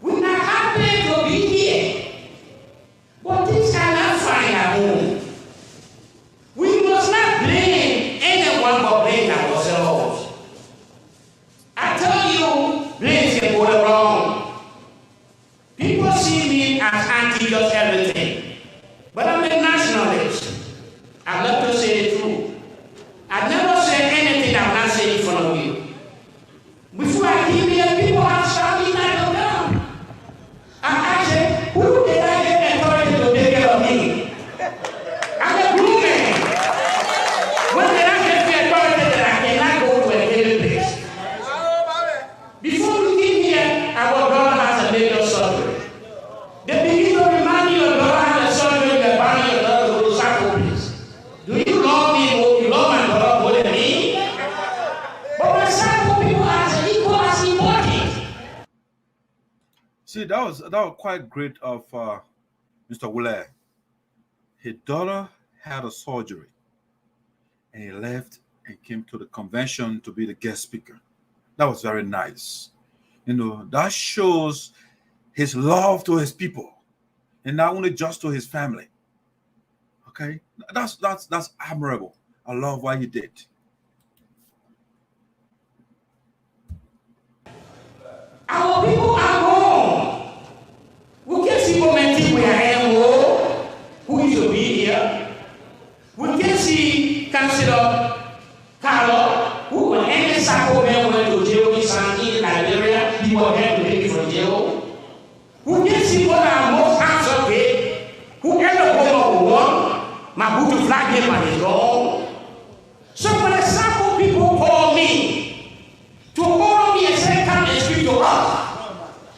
We're not happy to be here. But things cannot find our home. We must not blame anyone but blame ourselves. I tell you, blame can go wrong. People see me as anti just everything. But I'm a nationalist. I love to say the truth. I never said anything I'm not saying in front of you. Before I came here, people have shouted at the down. I said, who did I get authority to take care of me? I'm a blue man. When did I get the authority that I cannot go to a daily place? Before you came here, our daughter has a major surgery. They begin to remind you your daughter has a surgery, they're buying your daughter to go to Saco, please. Do you love me more? You love my daughter more than me? But when Saco people are equal as important. See, that was quite great of Mr. Wille. His daughter had a surgery, and he left and came to the convention to be the guest speaker. That was very nice. You know, that shows his love to his people, and not only just to his family. Okay, that's admirable. I love what he did. Our people are gone. We can see momentum where I am, who should be here. We can see Councillor Carlo, who when any Sako man went to jail in Liberia, he was there to take it from jail. We can see what our most hands okay, who ever go to war, Mabutu flag him and he's gone. So when the Sako people call me to call me and say, come and speak to us,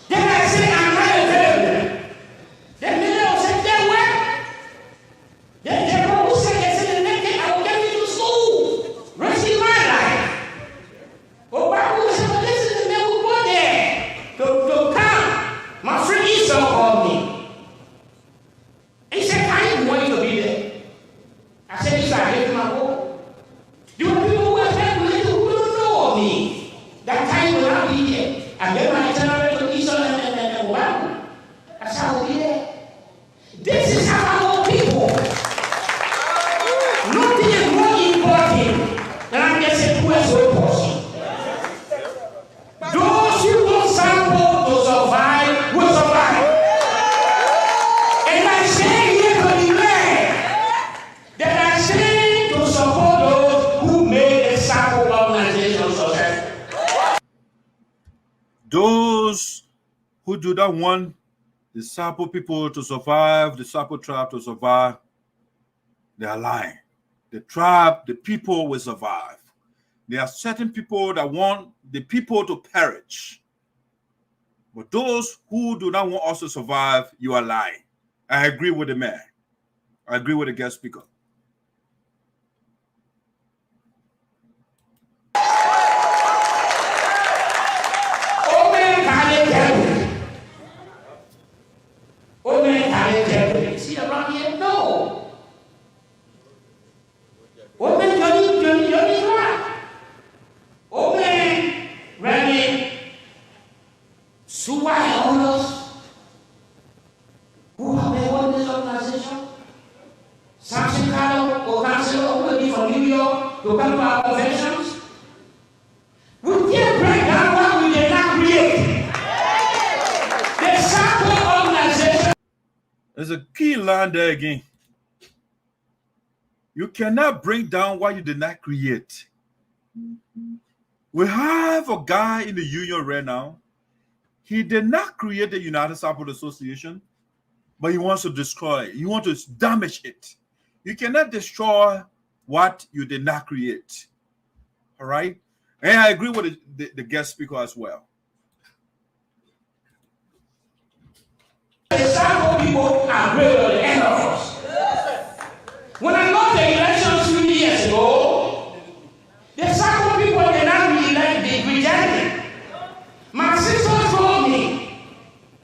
then I say, I'm not available. Then they will say, they were. Then they will say, I will get you to school, risking my life. But Bible said, listen, they will go there to come. My friend Esau called me. He said, I am going to be there. I said, Esau, I gave him my word. You are people who are there who don't know of me. That time will not be here. I gave my general to Esau and Bible. I said, I will be there. This is how our people. Nothing is more important than I just said, who is so person. Those who don't sample to survive will survive. And I say here to declare that I say to support those who made a sample organization successful. Those who do not want the Sapo people to survive, the Sapo tribe to survive, they are lying. The tribe, the people will survive. There are certain people that want the people to perish. But those who do not want us to survive, you are lying. I agree with the man. I agree with the guest speaker. See around here? No. Open Johnny Clark. Open Remy Suwai owners who have been on this organization. Samson Carlo or Councilor who will be from New York to come to our conventions. We can't break down what we did not create. The Sample organization. There's a key line there again. You cannot bring down what you did not create. We have a guy in the union right now. He did not create the United Support Association, but he wants to destroy it. He wants to damage it. You cannot destroy what you did not create. All right? And I agree with the guest speaker as well. The Sako people are great at the end of us. When I got the elections 2 years ago, the Sako people did not re-elect the rejected. My sisters told me,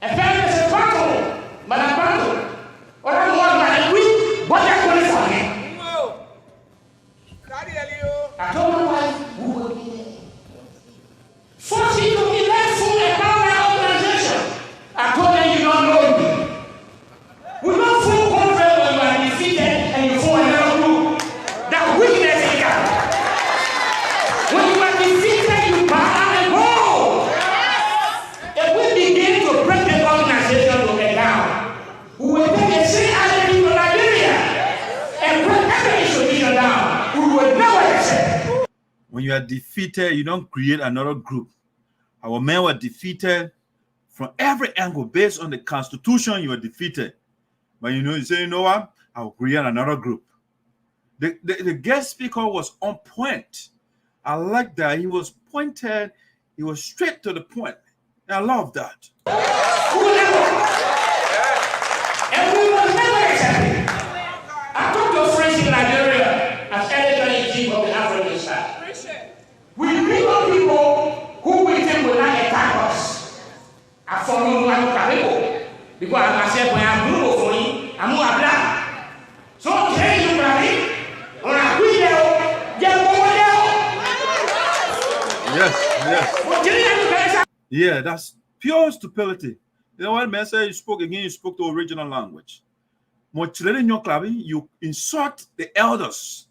a parent is a battle, but a battle. Or I'm more than a week, what are you going for me? I told my wife, who will be there? 40 to 11. When you are defeated, you don't create another group. Our men were defeated from every angle based on the Constitution. You were defeated. But you say, you know what? I'll create another group. The guest speaker was on point. I like that. He was pointed. He was straight to the point. And I love that. And we was never accepted. I took your friends in Nigeria as editor-in-chief of the African side. We bring up people who we think will not attack us. I follow you and because I myself when I'm blue for you, I'm more black. So today you brother, on a video, get over Yes. Yeah, that's pure stupidity. You know what man said? You spoke again, you spoke the original language. You insult the elders.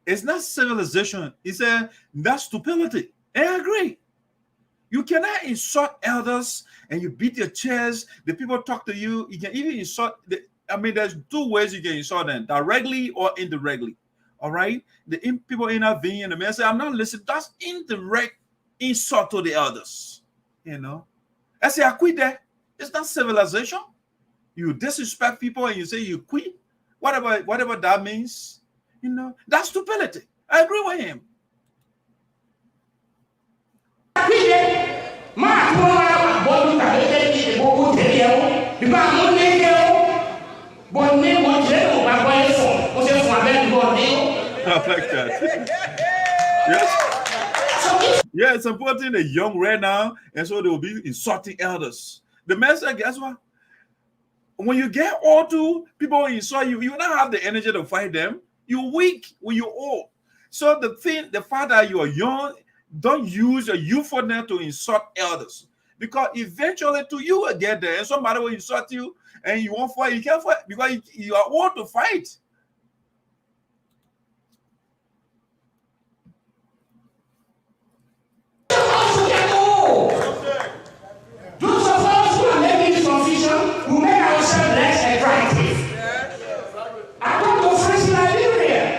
It's not civilization. He said that's stupidity. I agree. You cannot insult elders and you beat your chest. The people talk to you. You can even insult. There's two ways you can insult them: directly or indirectly. All right. The people intervene and the man say, "I'm not listening." That's indirect insult to the elders. You know. I say I quit there. It's not civilization. You disrespect people and you say you quit. Whatever that means. You know, that's stupidity. I agree with him. I like that. Yes. Yeah, it's important they're young right now, and so they will be insulting elders. The man said, guess what? When you get older, people insult you. You don't have the energy to fight them. You're weak when you're old. So the fact that you are young, don't use your youthfulness to insult elders. Because eventually to you will get there and somebody will insult you and you won't fight. You can't fight because you are old to fight. Those of us who are making this confusion will make ourselves less attractive. I don't go friends in Liberia.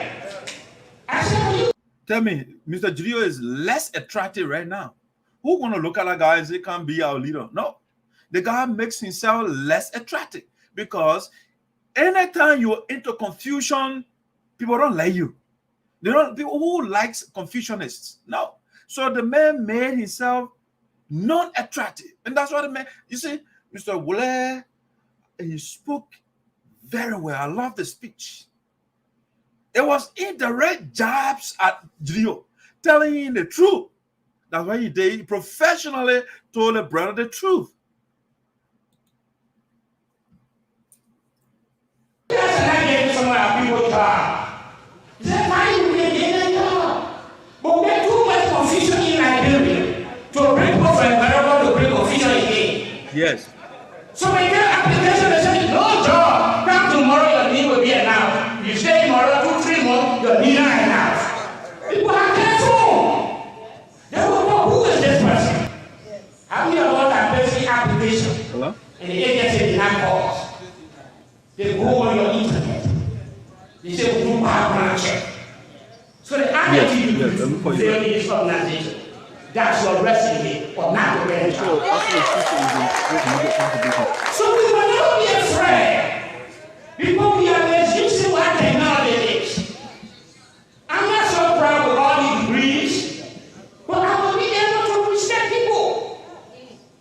Tell me, Mr. Julio is less attractive right now. Who gonna look at that guy and say can't be our leader? No, the guy makes himself less attractive because anytime you're into confusion, people don't like you. They don't. People who likes confusionists. No. So the man made himself non-attractive, and that's what the man. You see, Mr. Wule, he spoke very well. I love the speech. It was indirect jabs at Julio, telling him the truth. That's why he did. He professionally told the brother the truth. That's not getting some of our people job. That's why you can get a job. But we have too much confusion in Nigeria to bring people from America to bring confusion again. Yes. So when you get application, they say, no job. Come tomorrow, your need will be announced. You stay tomorrow, 2-3 months, your need are announced. People are careful. They will know who is this person. How many of us are placing application? Hello? And the agency did not call. They go on your internet. They say, we do background check. So the other thing you do fail in this organization. That's your resume or not to get a job. So we will never be afraid. Because we are using what technology is. I'm not so proud with all these degrees, but I will be able to respect people.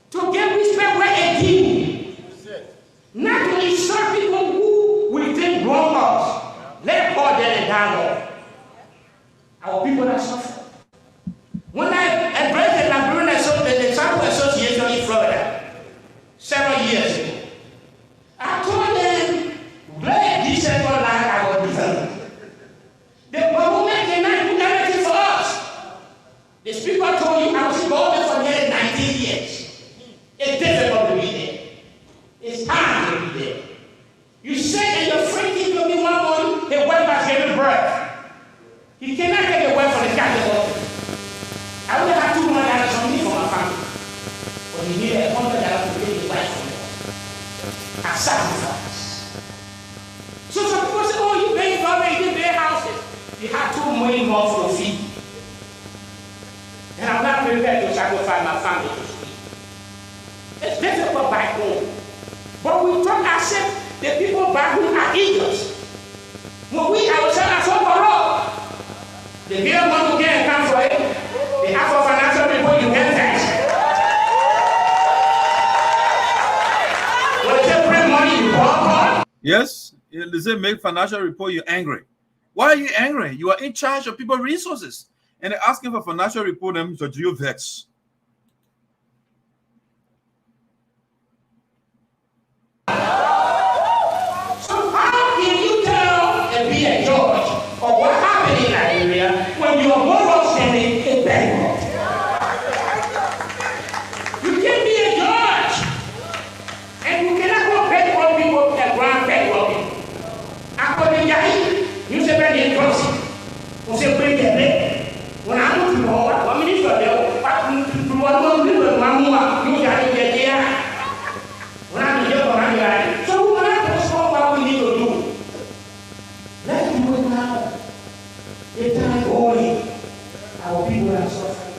To get respect where they due. Not to insult people who we think wrong us. Let Paul get a dialogue. Our people are suffering. When I addressed the Liberian the Sample Association in Florida several years ago, I told them, very decentralized our development. The government cannot do anything for us. The speaker told you I was involved for nearly 19 years. It's difficult to be there. It's hard to be there. You say that your friend gives me one morning, the wife has given birth. He cannot get a wife from the capital. I would have $200 on me for my family. But he needed $100 to pay his wife for me. I sacrifice. So some people say, oh, you pay for it, you pay houses. You have $2 million more for a fee. It's difficult back home. But we talk as if the people back home are idiots. When we ourselves are so corrupt, the girl want to get and come for it, they ask for financial report, you get that. When they say bring money, you call. Yes, they say make financial report, you're angry. Why are you angry? You are in charge of people's resources. And they're asking for financial report, them to do you vex. Be a judge of what happened in Nigeria when your moral standing is bankrupt. You can't be a judge, and you cannot go bankrupt people and run bankrupt people. According to you say that in Johnson, you say bring them there. When I go to Poah, one minister there, but you want to do it, one more, you got to get there. When I'm here, so what we need to do. Let's do it now. The time going, our people are suffering.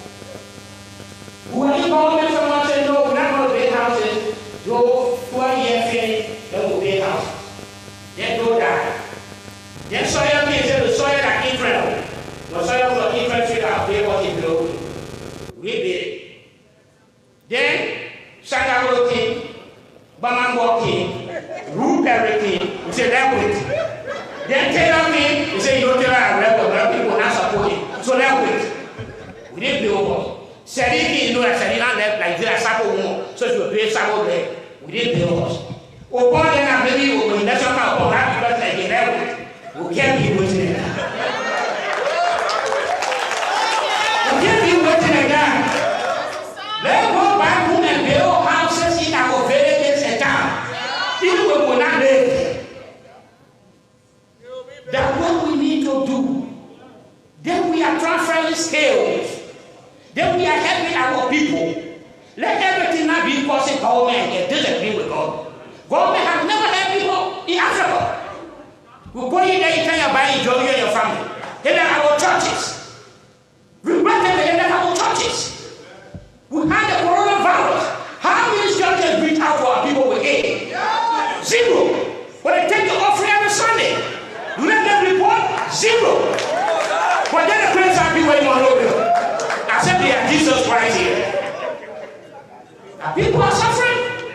When the government someone said, no, we're not going to build houses, go 12-year finish, then we'll build houses. Then go die. Then soil means the soil that Israel. The soil for Israel should have built what it built. We build it. Then, Sandra king, Bamangwa king, Rupert king, we say that with. Then Taylor King, he said, you don't tell our people not support him. So let's wait. We didn't build one. Sadiki, you know that Sadina left like this, Sapo more. So she will pay Sapo there. We didn't build us. Upon then, maybe when that's not our own, because like in that way, we can't be waiting. We can't be waiting again. Let's go back home and build houses in our villages and town. Even when we're not there. That's what we need to do. Then we are transferring skills. Then we are helping our people. Let everything not be causing government and disagree with God. Government has never helped people in Africa. We go in there, you can buy enjoy you and your family. They are our churches. Regrettably, they are our churches. We had the coronavirus. How many churches reach out to our people with aid? Zero. But they take the offering every Sunday. You let them report? Zero. But then the friends are people in Monrovia. I said they are Jesus Christ here. Now people are suffering.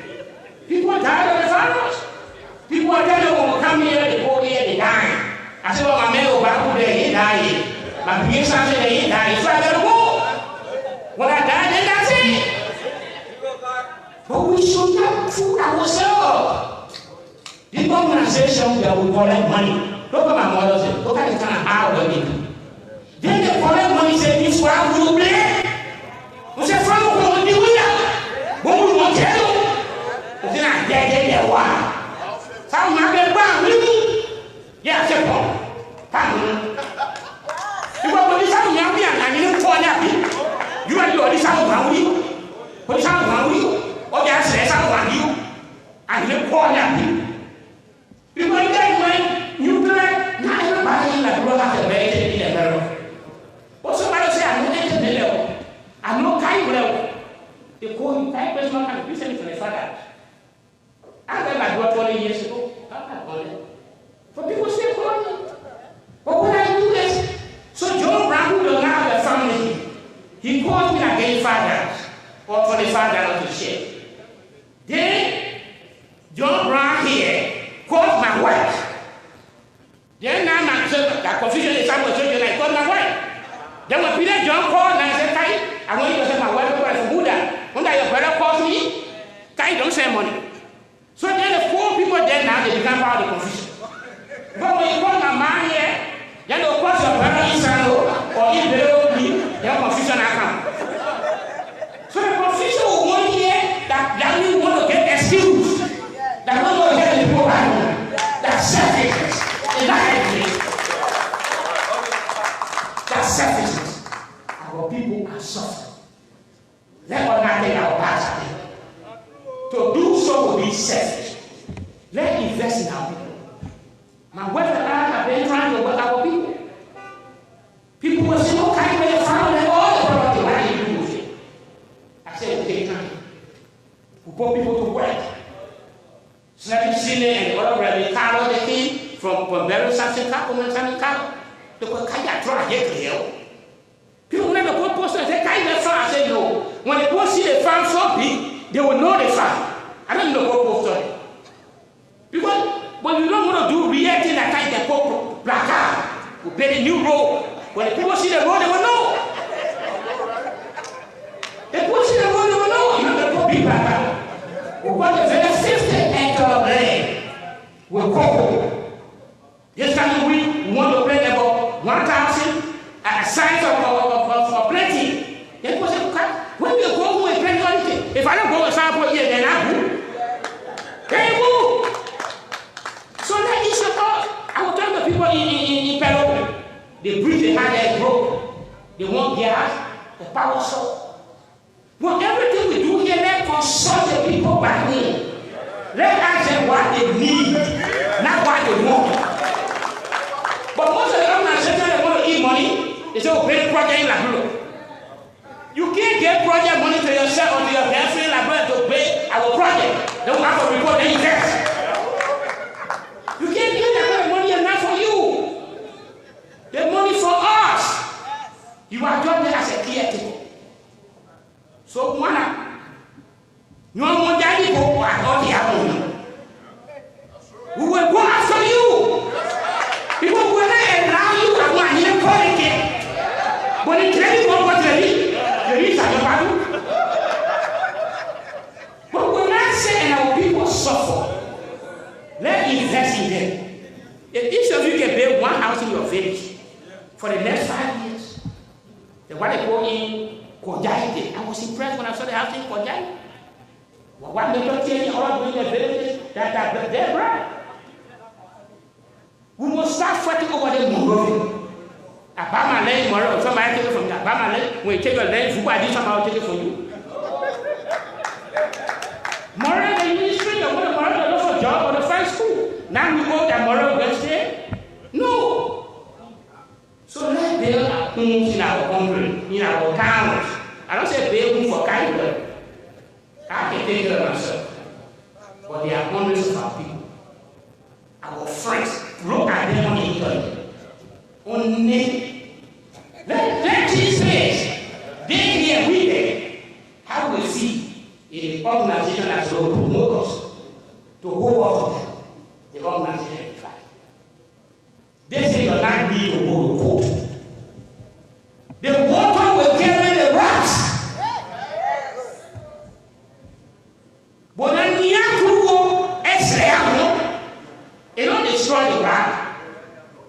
People are dying of the virus. People are telling them when we come here, they go here, they die. I said, well, my man go back there, he die. My parents said they ain't die. So I gotta go. When I die, then that's it. But we should not fool ourselves. The organization that we collect money. Look at my mother said, look at the kind of hard work they do. Then they collect money, say, this for our group. We say, from who will do that? When we want to tell you, we say, I'm dead, why? Some of them are really. Yeah, I said, come. Because when this happens, I'm here, and you don't call that. You are doing this happen around you. But this happen around you. Or they say, this happen around you. And you don't call that. Because then when you play, not everybody in the world has a belated in the level. But somebody say, I'm not in the level. I'm not kind level. They call you kind person and listen to the father. I remember I got 20 years ago. But people still call me. But when I do this, so John Brown, who does not have a family, he calls me again fathers or $25 to share. Then John Brown here called my wife. Then now my that confusion is somewhere, so I called my wife. Then when Peter John called and I said, Kai, I want you to say my wife for Buddha. When your brother calls me, Kai, don't send money. So then the 4 people there now, they become part of the confusion. But when you call my man here, then of course your brother is or if they don't be, their confusion will come. So the confusion will want here that we want to get excuse. That we want to get the people back. That's selfishness. Is that anything? That's selfishness. Our people are suffering. Let us not take our parts. To do so will be selfish. Let's invest in our people. My wife and I have been trying to work our people. People will say, okay, when you found all the property, what do you do with it? I said, we take time. We go SINOE and other Reverend Carlo, they came from Barry Sampson Carlo and Simon Carlo. They were kind of trying to get here. People never go post and say, kind of farm. I said, no. When they go see the farm so big, they will know the farm. I don't know what post on it. Because when you don't want to do reacting that kind of go black car, we build a new road. When the people see the road, they will know. The people see the road, they will know. You know, the big black car. We want a very 50-acre of land with cocoa. This time we want to plant about 1,000 signs of plenty. The people say, when we go home and plant anything, if I don't go and sign for a year, then I move. They move. So that is your thought. I will tell the people in Peru, the bridge they had there broke. They want gas, the power source. Well, everything we do here, let consult the people back home. Let ask them what they need, not what they want. But most of the organizations that want to eat money, they say, oh, pay the project in Labrador. You can't get project money to yourself or to your girlfriend in Labrador to pay our project. They will have to report the interest. You can't get that kind of money and not for you. The money for us. You are just there as a caretaker. So, no one daddy go all the money. We will go after you. People will not allow you to go and hear politics. But in training, what the reason about but we're not saying our people suffer. Let's invest in them. If each of you can build one house in your village for the next 5 years, then what they go in Kojai, I was impressed when I saw the house in Kojai. What they don't change all doing the villages that they're bright. We must start fighting over the Monrovia. I buy my land tomorrow, somebody take it from you. I buy my land, when you take your land, who I do somebody take it from you. Tomorrow the ministry, you want tomorrow to look for a job or to find school. Now we go that tomorrow Wednesday? No. So let's build our homes in our country, in our towns. I don't say build homes for kind of. I can take care of myself. But they are hundreds of our people. Our friends. Look at them on the internet. Only. Let Jesus say, they here, we there. How we see in the organization as well promote us to go up to them. The organization is right. They say you're not need to go to court. The water will carry the rats. But then we have to go extra. It don't destroy the rat.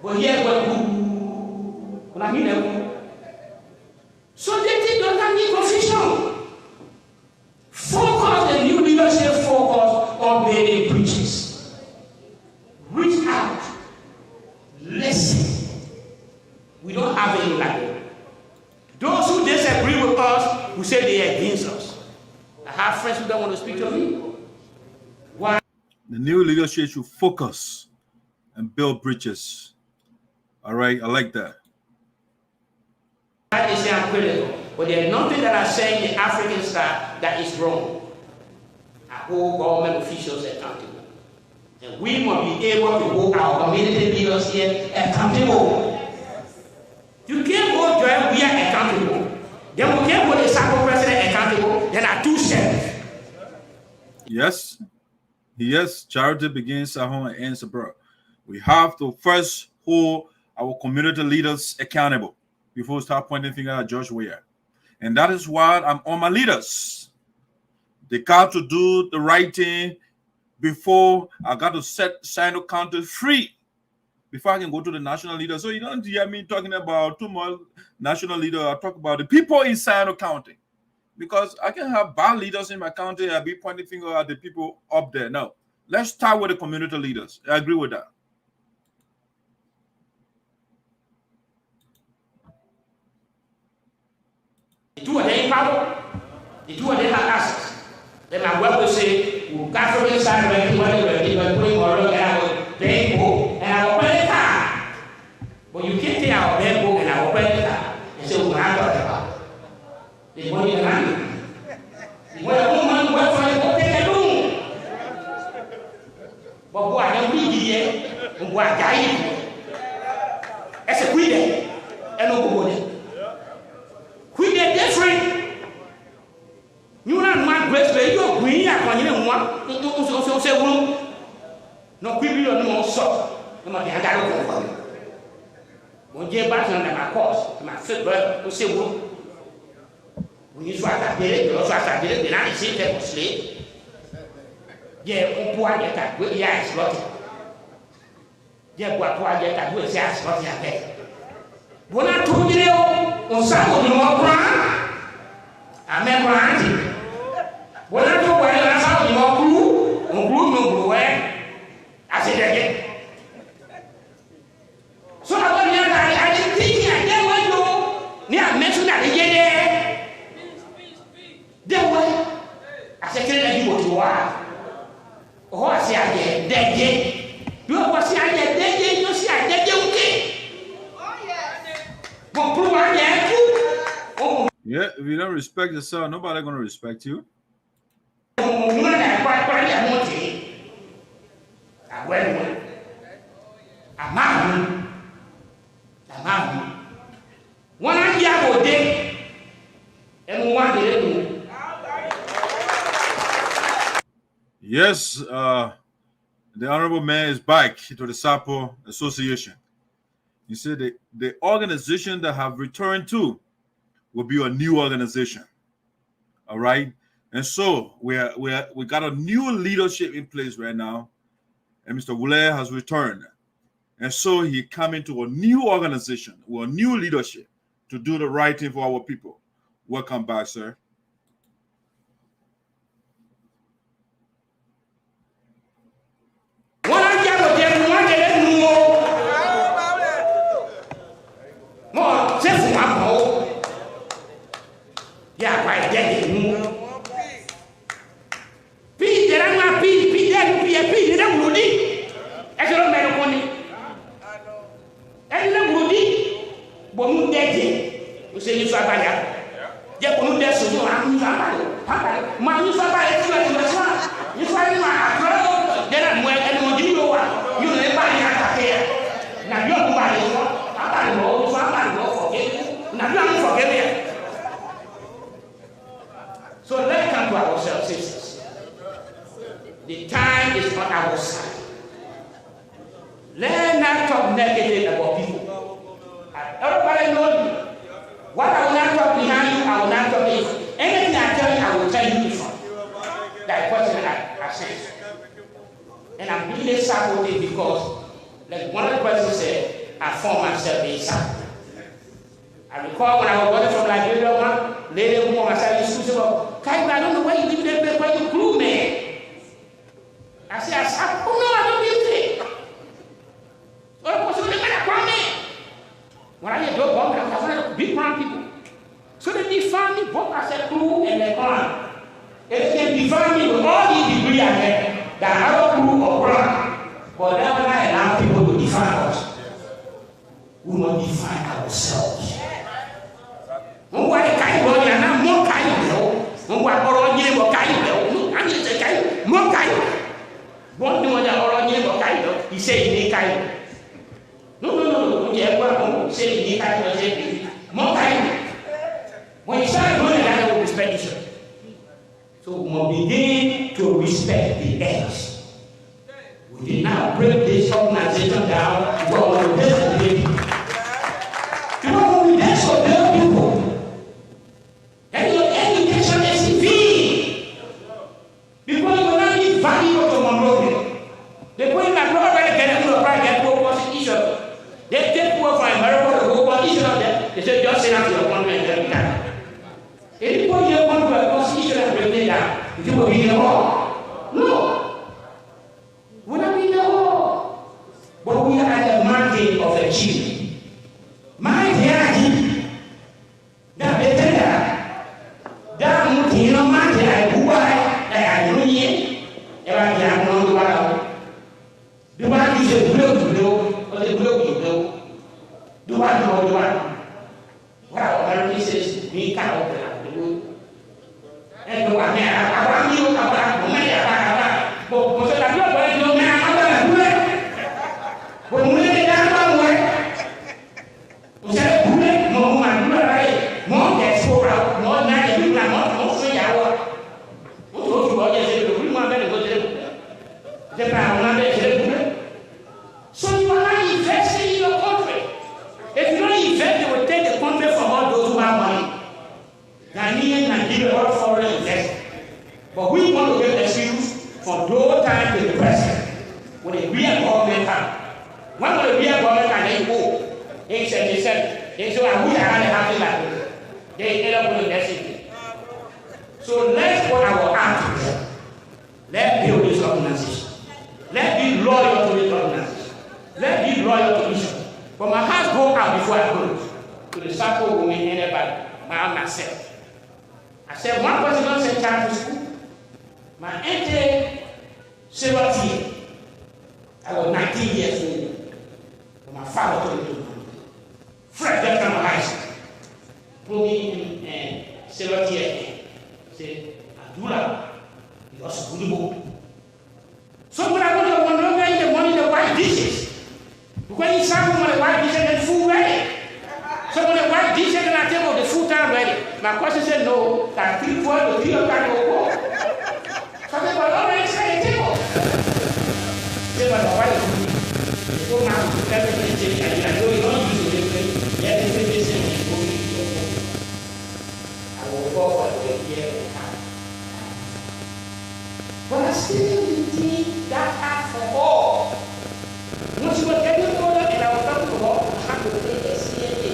But here when I mean them. So they think don't need confusion. Focus the new leadership focus on building bridges. Reach out. Listen. We don't have any language. Those who disagree with us, who say they are against us. I have friends who don't want to speak to me. Why? The new leadership should focus and build bridges. All right, I like that. They say I'm critical, but there's nothing that I say in the African style that is wrong. I hold government officials accountable. And we must be able to hold our community leaders here accountable. You can't hold Joel, we are accountable. Then we can't hold the Sacco president accountable, then are two steps. Yes, charity begins at home and ends abroad. We have to first hold our community leaders accountable before we start pointing fingers at George Weah. And that is why I'm on my leaders. They got to do the right thing before I got to set SINOE County free before I can go to the national leader. So you don't hear me talking about two more national leaders. I talk about the people in SINOE County. Because I can have bad leaders in my county. I'll be pointing fingers at the people up there. No. Let's start with the community leaders. I agree with that. The two of them in power. The two of them have access. Then my wife will say, we'll got from inside when we're putting our look at our bank book and our credit card. But you can't take our bank book and our credit card and say, we're going to have about it. The money in the money. When a woman works for you, take a loan. But boy, I don't here, and boy, I die. As a queen, and no queen different. You don't want grace, but you're queen. I want you to want to no queen, you don't know so. No matter how I go. When you back on my course, my football, who say, when you try to get it, you try to get it, then I see that slave. Yeah, Poah get that good yes, what? Yeah, what Poah get that good yes, what you get. When I told you on Saturday, no grand, I remember Auntie. When I told you on Saturday, no glue, on glue, no glue, I said again. So I didn't think I never know. Near mention that again. Then what? I said, can you go to war? Oh, I say I get dead. You are what I get dead, you see I get okay. Oh, yeah, if you don't respect yourself, nobody gonna respect you. When I get day, and one day. Yes, the honorable man is back to the SAPO Association. He said the organization that have returned to will be a new organization. All right. And so we got a new leadership in place right now. And Mr. Wule has returned. And so he come into a new organization with a new leadership to do the right thing for our people. Welcome back, sir. Yeah, quite dead. So let's come to ourselves, sisters. The time is on our side. Let's not talk negative about people. Everybody knows me. What I will not talk behind you, I will not talk if. Anything I tell you, I will tell you before. That question I sense. And I'm really supportive because, like one of the persons said, I form myself inside. I recall when I was going from Liberia, one lady who was saying, I don't know why you live there, why you grew, man. I said, oh no, I don't live there. So I was looking at a man. When I get to I was big brown people. So they define me both as a crew and a clan. They can define me with all these degrees I get, that I don't crew or clan. But never allow people to define us. We must define ourselves. Why can't you go and more kind of what all you were kind of? I need to kind more kind. One do what all you were kind of. He said, he kind. No, you ever say he kind of more kind. When you start doing that, I will respect each other. So we must begin to respect the edge. We did not break this organization down. We want to build it. You know, when we dance for build people. And your education is free. Because you will not need value to Monrovia. They put in my brother and get into a private go watch each other. They take work from America to go watch each other. They say, just send out your appointment and every time. If you put your appointment to watch each other and break it down, you will be in the war. No. We're not in the war. But we are at the market of the chief. My daddy, that better. That you know, man, I do I know ye. If I can't know the one, the one is a blow to blow, or the blow to blow. Do I know the one? Well, Mary says, me can't open the blue. And the one, I want you to come back, but I don't know. So you are not investing in your country. If you don't invest, they will take the country from all those who have money. Ghanaian, Nigeria, all foreign investors. But we want to get excuse from those time to the present. When the real government come. When the real government come, they go. They said, they say, I wish I had a happy life. They end up with the message. So let's put our heart together. Let's build this organization. Let's be loyal to this organization. Let's be loyal to each other. But my heart go out before I close to the circle women and everybody, myself. I said, one person don't send child to school. My auntie, 17. I was 19 years old. When my father told me to go. Fresh just from high school. Put me in 17 years. Say, Adula, you also good book. So when I go to one longer in the morning, the white dishes. When you serve them the white dishes, the food ready. So when the white dishes on the table, the food time ready. My question said, no, that 3 o'clock to 3 o'clock will go. So they were already set the table. They were the white food. They go now to everything, and I know you don't use it. Yet they say this and they go into your home. I will go for the year and a half. But I still retain that heart for all. Once you were getting older, and I was talking about how to play a CNA.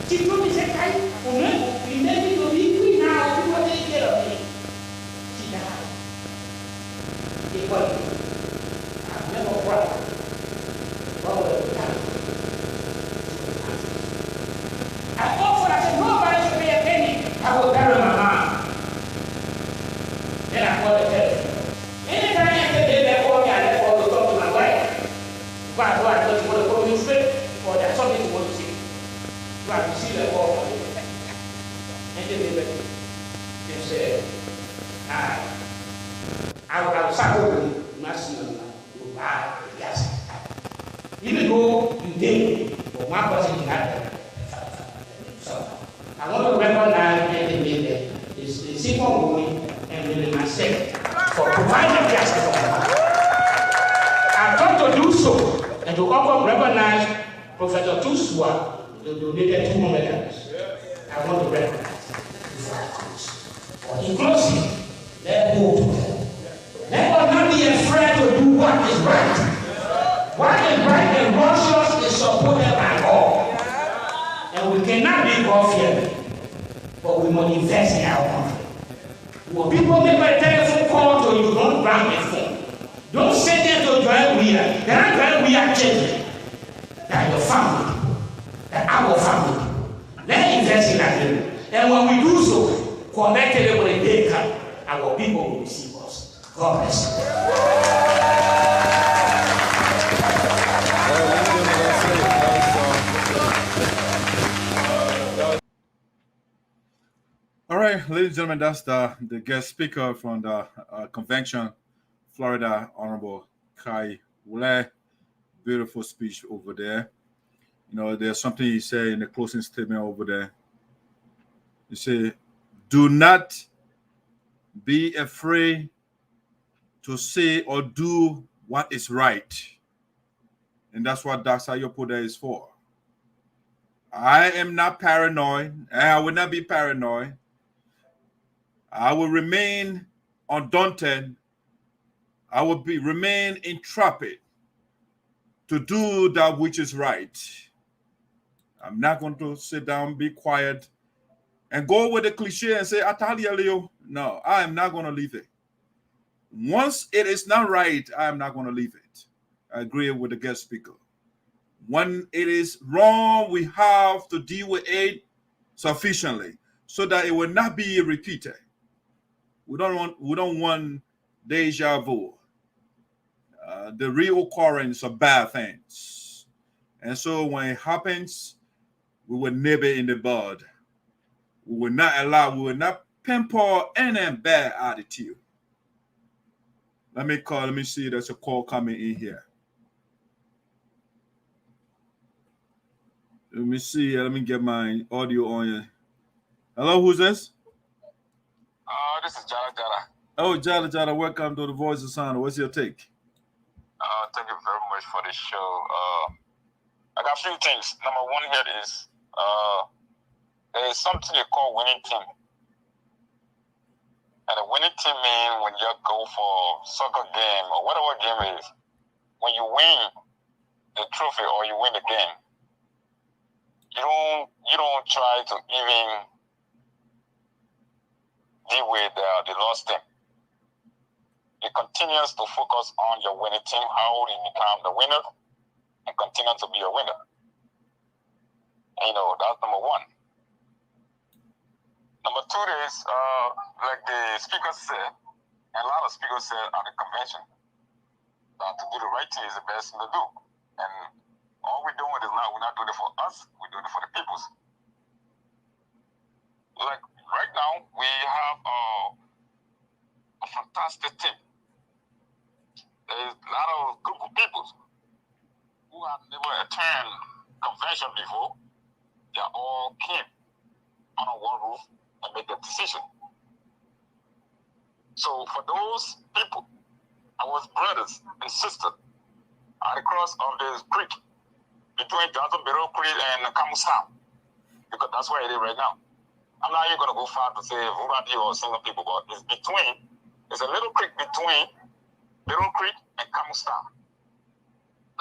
She told me, said, I remember to be free now, people take care of me. She died. They called me. I've never cried. What would have done? I offered, I said, nobody should pay a penny. I will bury my mom. Then I called the telephone. Anytime I get there, they call me and they call to talk to my wife. But I thought you want to call me straight, or there's something you want to say. So I received a call from them. And they said, I will start over national. Yes. Even though you did, but one person did not. So I want to recognize and the simple woman and really myself for providing justice for my I've come to do so and to also recognize Professor Tuswa, who donated $2 million. I want to recognize in closing, let's move together. Let us not be afraid to do what is right. What is right and righteous is supported by all. And we cannot be God-fearing, but we must invest in our country. When people make a telephone call to you, don't grab your phone. Don't send them to join we are. They're not join we are children. They're your family. They're our family. Let's invest in that people. And when we do so, connected with the day come, our people will receive us. God bless you. All right, ladies and gentlemen, that's the guest speaker from the convention, Florida, Honorable Kai Wule. Beautiful speech over there. You know, there's something he said in the closing statement over there. He said, do not be afraid to say or do what is right. And that's what Dr. Yopoda is for. I am not paranoid, and I will not be paranoid. I will remain undaunted. I will remain intrepid to do that which is right. I'm not going to sit down, be quiet, and go with the cliche and say, Atalia Leo. No, I am not going to leave it. Once it is not right, I am not going to leave it. I agree with the guest speaker. When it is wrong, we have to deal with it sufficiently so that it will not be repeated. We don't want deja vu, the reoccurrence of bad things. And so when it happens, we will nip it in the bud. We will not pamper any bad attitude. Let me see, there's a call coming in here. Let me see, let me get my audio on here. Hello, who's this? This is Jara Jara. Oh, Jada, welcome to the Voice of Sound. What's your take? Thank you very much for the show. I got a few things. Number one here is there is something they call winning team. And a winning team means when you go for soccer game or whatever game it is, when you win the trophy or you win the game, you don't try to even deal with the lost team. It continues to focus on your winning team, how you become the winner, and continue to be a winner. You know, that's number one. Number two is, like the speaker said, and a lot of speakers said at the convention, that to do the right thing is the best thing to do. And all we're doing is we're not doing it for us, we're doing it for the peoples. Like right now, we have a fantastic team. There's a lot of group of people who have never attended convention before. They all came under one roof and make a decision. So for those people, our brothers and sisters at the cross of the creek between Johnson Barrow Creek and Kamusan, because that's where it is right now. I'm not even going to go far to say Vuradi or single people, but it's between, there's a little creek between Barrow Creek and Kamusan.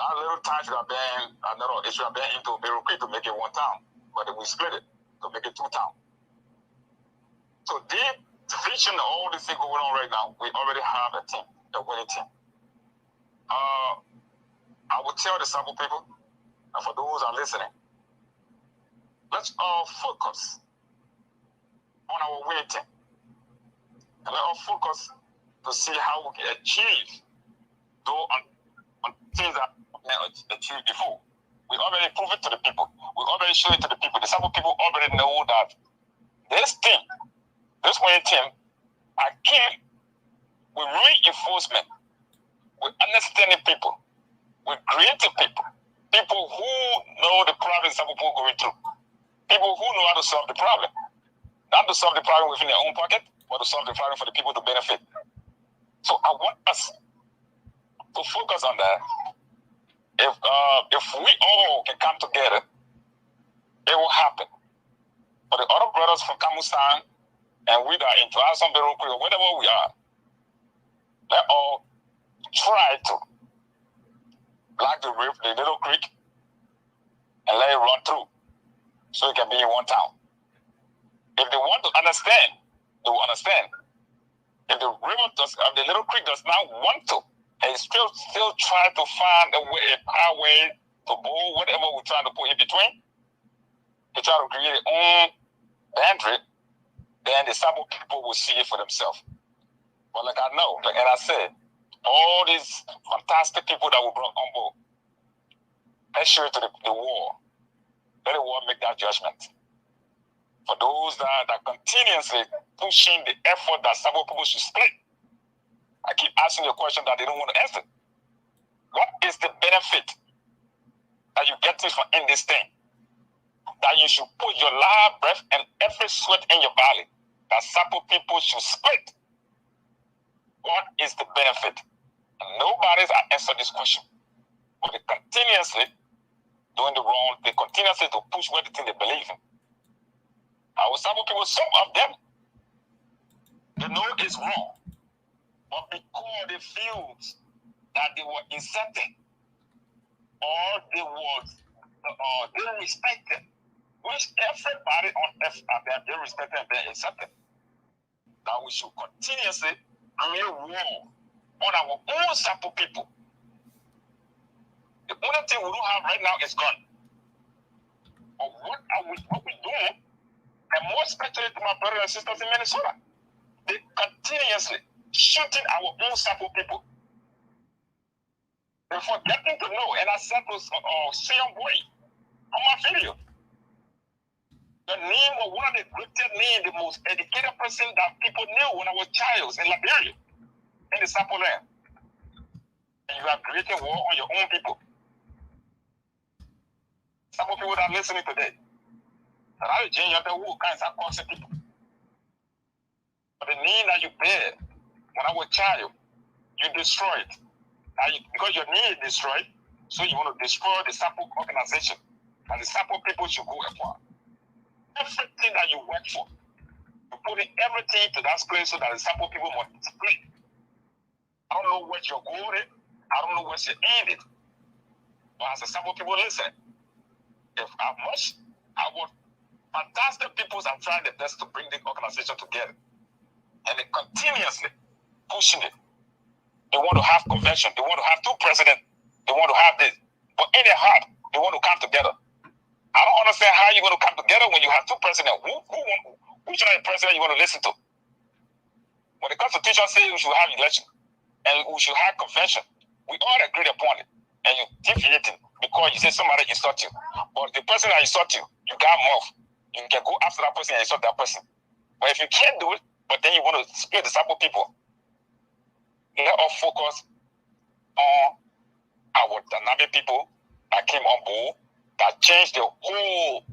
That little town should have been, it should have been into Barrow Creek to make it one town, but we split it to make it two towns. So deep division, all this thing going on right now, we already have a team, a winning team. I would tell the sample people, and for those who are listening, let's all focus on our winning team. And let us focus to see how we can achieve those on things that we never achieved before. We already prove it to the people. We already show it to the people. The sample people already know that this team, this winning team, are key with reinforcement, with understanding people, with creative people, people who know the problem some people are going through, people who know how to solve the problem. Not to solve the problem within their own pocket, but to solve the problem for the people to benefit. So I want us to focus on that. If we all can come together, it will happen. For the other brothers from Kamusan, and we are in Johnson Barrow Creek, or whatever we are, let all try to block the little creek and let it run through so it can be in one town. If they want to understand, they will understand. If the little creek does not want to, and still try to find a way, a pathway to bowl whatever we're trying to put in between, they try to create their own boundary, then the sample people will see it for themselves. But like I know, and I said, all these fantastic people that we brought on board, let's show it to the war. Let the war make that judgment. For those that are continuously pushing the effort that several people should split, I keep asking you a question that they don't want to answer. What is the benefit that you get in this thing? That you should put your life, breath, and every sweat in your body, that several people should split. What is the benefit? And nobody's answered this question. But they continuously doing the wrong, they continuously to push what they think they believe in. Our several people, some of them, they know it's wrong. But because they feel that they were insulted, or they respected, which everybody on earth out there, they respected and they accepted, that we should continuously create war on our own sample people. The only thing we don't have right now is gun. But what we doing? And more especially to my brothers and sisters in Minnesota, they continuously shooting our own sample people. They're forgetting to know, and I said to Sam Boy on my video, the name of one of the greatest names, the most educated person that people knew when I was child in Liberia, in the sample land. And you are creating war on your own people. Some people that are listening today, that are Jane, the who kinds of causing people. But the need that you bear when I was a child, you destroy it. Because your knee is destroyed, so you want to destroy the sample organization. And the sample people should go for. Everything that you work for, you put in everything to that place so that the sample people must split. I don't know what your goal is. I don't know what your end is. But as a sample people, listen, if I must, I would fantastic people are trying their best to bring the organization together. And they continuously pushing it. They want to have convention. They want to have two presidents. They want to have this. But in their heart, they want to come together. I don't understand how you're going to come together when you have two presidents. Which one of the president you want to listen to? When the Constitution says we should have election and we should have convention, we all agreed upon it. And you deviate it because you say somebody insult you. But the person that insult you, you got more. You can go after that person and insult that person. But if you can't do it, but then you want to split the sample people, let us focus on our dynamic people that came on board, that changed the whole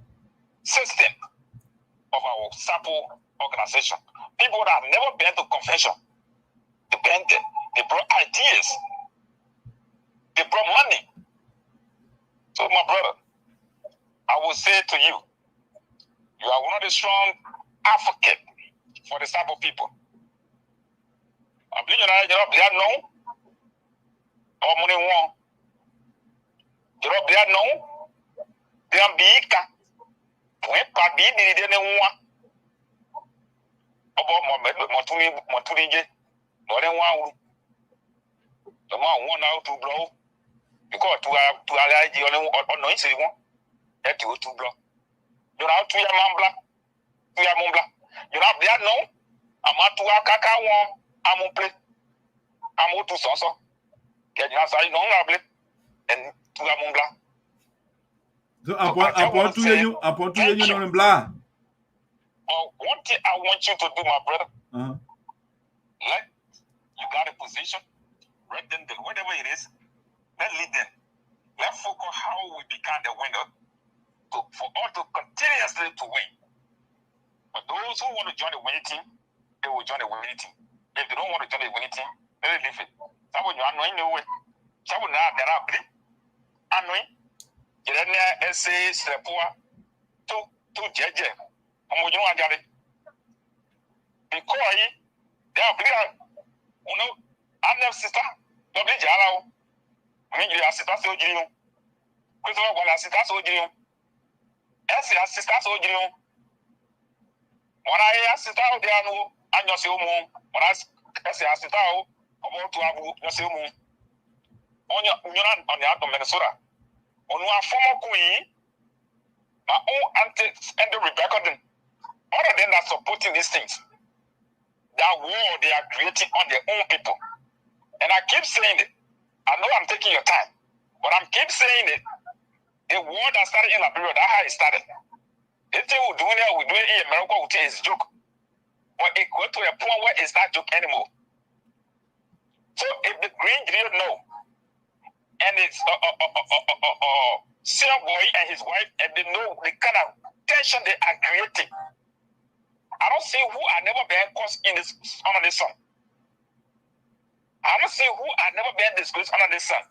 system of our sample organization. People that have never been to convention, they been there. They brought ideas. They brought money. So my brother, I will say to you, you are one of the strong advocates for the sample people. I believe you know, or money one. You know, they are big. When Pabi did one about Moturinje, more than one. The man won out to blow because to allow the only one that you to blow. You're out to your mambla, to your mumbla. You're not there, no. I'm out to a caca one. I'm on play. I'm out to Soso. Get your side, no, and to a mumbla. So I want to hear you know blah. One thing I want you to do, my brother. Let you got a position, right then, whatever it is, let lead them. Let's focus how we become the winner for us to continuously to win. But those who want to join the winning team, they will join the winning team. If they don't want to join the winning team, they will leave it. That when you are knowing the way, that will not get up. Annoying. You don't know essays, Poah, to judge. You know, I got it. Because they are clear. You know, I'm not sister. Don't be jealous. I mean, you are sister, so you know. Because you are sister, so you know. As sister, so you know. When I ask sister, they are no, and you see, when I say sister, I'm going to have you see, on the out of Minnesota. On our former queen, my own auntie and the Rebecca, all of them are supporting these things. That war they are creating on their own people. And I keep saying it. I know I'm taking your time, but I'm keep saying it. The war that started in Liberia, that's how it started. If they were doing it, we're doing it in America, we think it's a joke. But it got to a point where it's not a joke anymore. So if the Green Grill know, and it's Senior Boy and his wife, and they know the kind of tension they are creating. I don't see who are never been caused in this under the sun. I don't see who are never been disgraced under the sun.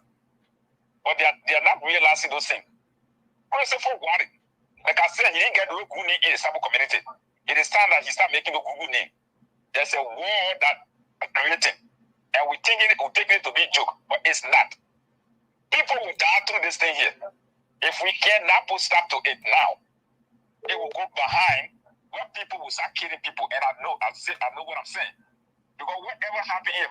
But they are not realizing those things. For what? Like I said, he didn't get the good name in the Sabo community. It is time that he start making the good name. There's a war that are creating. And we're taking it to be a joke, but it's not. People will die through this thing here. If we cannot put stop to it now, it will go behind where people will start killing people. And I know what I'm saying. Because whatever happened here.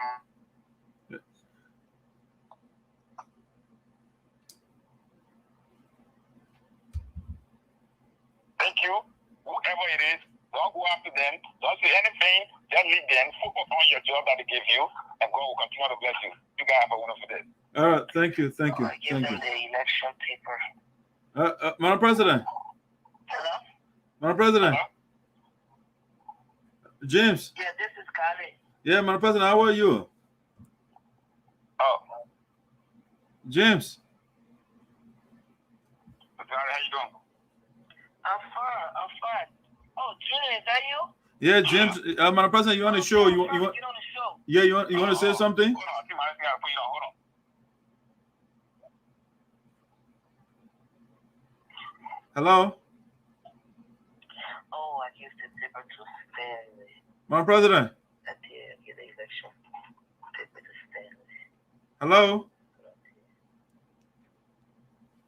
Thank you. Whoever it is, don't go after them. Don't say anything. Just leave them. Focus on your job that they give you, and God will continue to bless you. You guys have a wonderful day. All right, thank you. Give them the election paper. Madam President. Hello? Madam President. Hello? James. Yeah, this is Kali. Yeah, Madam President, how are you? Oh. James. How you doing? I'm fine. Oh, Julie, is that you? Yeah, James. Madam President, you on the show? You Get on the show. Yeah, you want to say something? Hold on, I think I gotta put you on. Hold on. Hello? Oh, I used to take her to Stanley My president. at the election. Take me to Stanley. Hello?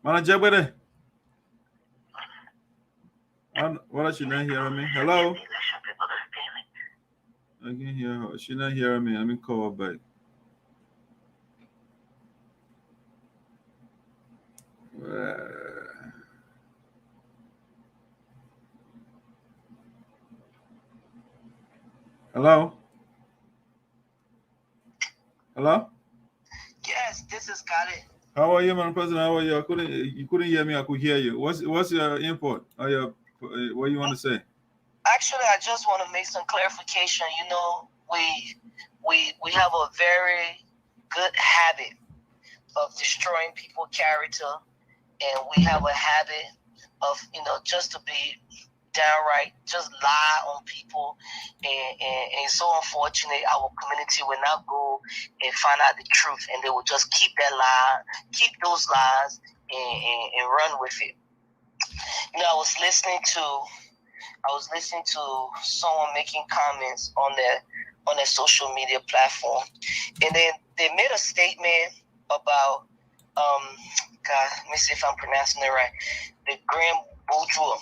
Mana Jabere? What is she not hearing me? Hello? I can hear her. She's not hearing me. Let me call her back. Hello? Hello? Yes, this is Khaled. How are you, Madam President? How are you? You couldn't hear me. I could hear you. What's your input? Or your, what you want to say? Actually, I just want to make some clarification. You know, we have a very good habit of destroying people's character, and we have a habit of, you know, just to be downright just lie on people, and it's so unfortunate our community will not go and find out the truth, and they will just keep that lie, keep those lies, and run with it. You know, I was listening to someone making comments on their social media platform, and then they made a statement about God, let me see if I'm pronouncing it right. The Grand Boudreaux.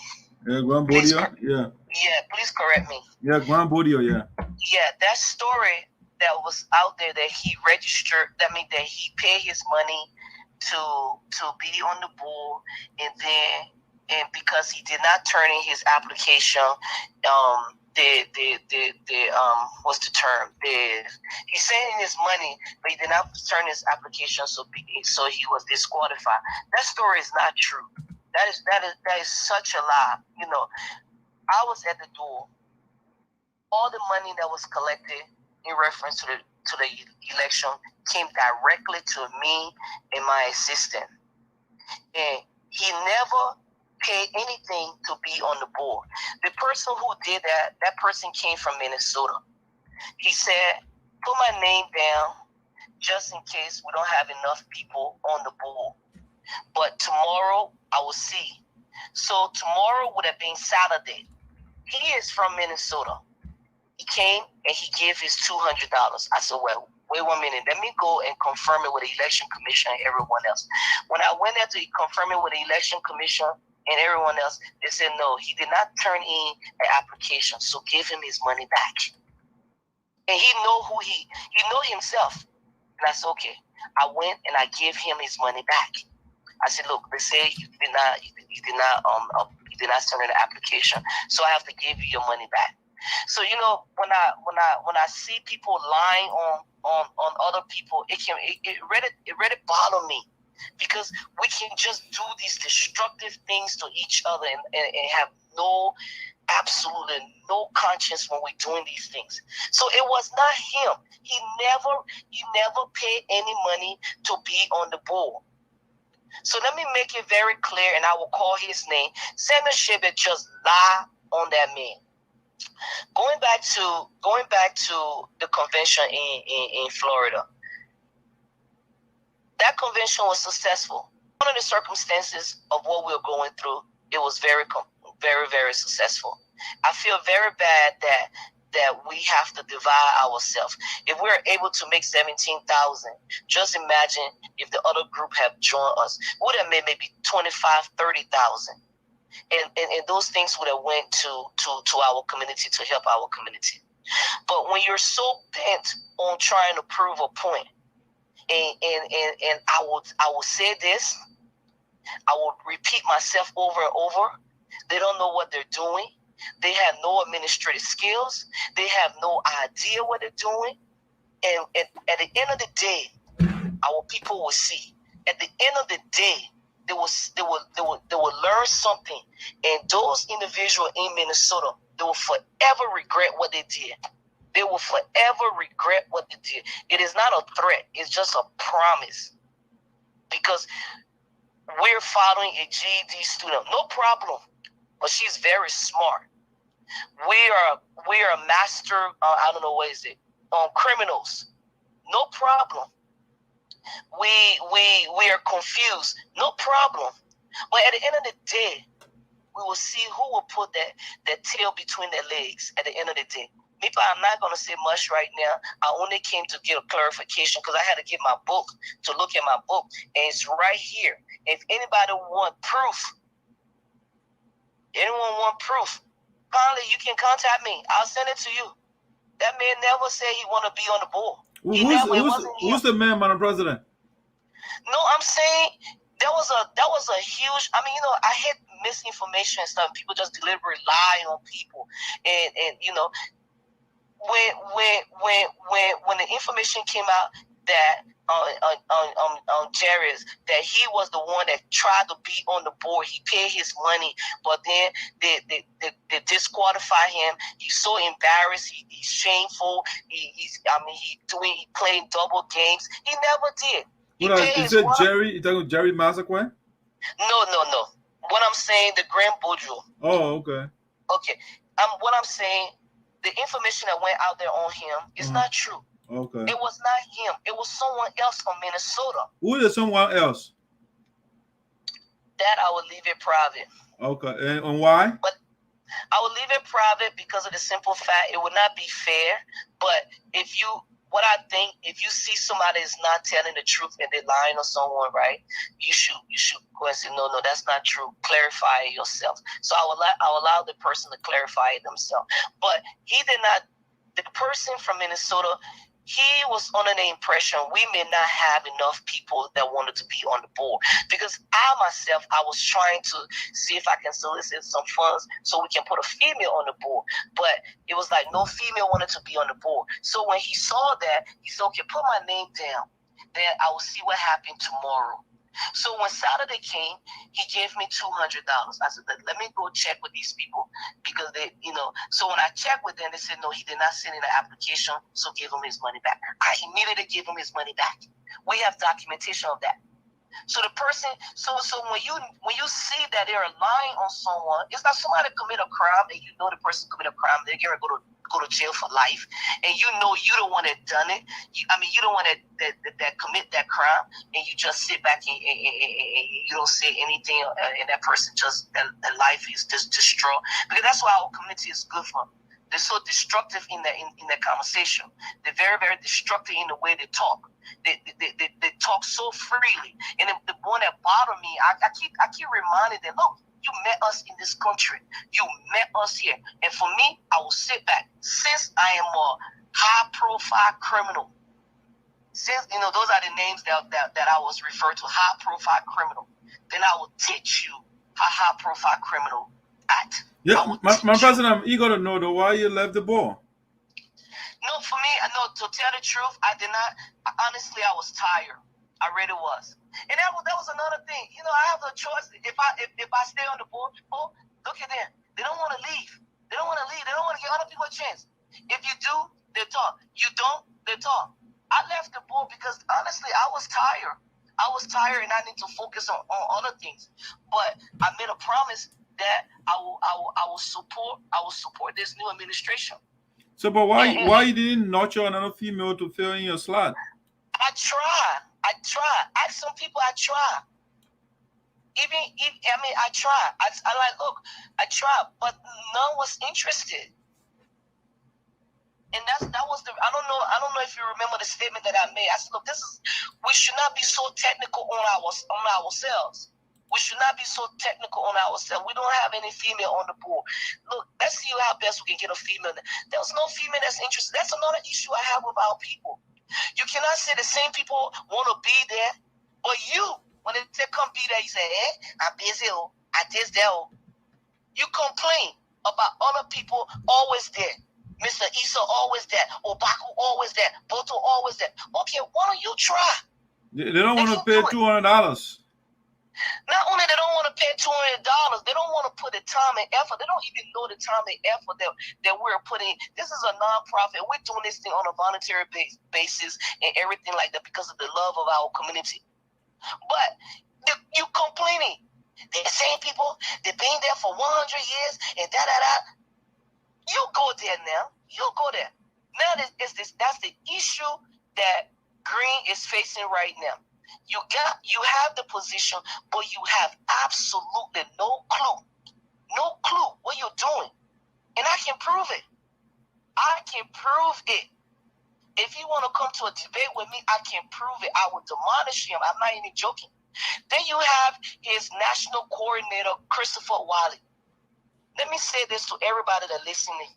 Yeah, Grand Boudreaux. Yeah. Yeah, please correct me. Yeah, Grand Boudreaux. Yeah. Yeah, that story that was out there that he registered. That means that he paid his money to be on the board, and because he did not turn in his application, what's the term? He sent in his money, but he did not turn his application, so he was disqualified. That story is not true. That is such a lie. You know, I was at the door. All the money that was collected in reference to the election came directly to me and my assistant, and he never paid anything to be on the board. The person who did that person came from Minnesota. He said, put my name down just in case we don't have enough people on the board. But tomorrow I will see. So tomorrow would have been Saturday. He is from Minnesota. He came and he gave his $200. I said, well, wait 1 minute. Let me go and confirm it with the Election Commission and everyone else. When I went there to confirm it with the Election Commission and everyone else, they said, no, he did not turn in an application, so give him his money back. And he know himself. And I said, okay. I went and I gave him his money back. I said, look, they say you did not turn in the application, so I have to give you your money back. So, you know, when I see people lying on other people, it really bother me, because we can just do these destructive things to each other and have absolutely no conscience when we're doing these things. So it was not him. He never paid any money to be on the board. So let me make it very clear, and I will call his name. Samuel Shebet just lied on that man. Going back to the convention in Florida. That convention was successful. Under the circumstances of what we were going through, it was very, very, very successful. I feel very bad that we have to divide ourselves. If we're able to make 17,000, just imagine if the other group have joined us. We would have made maybe 25,000, 30,000. And those things would have went to our community, to help our community. But when you're so bent on trying to prove a point, and I will say this, I will repeat myself over and over. They don't know what they're doing. They have no administrative skills. They have no idea what they're doing. And at the end of the day, our people will see. At the end of the day, they will learn something. And those individuals in Minnesota, they will forever regret what they did. They will forever regret what they did. It is not a threat. It's just a promise. Because we're following a GED student. No problem. But she's very smart. We are a master, I don't know, what is it? criminals. No problem. We are confused. No problem. But at the end of the day, we will see who will put that tail between their legs at the end of the day. Maybe I'm not going to say much right now. I only came to get a clarification because I had to get my book to look at my book. And it's right here. If anybody want proof, finally you can contact me. I'll send it to you. That man never said he want to be on the board. Who's the man, Madam President? No, I'm saying that was a huge. I mean, I hate misinformation and stuff. People just deliberately lie on people, and when the information came out that on Jerry's that he was the one that tried to be on the board, he paid his money, but then they disqualify him. He's so embarrassed. He's shameful. He's playing double games. He never did. Is it Jerry? You talking about Jerry Massaquin? No. What I'm saying, the Grand Bojo. Oh, okay. Okay. What I'm saying, the information that went out there on him is not true. Okay. It was not him. It was someone else from Minnesota. Who is someone else? That I would leave it private. Okay. And why? But I would leave it private because of the simple fact it would not be fair. But if you see somebody is not telling the truth and they're lying on someone, right? You should go and say, no, that's not true. Clarify it yourself. So I will allow the person to clarify it themselves. But he did not. The person from Minnesota, he was under the impression we may not have enough people that wanted to be on the board. Because I was trying to see if I can solicit some funds so we can put a female on the board. But it was like no female wanted to be on the board. So when he saw that, he said, okay, put my name down. Then I will see what happened tomorrow. So when Saturday came, he gave me $200. I said, let me go check with these people because they, so when I checked with them, they said, no, he did not send in an application, so give him his money back. I immediately gave him his money back. We have documentation of that. So the person, so when you see that they're lying on someone, it's not somebody commit a crime and you know the person commit a crime, they're going to go to jail for life, and you know you don't want to done it. You don't want to that commit that crime, and you just sit back and you don't say anything, and that person just that life is just destroyed. Because that's why our community is good for. They're so destructive in that conversation. They're very, very destructive in the way they talk. They talk so freely, and the one that bothered me, I keep reminding them, look, you met us in this country. You met us here. And for me, I will sit back. Since I am a high-profile criminal, since, those are the names that I was referred to, high-profile criminal, then I will teach you how high-profile criminal act. Yeah, my president, you got to know, though, why you left the ball. No, for me, to tell the truth, I did not. Honestly, I was tired. I really was. And that was another thing. I have a choice. If I stay on the board, look at them. They don't want to leave. They don't want to leave. They don't want to give other people a chance. If you do, they talk. You don't, they talk. I left the board because honestly, I was tired. I was tired, and I need to focus on other things. But I made a promise that I will support this new administration. So, but why you didn't nurture another female to fill in your slot? I tried. Ask some people. I tried. I tried. I tried, but none was interested. And that was I don't know if you remember the statement that I made. I said, look, we should not be so technical on ourselves. We should not be so technical on ourselves. We don't have any female on the board. Look, let's see how best we can get a female. There's no female that's interested. That's another issue I have with our people. You cannot say the same people want to be there, but when they come be there, you say, I'm busy, I this, that. You complain about other people always there. Mr. Issa always there. Obaku always there. Boto always there. Okay, why don't you try? They don't want to pay $200. Not only they don't want to pay $200, they don't want to put the time and effort. They don't even know the time and effort that we're putting. This is a nonprofit. We're doing this thing on a voluntary basis and everything like that because of the love of our community. But you complaining. The same people, they've been there for 100 years and da-da-da. You go there now. You go there. Now that's the issue that Green is facing right now. You have the position, but you have absolutely no clue what you're doing. And I can prove it. I can prove it. If you want to come to a debate with me, I can prove it. I will demolish him. I'm not even joking. Then you have his national coordinator, Christopher Wiley. Let me say this to everybody that's listening,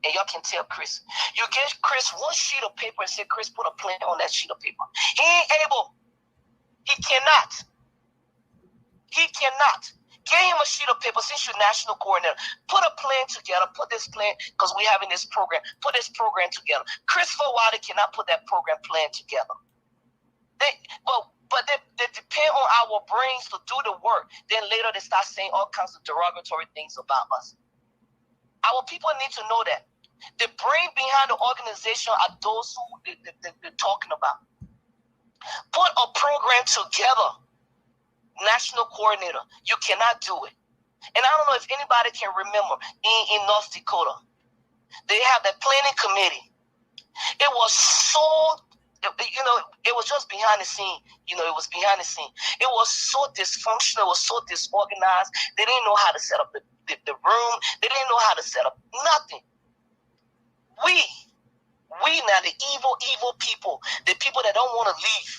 and y'all can tell Chris. You give Chris one sheet of paper and say, Chris, put a plan on that sheet of paper. He ain't able. He cannot. He cannot. Give him a sheet of paper since you're national coordinator. Put a plan together. Put this plan, because we're having this program. Put this program together. Christopher Wiley cannot put that program plan together. But they depend on our brains to do the work. Then later they start saying all kinds of derogatory things about us. Our people need to know that. The brain behind the organization are those who they're talking about. Put a program together. National coordinator. You cannot do it. And I don't know if anybody can remember in North Dakota, they have that planning committee. It was so, it was just behind the scene. It was behind the scene. It was so dysfunctional. It was so disorganized. They didn't know how to set up the room. They didn't know how to set up nothing. We now, the evil people, the people that don't want to leave,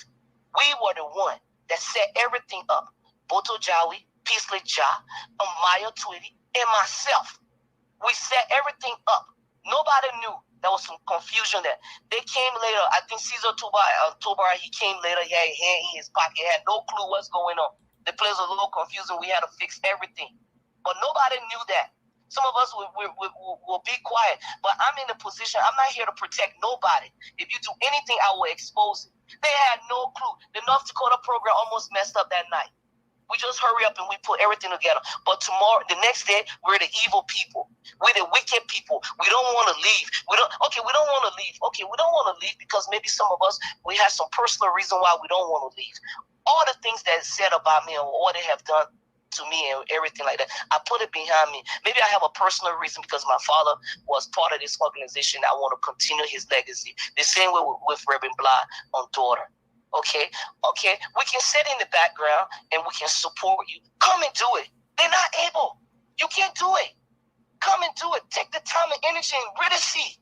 we were the one that set everything up. Boto Jawi, Peasley Ja, Amaya Tweedy, and myself. We set everything up. Nobody knew. There was some confusion there. They came later. I think Caesar Tobar, he came later. He had a hand in his pocket. He had no clue what's going on. The place was a little confusing. We had to fix everything. But nobody knew that. Some of us will be quiet. But I'm in a position, I'm not here to protect nobody. If you do anything, I will expose it. They had no clue. The North Dakota program almost messed up that night. We just hurry up and we put everything together. But tomorrow, the next day, we're the evil people. We're the wicked people. We don't want to leave. We don't want to leave. Okay, we don't want to leave because maybe some of us, we have some personal reason why we don't want to leave. All the things that's said about me or what they have done to me and everything like that, I put it behind me. Maybe I have a personal reason because my father was part of this organization. I want to continue his legacy. The same way with Reverend Blah on daughter. Okay. We can sit in the background and we can support you. Come and do it. They're not able. You can't do it. Come and do it. Take the time and energy and really see.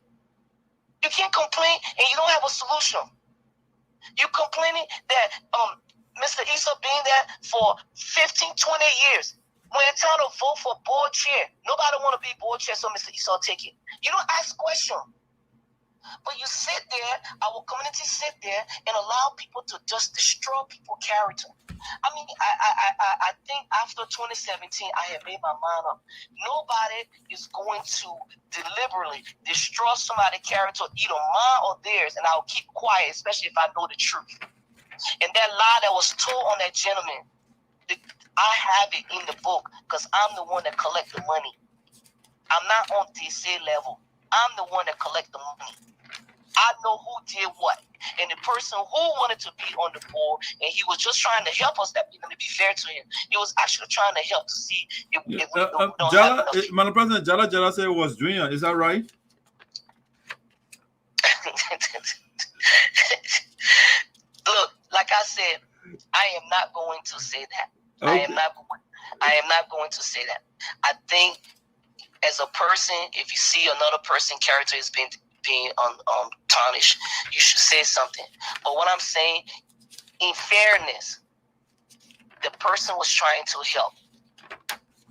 You can't complain and you don't have a solution. You're complaining that Mr. Issa being there for 15, 20 years. When it's time to vote for board chair, nobody want to be board chair, so Mr. Issa take it. You don't ask questions. But you sit there, our community sit there and allow people to just destroy people's character. I mean, I think after 2017, I have made my mind up. Nobody is going to deliberately destroy somebody's character, either mine or theirs, and I'll keep quiet, especially if I know the truth. And that lie that was told on that gentleman, I have it in the book because I'm the one that collect the money. I'm not on DC level. I'm the one that collect the money. I know who did what. And the person who wanted to be on the board, and he was just trying to help us, that to be fair to him, he was actually trying to help to see if we don't have enough. Madam President, Jala said it was Junior. Is that right? Look, like I said, I am not going to say that. Okay. I am not going to say that. I think as a person, if you see another person's character is being tarnished, you should say something. But what I'm saying, in fairness, the person was trying to help.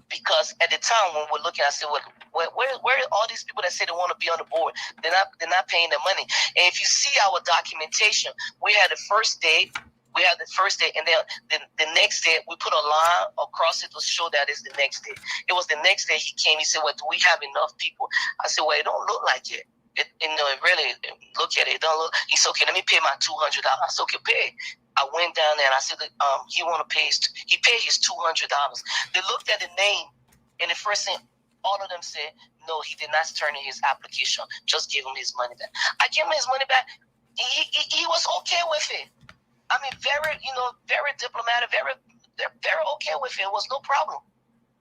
Because at the time when we're looking, I said, where are all these people that say they want to be on the board? They're not paying their money. And if you see our documentation, we had the first day, and then the next day we put a line across it to show that it's the next day. It was the next day he came. He said, "Well, do we have enough people?" I said, "Well, it don't look like it. It really look at it. It don't look." He said, "Okay, let me pay my $200." I said, "Okay, pay." I went down there and I said, "He want to pay he paid his $200." They looked at the name, and the first thing, all of them said, "No, he did not turn in his application. Just give him his money back." I gave him his money back. He was okay with it. I mean, very diplomatic, very okay with it. It was no problem.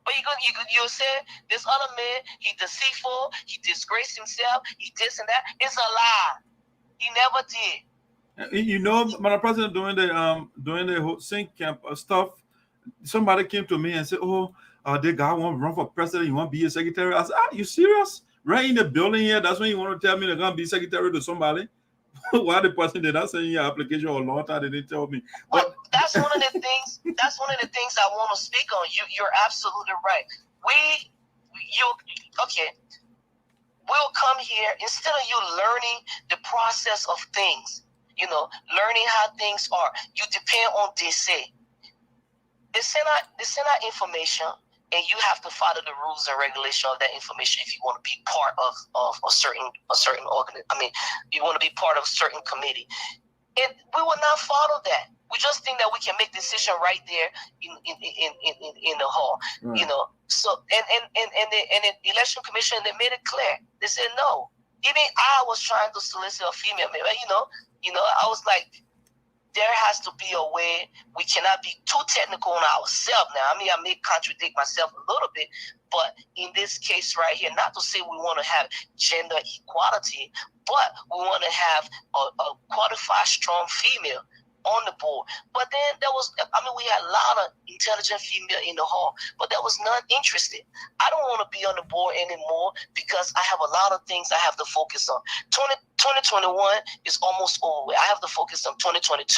But you say this other man, he deceitful, he disgraced himself, he this and that. It's a lie. He never did. You know, Madam President, during the whole sync camp stuff, somebody came to me and said, "Oh, the guy want to run for president. You want to be a secretary?" I said, "Ah, you serious? Right in the building here? That's when you want to tell me they're gonna be secretary to somebody?" Why the person did not send your application or long time they didn't tell me? But that's one of the things. That's one of the things I want to speak on. You're absolutely right. Okay. We'll come here instead of you learning the process of things. You know, learning how things are. You depend on DC. They send out information, and you have to follow the rules and regulation of that information if you want to be part of a certain organ. I mean, you want to be part of a certain committee, and we will not follow that. We just think that we can make decision right there in the hall, right. You know. So and the election commission, they made it clear. They said no. Even I was trying to solicit a female, you know. I was like, there has to be a way. We cannot be too technical on ourselves now. I mean, I may contradict myself a little bit, but in this case right here, not to say we want to have gender equality, but we want to have a qualified, strong female on the board. But then we had a lot of intelligent female in the hall, but there was none interested. I don't want to be on the board anymore because I have a lot of things I have to focus on. 2021 is almost over. I have to focus on 2022,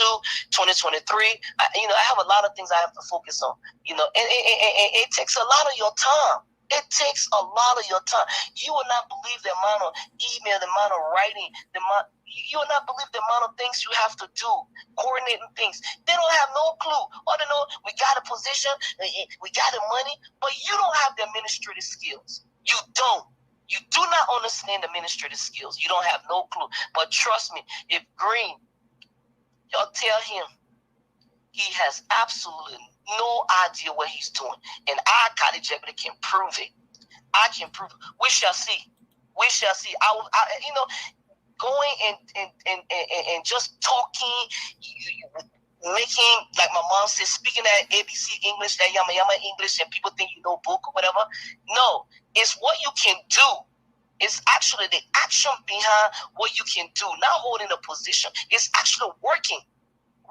2023. I have a lot of things I have to focus on, and it takes a lot of your time. It takes a lot of your time. You will not believe the amount of email, the amount of writing, you will not believe the amount of things you have to do, coordinating things. They don't have no clue. All they know, we got a position, we got the money, but you don't have the administrative skills. You don't. You do not understand the administrative skills. You don't have no clue. But trust me, if Green, y'all tell him he has absolutely no idea what he's doing. And our college deputy can prove it. I can prove it. We shall see. We shall see. Going and just talking, making, like my mom says, speaking that ABC English, that yama yama English, and people think you know book or whatever. No, it's what you can do. It's actually the action behind what you can do, not holding a position. It's actually working.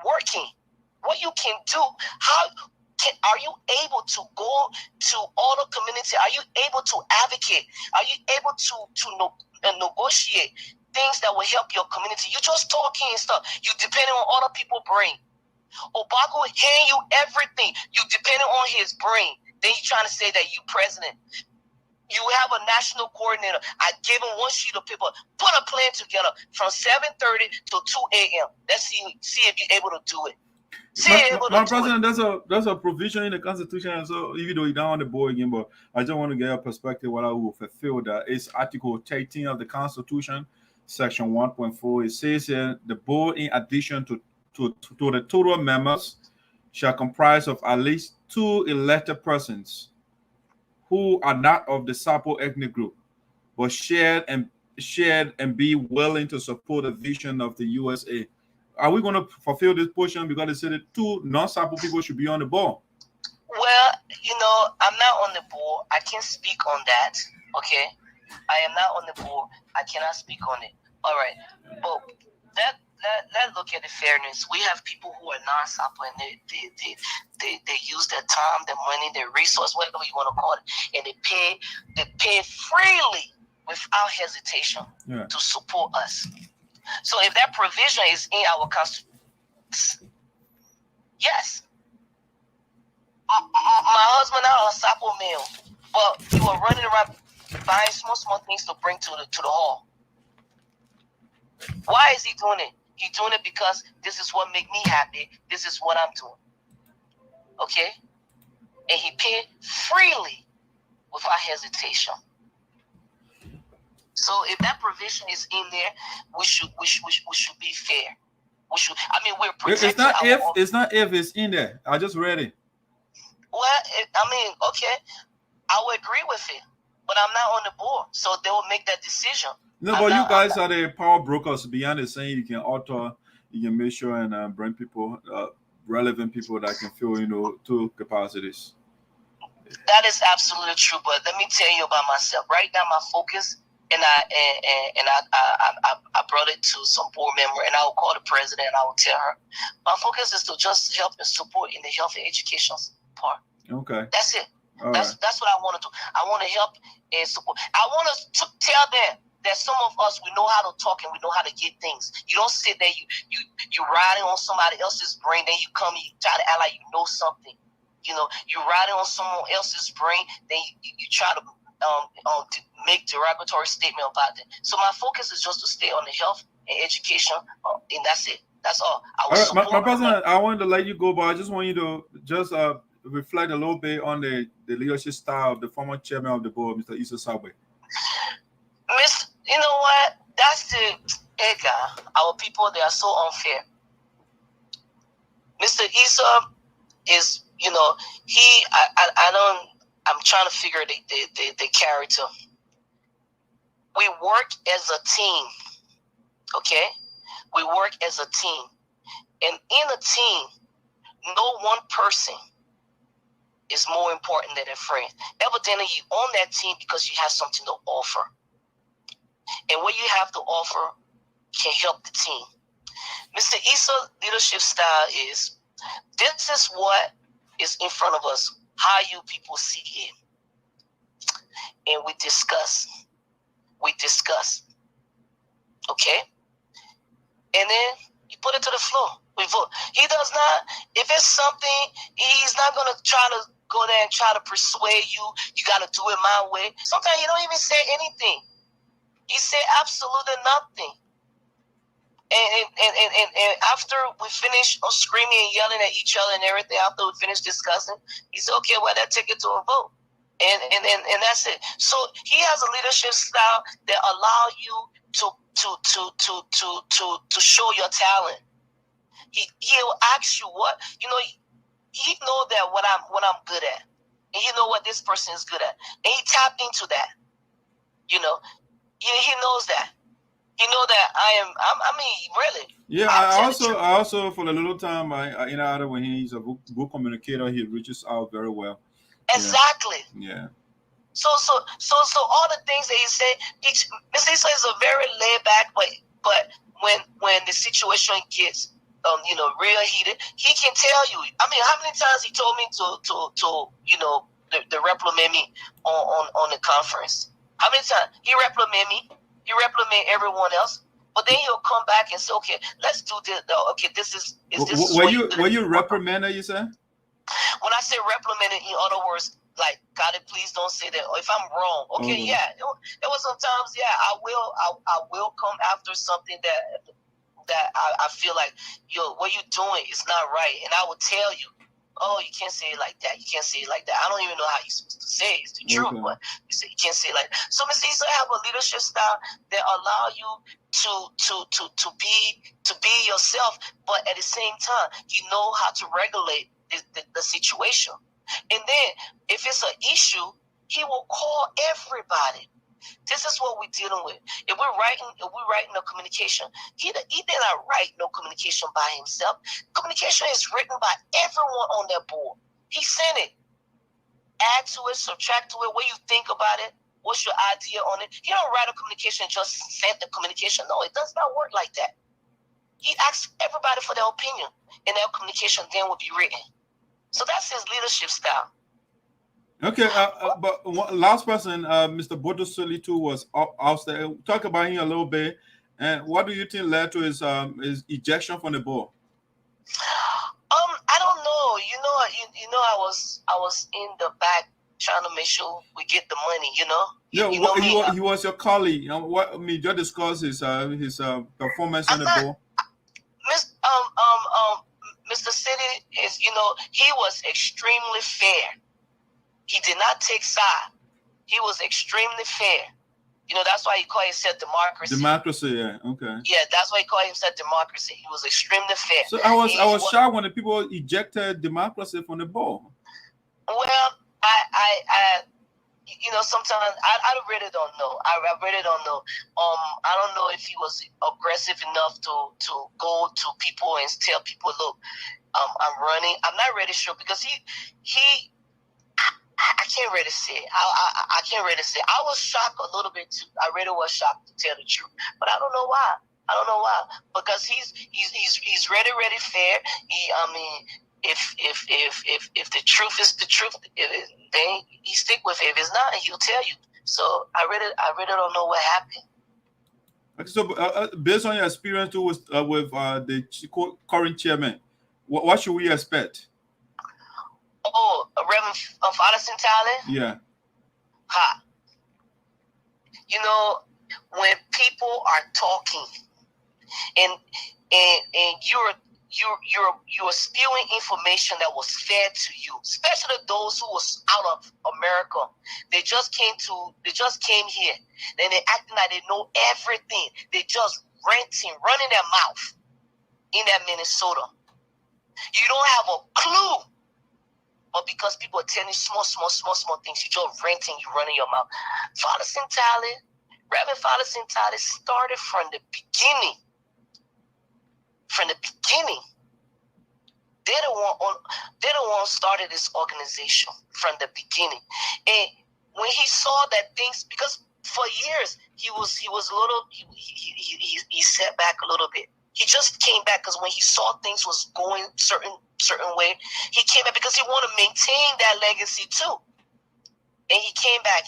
What you can do, are you able to go to all the community? Are you able to advocate? Are you able to negotiate things that will help your community? You just talking and stuff. You depending on other people's brain. Obaku hand you everything. You depending on his brain. Then you trying to say that you president. You have a national coordinator. I gave him one sheet of paper. Put a plan together from 7:30 to 2 a.m. Let's see if you're able to do it. Madam President, there's a provision in the Constitution, and so even though you're not on the board again, but I just want to get a perspective what I will fulfill that. It's Article 13 of the Constitution, Section 1.4. It says here the board, in addition to the total members, shall comprise of at least 2 elected persons who are not of the Sapo ethnic group, but shared and be willing to support the vision of the USA. Are we going to fulfill this portion because they said that 2 non-Sapo people should be on the board? Well, I'm not on the board. I can't speak on that. Okay, I am not on the board. I cannot speak on it. All right, but let's look at the fairness. We have people who are non-Sapo and they use their time, their money, their resource, whatever you want to call it, and they pay freely without hesitation to support us. So if that provision is in our constitution, yes. My husband not a Sapo male, but he was running around buying small things to bring to the hall. Why is he doing it? He's doing it because this is what make me happy. This is what I'm doing. Okay? And he paid freely without hesitation. So if that provision is in there, we should be fair. We're protecting. It's not if it's in there. I just read it. Well, okay, I would agree with it, but I'm not on the board, so they will make that decision. No, but you guys are the power brokers beyond the saying you can alter, you can make sure and bring people, relevant people that can fill, 2 capacities. That is absolutely true. But let me tell you about myself. Right now, my focus, and I brought it to some board member, and I will call the president and I will tell her, my focus is to just help and support in the health and education part. Okay. That's it. That's what I want to do. I want to help and support. I want to tell them that some of us, we know how to talk and we know how to get things. You don't sit there, you riding on somebody else's brain, then you come, you try to act like you know something. You know, you're riding on someone else's brain, then you try to make derogatory statement about it. So my focus is just to stay on the health and education, and that's it. That's all. My president, I wanted to let you go, but I just want you to just reflect a little bit on the leadership style of the former chairman of the board, Mr. Issa Sabwe. You know what? That's the our people, they are so unfair. Mr. Issa is, you know, I'm trying to figure the character. We work as a team, okay? We work as a team. And in a team, no one person is more important than a friend. Evidently, you're on that team because you have something to offer. And what you have to offer can help the team. Mr. Issa's leadership style is, this is what is in front of us, how you people see it. And we discuss. Okay? And then you put it to the floor. We vote. He does not, if it's something, he's not going to try to go there and try to persuade you, you got to do it my way. Sometimes he don't even say anything. He said absolutely nothing. And after we finish screaming and yelling at each other and everything, after we finish discussing, he said, okay, well, let's take it to a vote. And that's it. So he has a leadership style that allow you to show your talent. He'll ask you what, you know, he know that what I'm good at. And he know what this person is good at. And he tapped into that. You know, he knows that. He know that I mean, really. Yeah, I also for a little time, I interacted with him. He's a good communicator. He reaches out very well. Exactly. Yeah. So all the things that he said, Mr. Issa is a very laid back, but when the situation gets you know, real heated, he can tell you. I mean, how many times he told me to you know, the reprimand me on the conference? How many times he reprimand me? He reprimand everyone else, but then he'll come back and say, "Okay, let's do this. Okay, this is this." Were you reprimanded? You said? When I say reprimanded, in other words, like, God, please don't say that. Or if I'm wrong, okay, yeah. There was sometimes, yeah, I will come after something that I feel like, yo, what you doing is not right, and I will tell you, oh, you can't say it like that. You can't say it like that. I don't even know how you're supposed to say it. It's the truth, but you can't say it like that. So Mr. Issa have a leadership style that allow you to be yourself, but at the same time, you know how to regulate the situation. And then if it's an issue, he will call everybody. This is what we're dealing with. If we're writing a communication, he did not write no communication by himself. Communication is written by everyone on that board. He sent it. Add to it, subtract to it, what you think about it, what's your idea on it. He don't write a communication, just send the communication. No, it does not work like that. He asks everybody for their opinion, and their communication then will be written. So that's his leadership style. Okay, but last person, Mr. Bodosoli too was out there. Talk about him a little bit, and what do you think led to his ejection from the board? I don't know. You know, I was in the back trying to make sure we get the money. You know. He was your colleague. What just discuss his performance on the board. Mr. City is, you know, he was extremely fair. He did not take side. He was extremely fair. You know, that's why he called himself democracy. Democracy, yeah, okay. Yeah, that's why he called himself democracy. He was extremely fair. So I was shocked when the people ejected democracy from the board. Well, I you know, sometimes I really don't know. I really don't know. I don't know if he was aggressive enough to go to people and tell people, look, I'm running. I'm not really sure because he I can't really say it. I can't really say it. I was shocked a little bit too. I really was shocked, to tell the truth, but I don't know why. I don't know why, because he's ready, fair. If the truth is the truth, then he stick with it. If it's not, he'll tell you. So I really don't know what happened. So based on your experience too with the current chairman, what should we expect? Oh, Reverend Father Sintali? Yeah. You know, when people are talking and you're spewing information that was fed to you, especially those who was out of America. They just came here. Then they acting like they know everything. They just running their mouth in that Minnesota. You don't have a clue. But because people are telling you small things, you just ranting, you running your mouth. Father Sintali, Reverend Father Sintali started from the beginning. From the beginning. They're the one started this organization from the beginning. And when he saw that things, because for years he sat back a little bit. He just came back because when he saw things was going certain way, he came back because he wanted to maintain that legacy too. And he came back.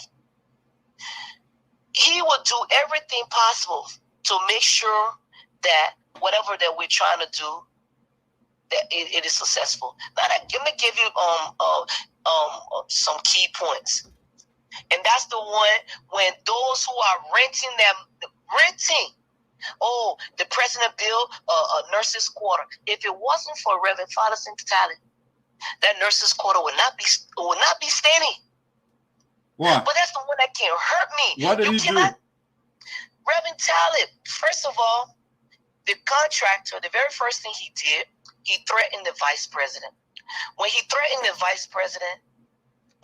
He would do everything possible to make sure that whatever that we're trying to do, that it is successful. Now, let me give you some key points. And that's the one when those who are renting. Oh, the president built a nurses' quarter. If it wasn't for Reverend Father Sintali, that nurses' quarter would not be standing. Why? But that's the one that can hurt me. What did he do? Reverend Talib, first of all, the contractor, the very first thing he did, he threatened the vice president. When he threatened the vice president,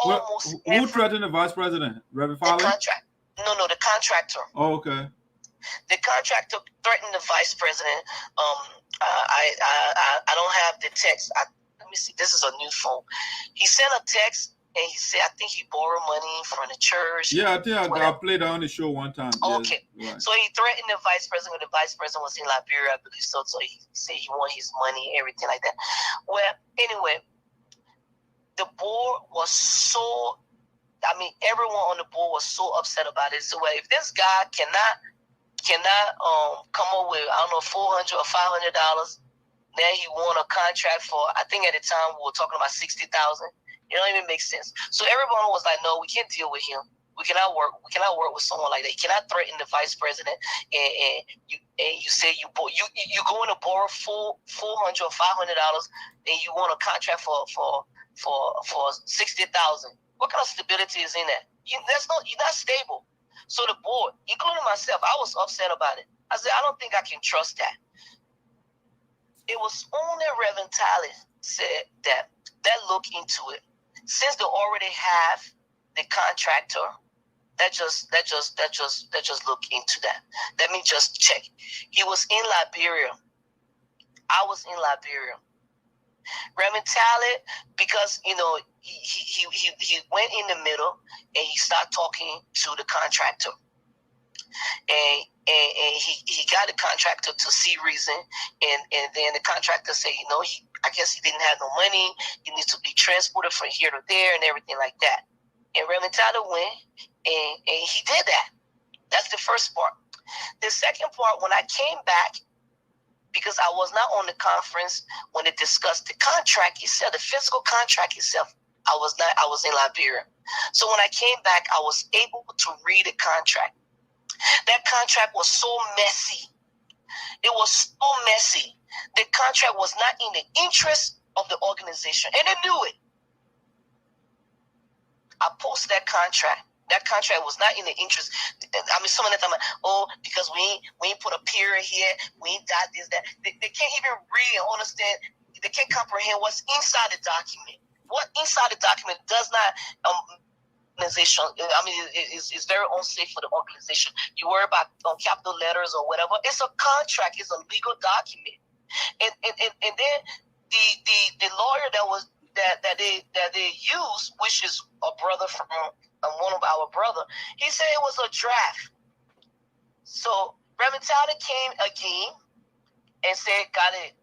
who threatened the vice president? Reverend Father? The contractor. Oh, okay. The contractor threatened the vice president. I don't have the text. Let me see. This is a new phone. He sent a text and he said, I think he borrowed money from the church. Yeah, I think I played on the show one time. Okay. Yes, right. So he threatened the vice president when the vice president was in Liberia, I believe. So he said he wanted his money and everything like that. Well, anyway, the board was everyone on the board was so upset about it. So if this guy cannot come up with, I don't know, $400 or $500, then he won a contract for, I think at the time we were talking about $60,000. It don't even make sense. So everyone was like, no, we can't deal with him. We cannot work with someone like that. You cannot threaten the vice president and you say you go in to borrow $400 or $500 and you want a contract for $60,000. What kind of stability is in that? You're not stable. So the board, including myself, I was upset about it. I said, I don't think I can trust that. It was only Reverend Tyler said that look into it. Since they already have the contractor, that just look into that. Let me just check. He was in Liberia. I was in Liberia. Reverend Talent, because he went in the middle and he started talking to the contractor, and he got the contractor to see reason, and then the contractor said, I guess he didn't have no money. He needs to be transported from here to there and everything like that. And Reverend Tyler went and he did that. That's the first part. The second part, when I came back, because I was not on the conference when they discussed the contract itself, the physical contract itself, I was in Liberia. So when I came back, I was able to read the contract. That contract was so messy. It was so messy. The contract was not in the interest of the organization, and they knew it. I posted that contract. That contract was not in the interest. Some of them time, because we ain't put a period here, we ain't got this, that. They can't even read and understand. They can't comprehend what's inside the document. What inside the document does not organization. It's very unsafe for the organization. You worry about capital letters or whatever. It's a contract. It's a legal document. And then the lawyer that was they used, which is a brother from one of our brother, he said it was a draft. So Reverend Tyler came again and said, "Got it,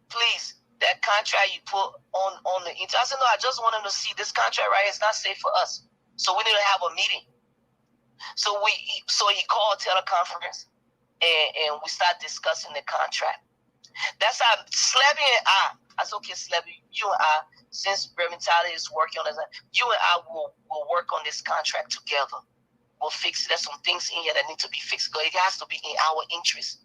please. That contract you put on the internet." I said, "No, I just want him to see this contract right here. It's not safe for us. So we need to have a meeting." So he called teleconference and we started discussing the contract. That's how Slebby and I said, "Okay, Slebby, you and I, since Reverend Tyler is working on this, you and I will work on this contract together. We'll fix it. There's some things in here that need to be fixed. It has to be in our interest.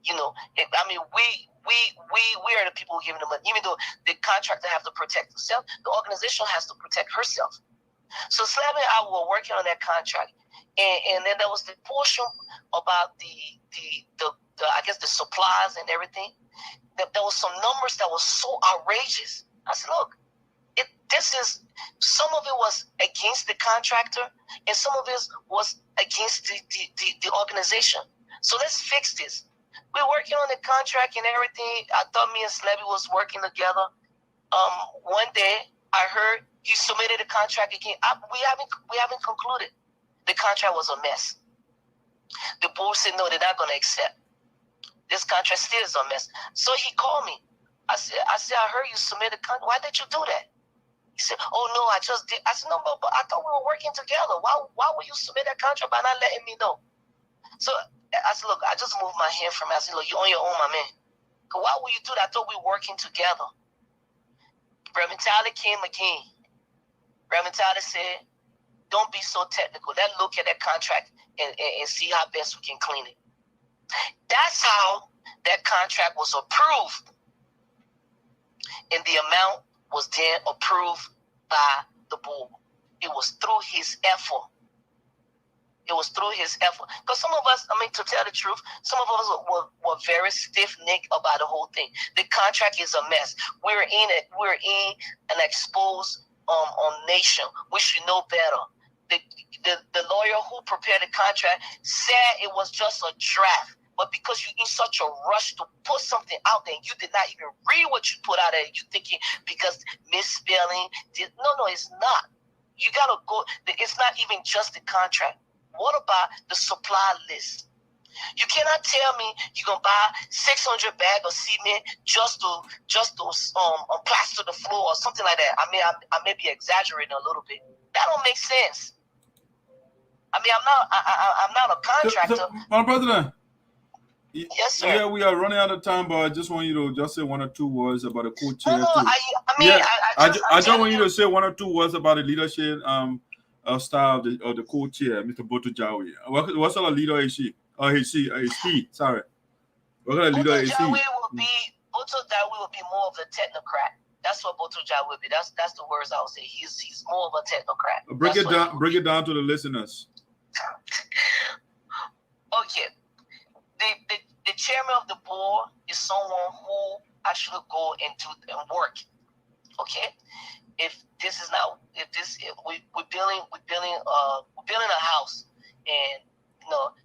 You know, I mean, we are the people who give them the money. Even though the contractor have to protect himself, the organization has to protect herself." So Slabby and I were working on that contract, and then there was the portion about the I guess the supplies and everything. There was some numbers that was so outrageous. I said, "Look, some of it was against the contractor, and some of it was against the organization. So let's fix this." We're working on the contract and everything. I thought me and Slebby was working together. One day I heard he submitted a contract again. We haven't concluded. The contract was a mess. The board said no, they're not going to accept. This contract still is a mess. So he called me. I said, "I heard you submitted a contract. Why did you do that?" He said, "Oh no, I just did." I said, "No, but I thought we were working together. Why would you submit that contract by not letting me know?" So I said, "Look, I just moved my hand from it." I said, "Look, you're on your own, my man. Why would you do that? I thought we were working together." Reverend Tyler came again. Reverend Tyler said, "Don't be so technical. Let's look at that contract and see how best we can clean it." That's how that contract was approved. And the amount was then approved by the board. It was through his effort. It was through his effort. Because some of us, I mean, to tell the truth, some of us were very stiff-necked about the whole thing. The contract is a mess. We're in an exposed nation. We should know better. The lawyer who prepared the contract said it was just a draft. But because you're in such a rush to put something out there, and you did not even read what you put out there, you thinking because misspelling. No, it's not. You got to go. It's not even just the contract. What about the supply list? You cannot tell me you're gonna buy 600 bags of cement just to plaster the floor or something like that. I mean, I may be exaggerating a little bit. That don't make sense. I mean, I'm not a contractor. Madam President. Yes, sir. Yeah, we are running out of time, but I just want you to just say one or two words about the co-chair. No, I just want you to say one or two words about the leadership style of the co-chair, Mr. Boto Jawi. What sort of leader is she? Or is he? Sorry. What kind of leader is he? Boto Jawi will be more of a technocrat. That's what Boto Jawi will be. That's the words I would say. He's more of a technocrat. Break it down to the listeners. Okay. The chairman of the board is someone who actually go and do and work. Okay, we're building a house, and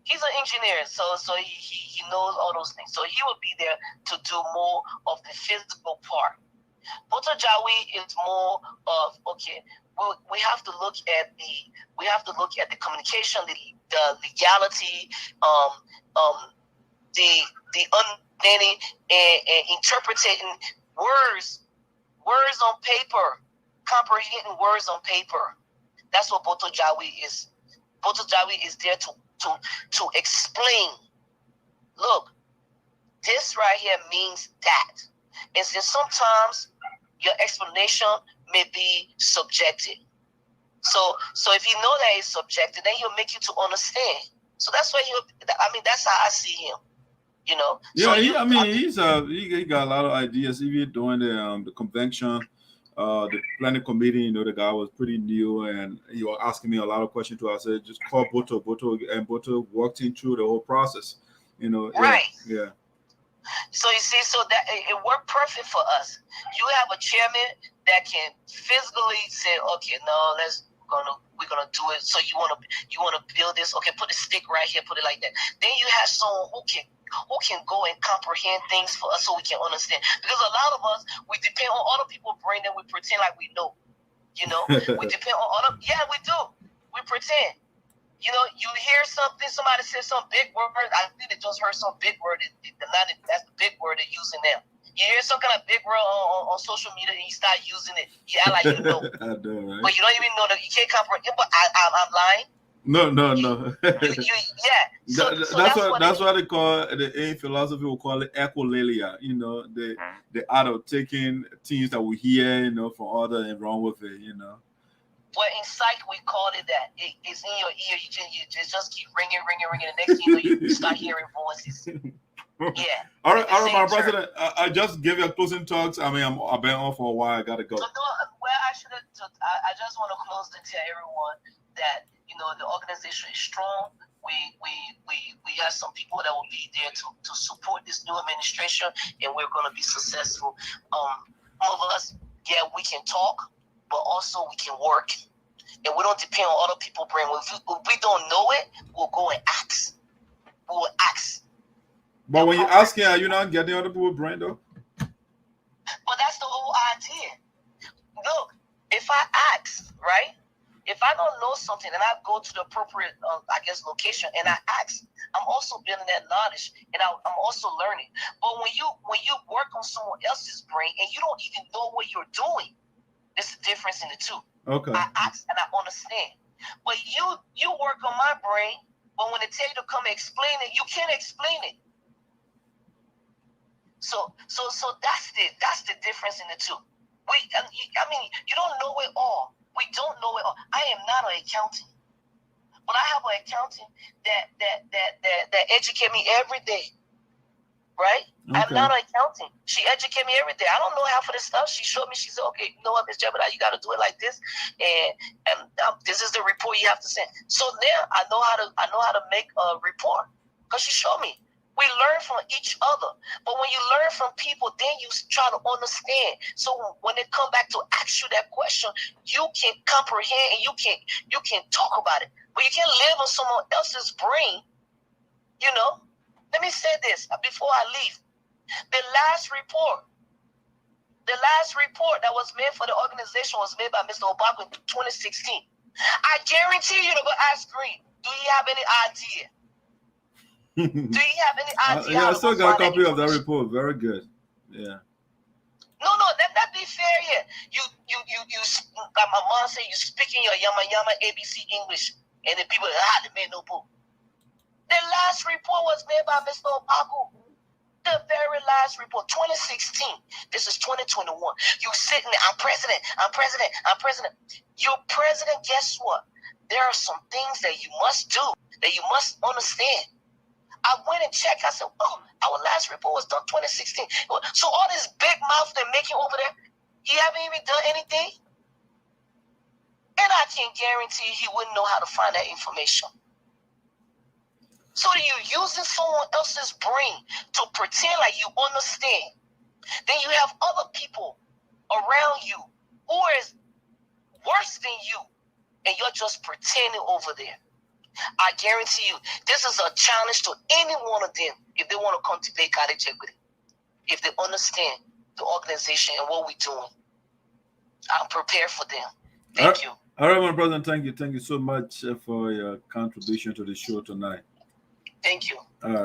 he's an engineer, so he knows all those things. So he will be there to do more of the physical part. Boto Jawi is more of we have to look at the communication, the legality, the understanding and interpreting words on paper, comprehending words on paper. That's what Boto Jawi is. Boto Jawi is there to explain. Look, this right here means that. And since sometimes your explanation may be subjective. So if you know that it's subjective, then he'll make you to understand. So that's why that's how I see him. Yeah, he got a lot of ideas. Even during the convention, the planning committee, the guy was pretty new, and he was asking me a lot of questions too. I said, just call Boto, and Boto walked him through the whole process. Right. Yeah. So you see, so that it worked perfect for us. You have a chairman that can physically say, okay, no, we're gonna do it. So you wanna build this? Okay, put a stick right here, put it like that. Then you have someone who can go and comprehend things for us so we can understand. Because a lot of us, we depend on other people's brain, and we pretend like we know. You know, we depend on other. Yeah, we do. We pretend. You know, you hear something, somebody says some big word. I think they just heard some big word. That's the big word they're using now. You hear some kind of big word on social media and you start using it. You act like you know. I know, right? But you don't even know that you can't comprehend. But I'm lying. No. Yeah. So that's what they call in philosophy. We call it echolalia. You know, the art of taking things that we hear, you know, from other and run with it. You know. Well, in psych, we call it that. It's in your ear. You just keep ringing. The next thing you know, you start hearing voices. Yeah. All right, my president. I just gave you a closing talks. I mean, I've been on for a while. I gotta go. Well, I just want to close to tell everyone that, you know, the organization is strong. We have some people that will be there to support this new administration, and we're going to be successful. All of us, yeah, we can talk, but also we can work, and we don't depend on other people's brain. If we don't know it, we'll go and ask. We will ask. But when you're asking, are you not getting other people's brain though? But that's the whole idea. Look, if I ask, right? If I don't know something and I go to the appropriate, location and I ask, I'm also building that knowledge and I'm also learning. But when you work on someone else's brain and you don't even know what you're doing, there's a difference in the two. Okay. I ask and I understand. But you work on my brain, but when they tell you to come explain it, you can't explain it. So that's the difference in the two. You don't know it all. We don't know it all. I am not an accountant, but I have an accountant that educate me every day, right? Okay. I'm not an accountant. She educated me every day. I don't know half of this stuff. She showed me. She said, "Okay, you know what, Miss Jebediah, you got to do it like this, and this is the report you have to send." So now I know how to make a report because she showed me. We learn from each other. But when you learn from people, then you try to understand. So when they come back to ask you that question, you can comprehend and you can talk about it. But you can't live on someone else's brain, you know. Let me say this before I leave. The last report that was made for the organization was made by Mr. Ojuku in 2016. I guarantee you to go ask Green. Do you have any idea? Do you have any idea? Yeah, I still got a copy of that report. Very good. Yeah. No, that be fair here. You like my mom said, you speaking your yama ABC English, and the people they made no book. The last report was made by Mr. Ojuku. The very last report, 2016. This is 2021. You sitting there, I'm president. You're president, guess what? There are some things that you must do, that you must understand. I went and checked. I said, "Oh, our last report was done 2016." So all this big mouth they're making over there, he haven't even done anything. And I can guarantee he wouldn't know how to find that information. So you're using someone else's brain to pretend like you understand. Then you have other people around you who is worse than you, and you're just pretending over there. I guarantee you, this is a challenge to any one of them if they want to come to Bay Cottage Equity. If they understand the organization and what we're doing, I'm prepared for them. Thank you. All right, my brother. Thank you. Thank you so much for your contribution to the show tonight. Thank you. All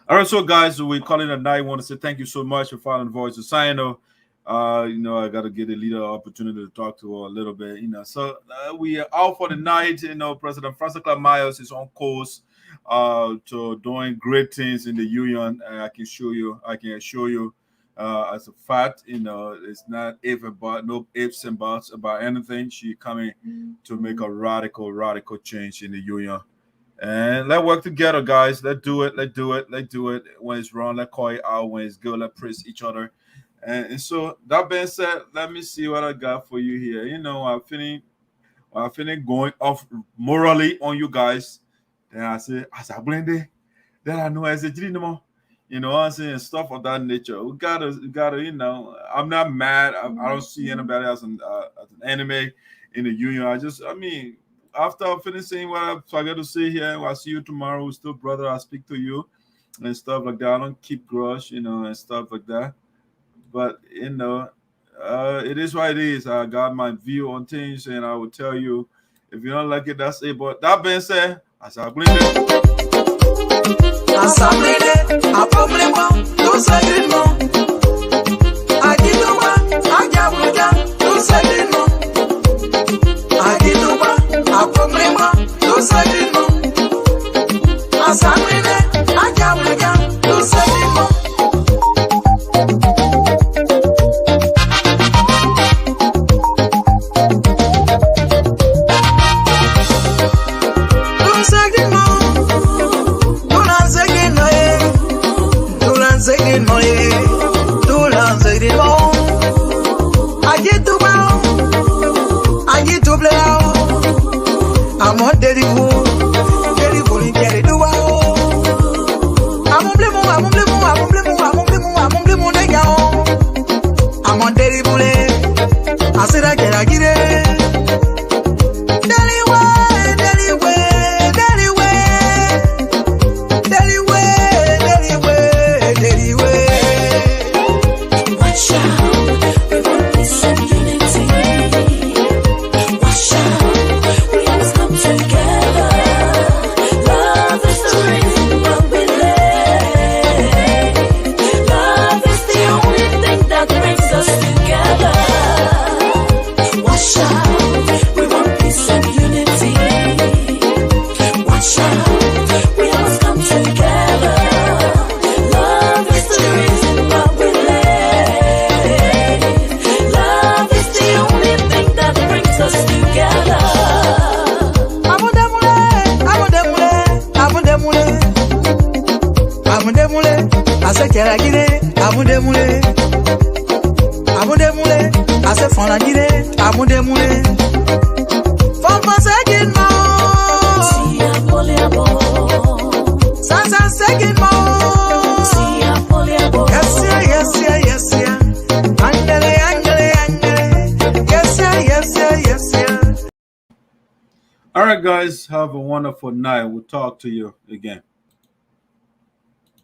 right. So, guys, we're calling it a night. I want to say thank you so much for following the Voice of SINOE. I got to get a leader opportunity to talk to her a little bit, So we are out for the night. President Francess Clark Myers is on course to doing great things in the union. I can assure you, as a fact, it's not no ifs and buts about anything. She coming to make a radical change in the union. And let's work together, guys. Let's do it. When it's wrong, let's call it out. When it's good, let's praise each other. And so that being said, let me see what I got for you here. I'm feeling going off morally on you guys. Then I say, as I blend it, then I know as a dream more. I'm saying, stuff of that nature. We gotta, I'm not mad. I don't see anybody as an enemy in the union. After finishing what I got to say here, I'll see you tomorrow. We're still brother. I'll speak to you and stuff like that. I don't keep grudge, and stuff like that. But it is what it is. I got my view on things, and I will tell you if you don't like it, that's it. But that being said, as I believe All right, guys, have a wonderful night. We'll talk to you again.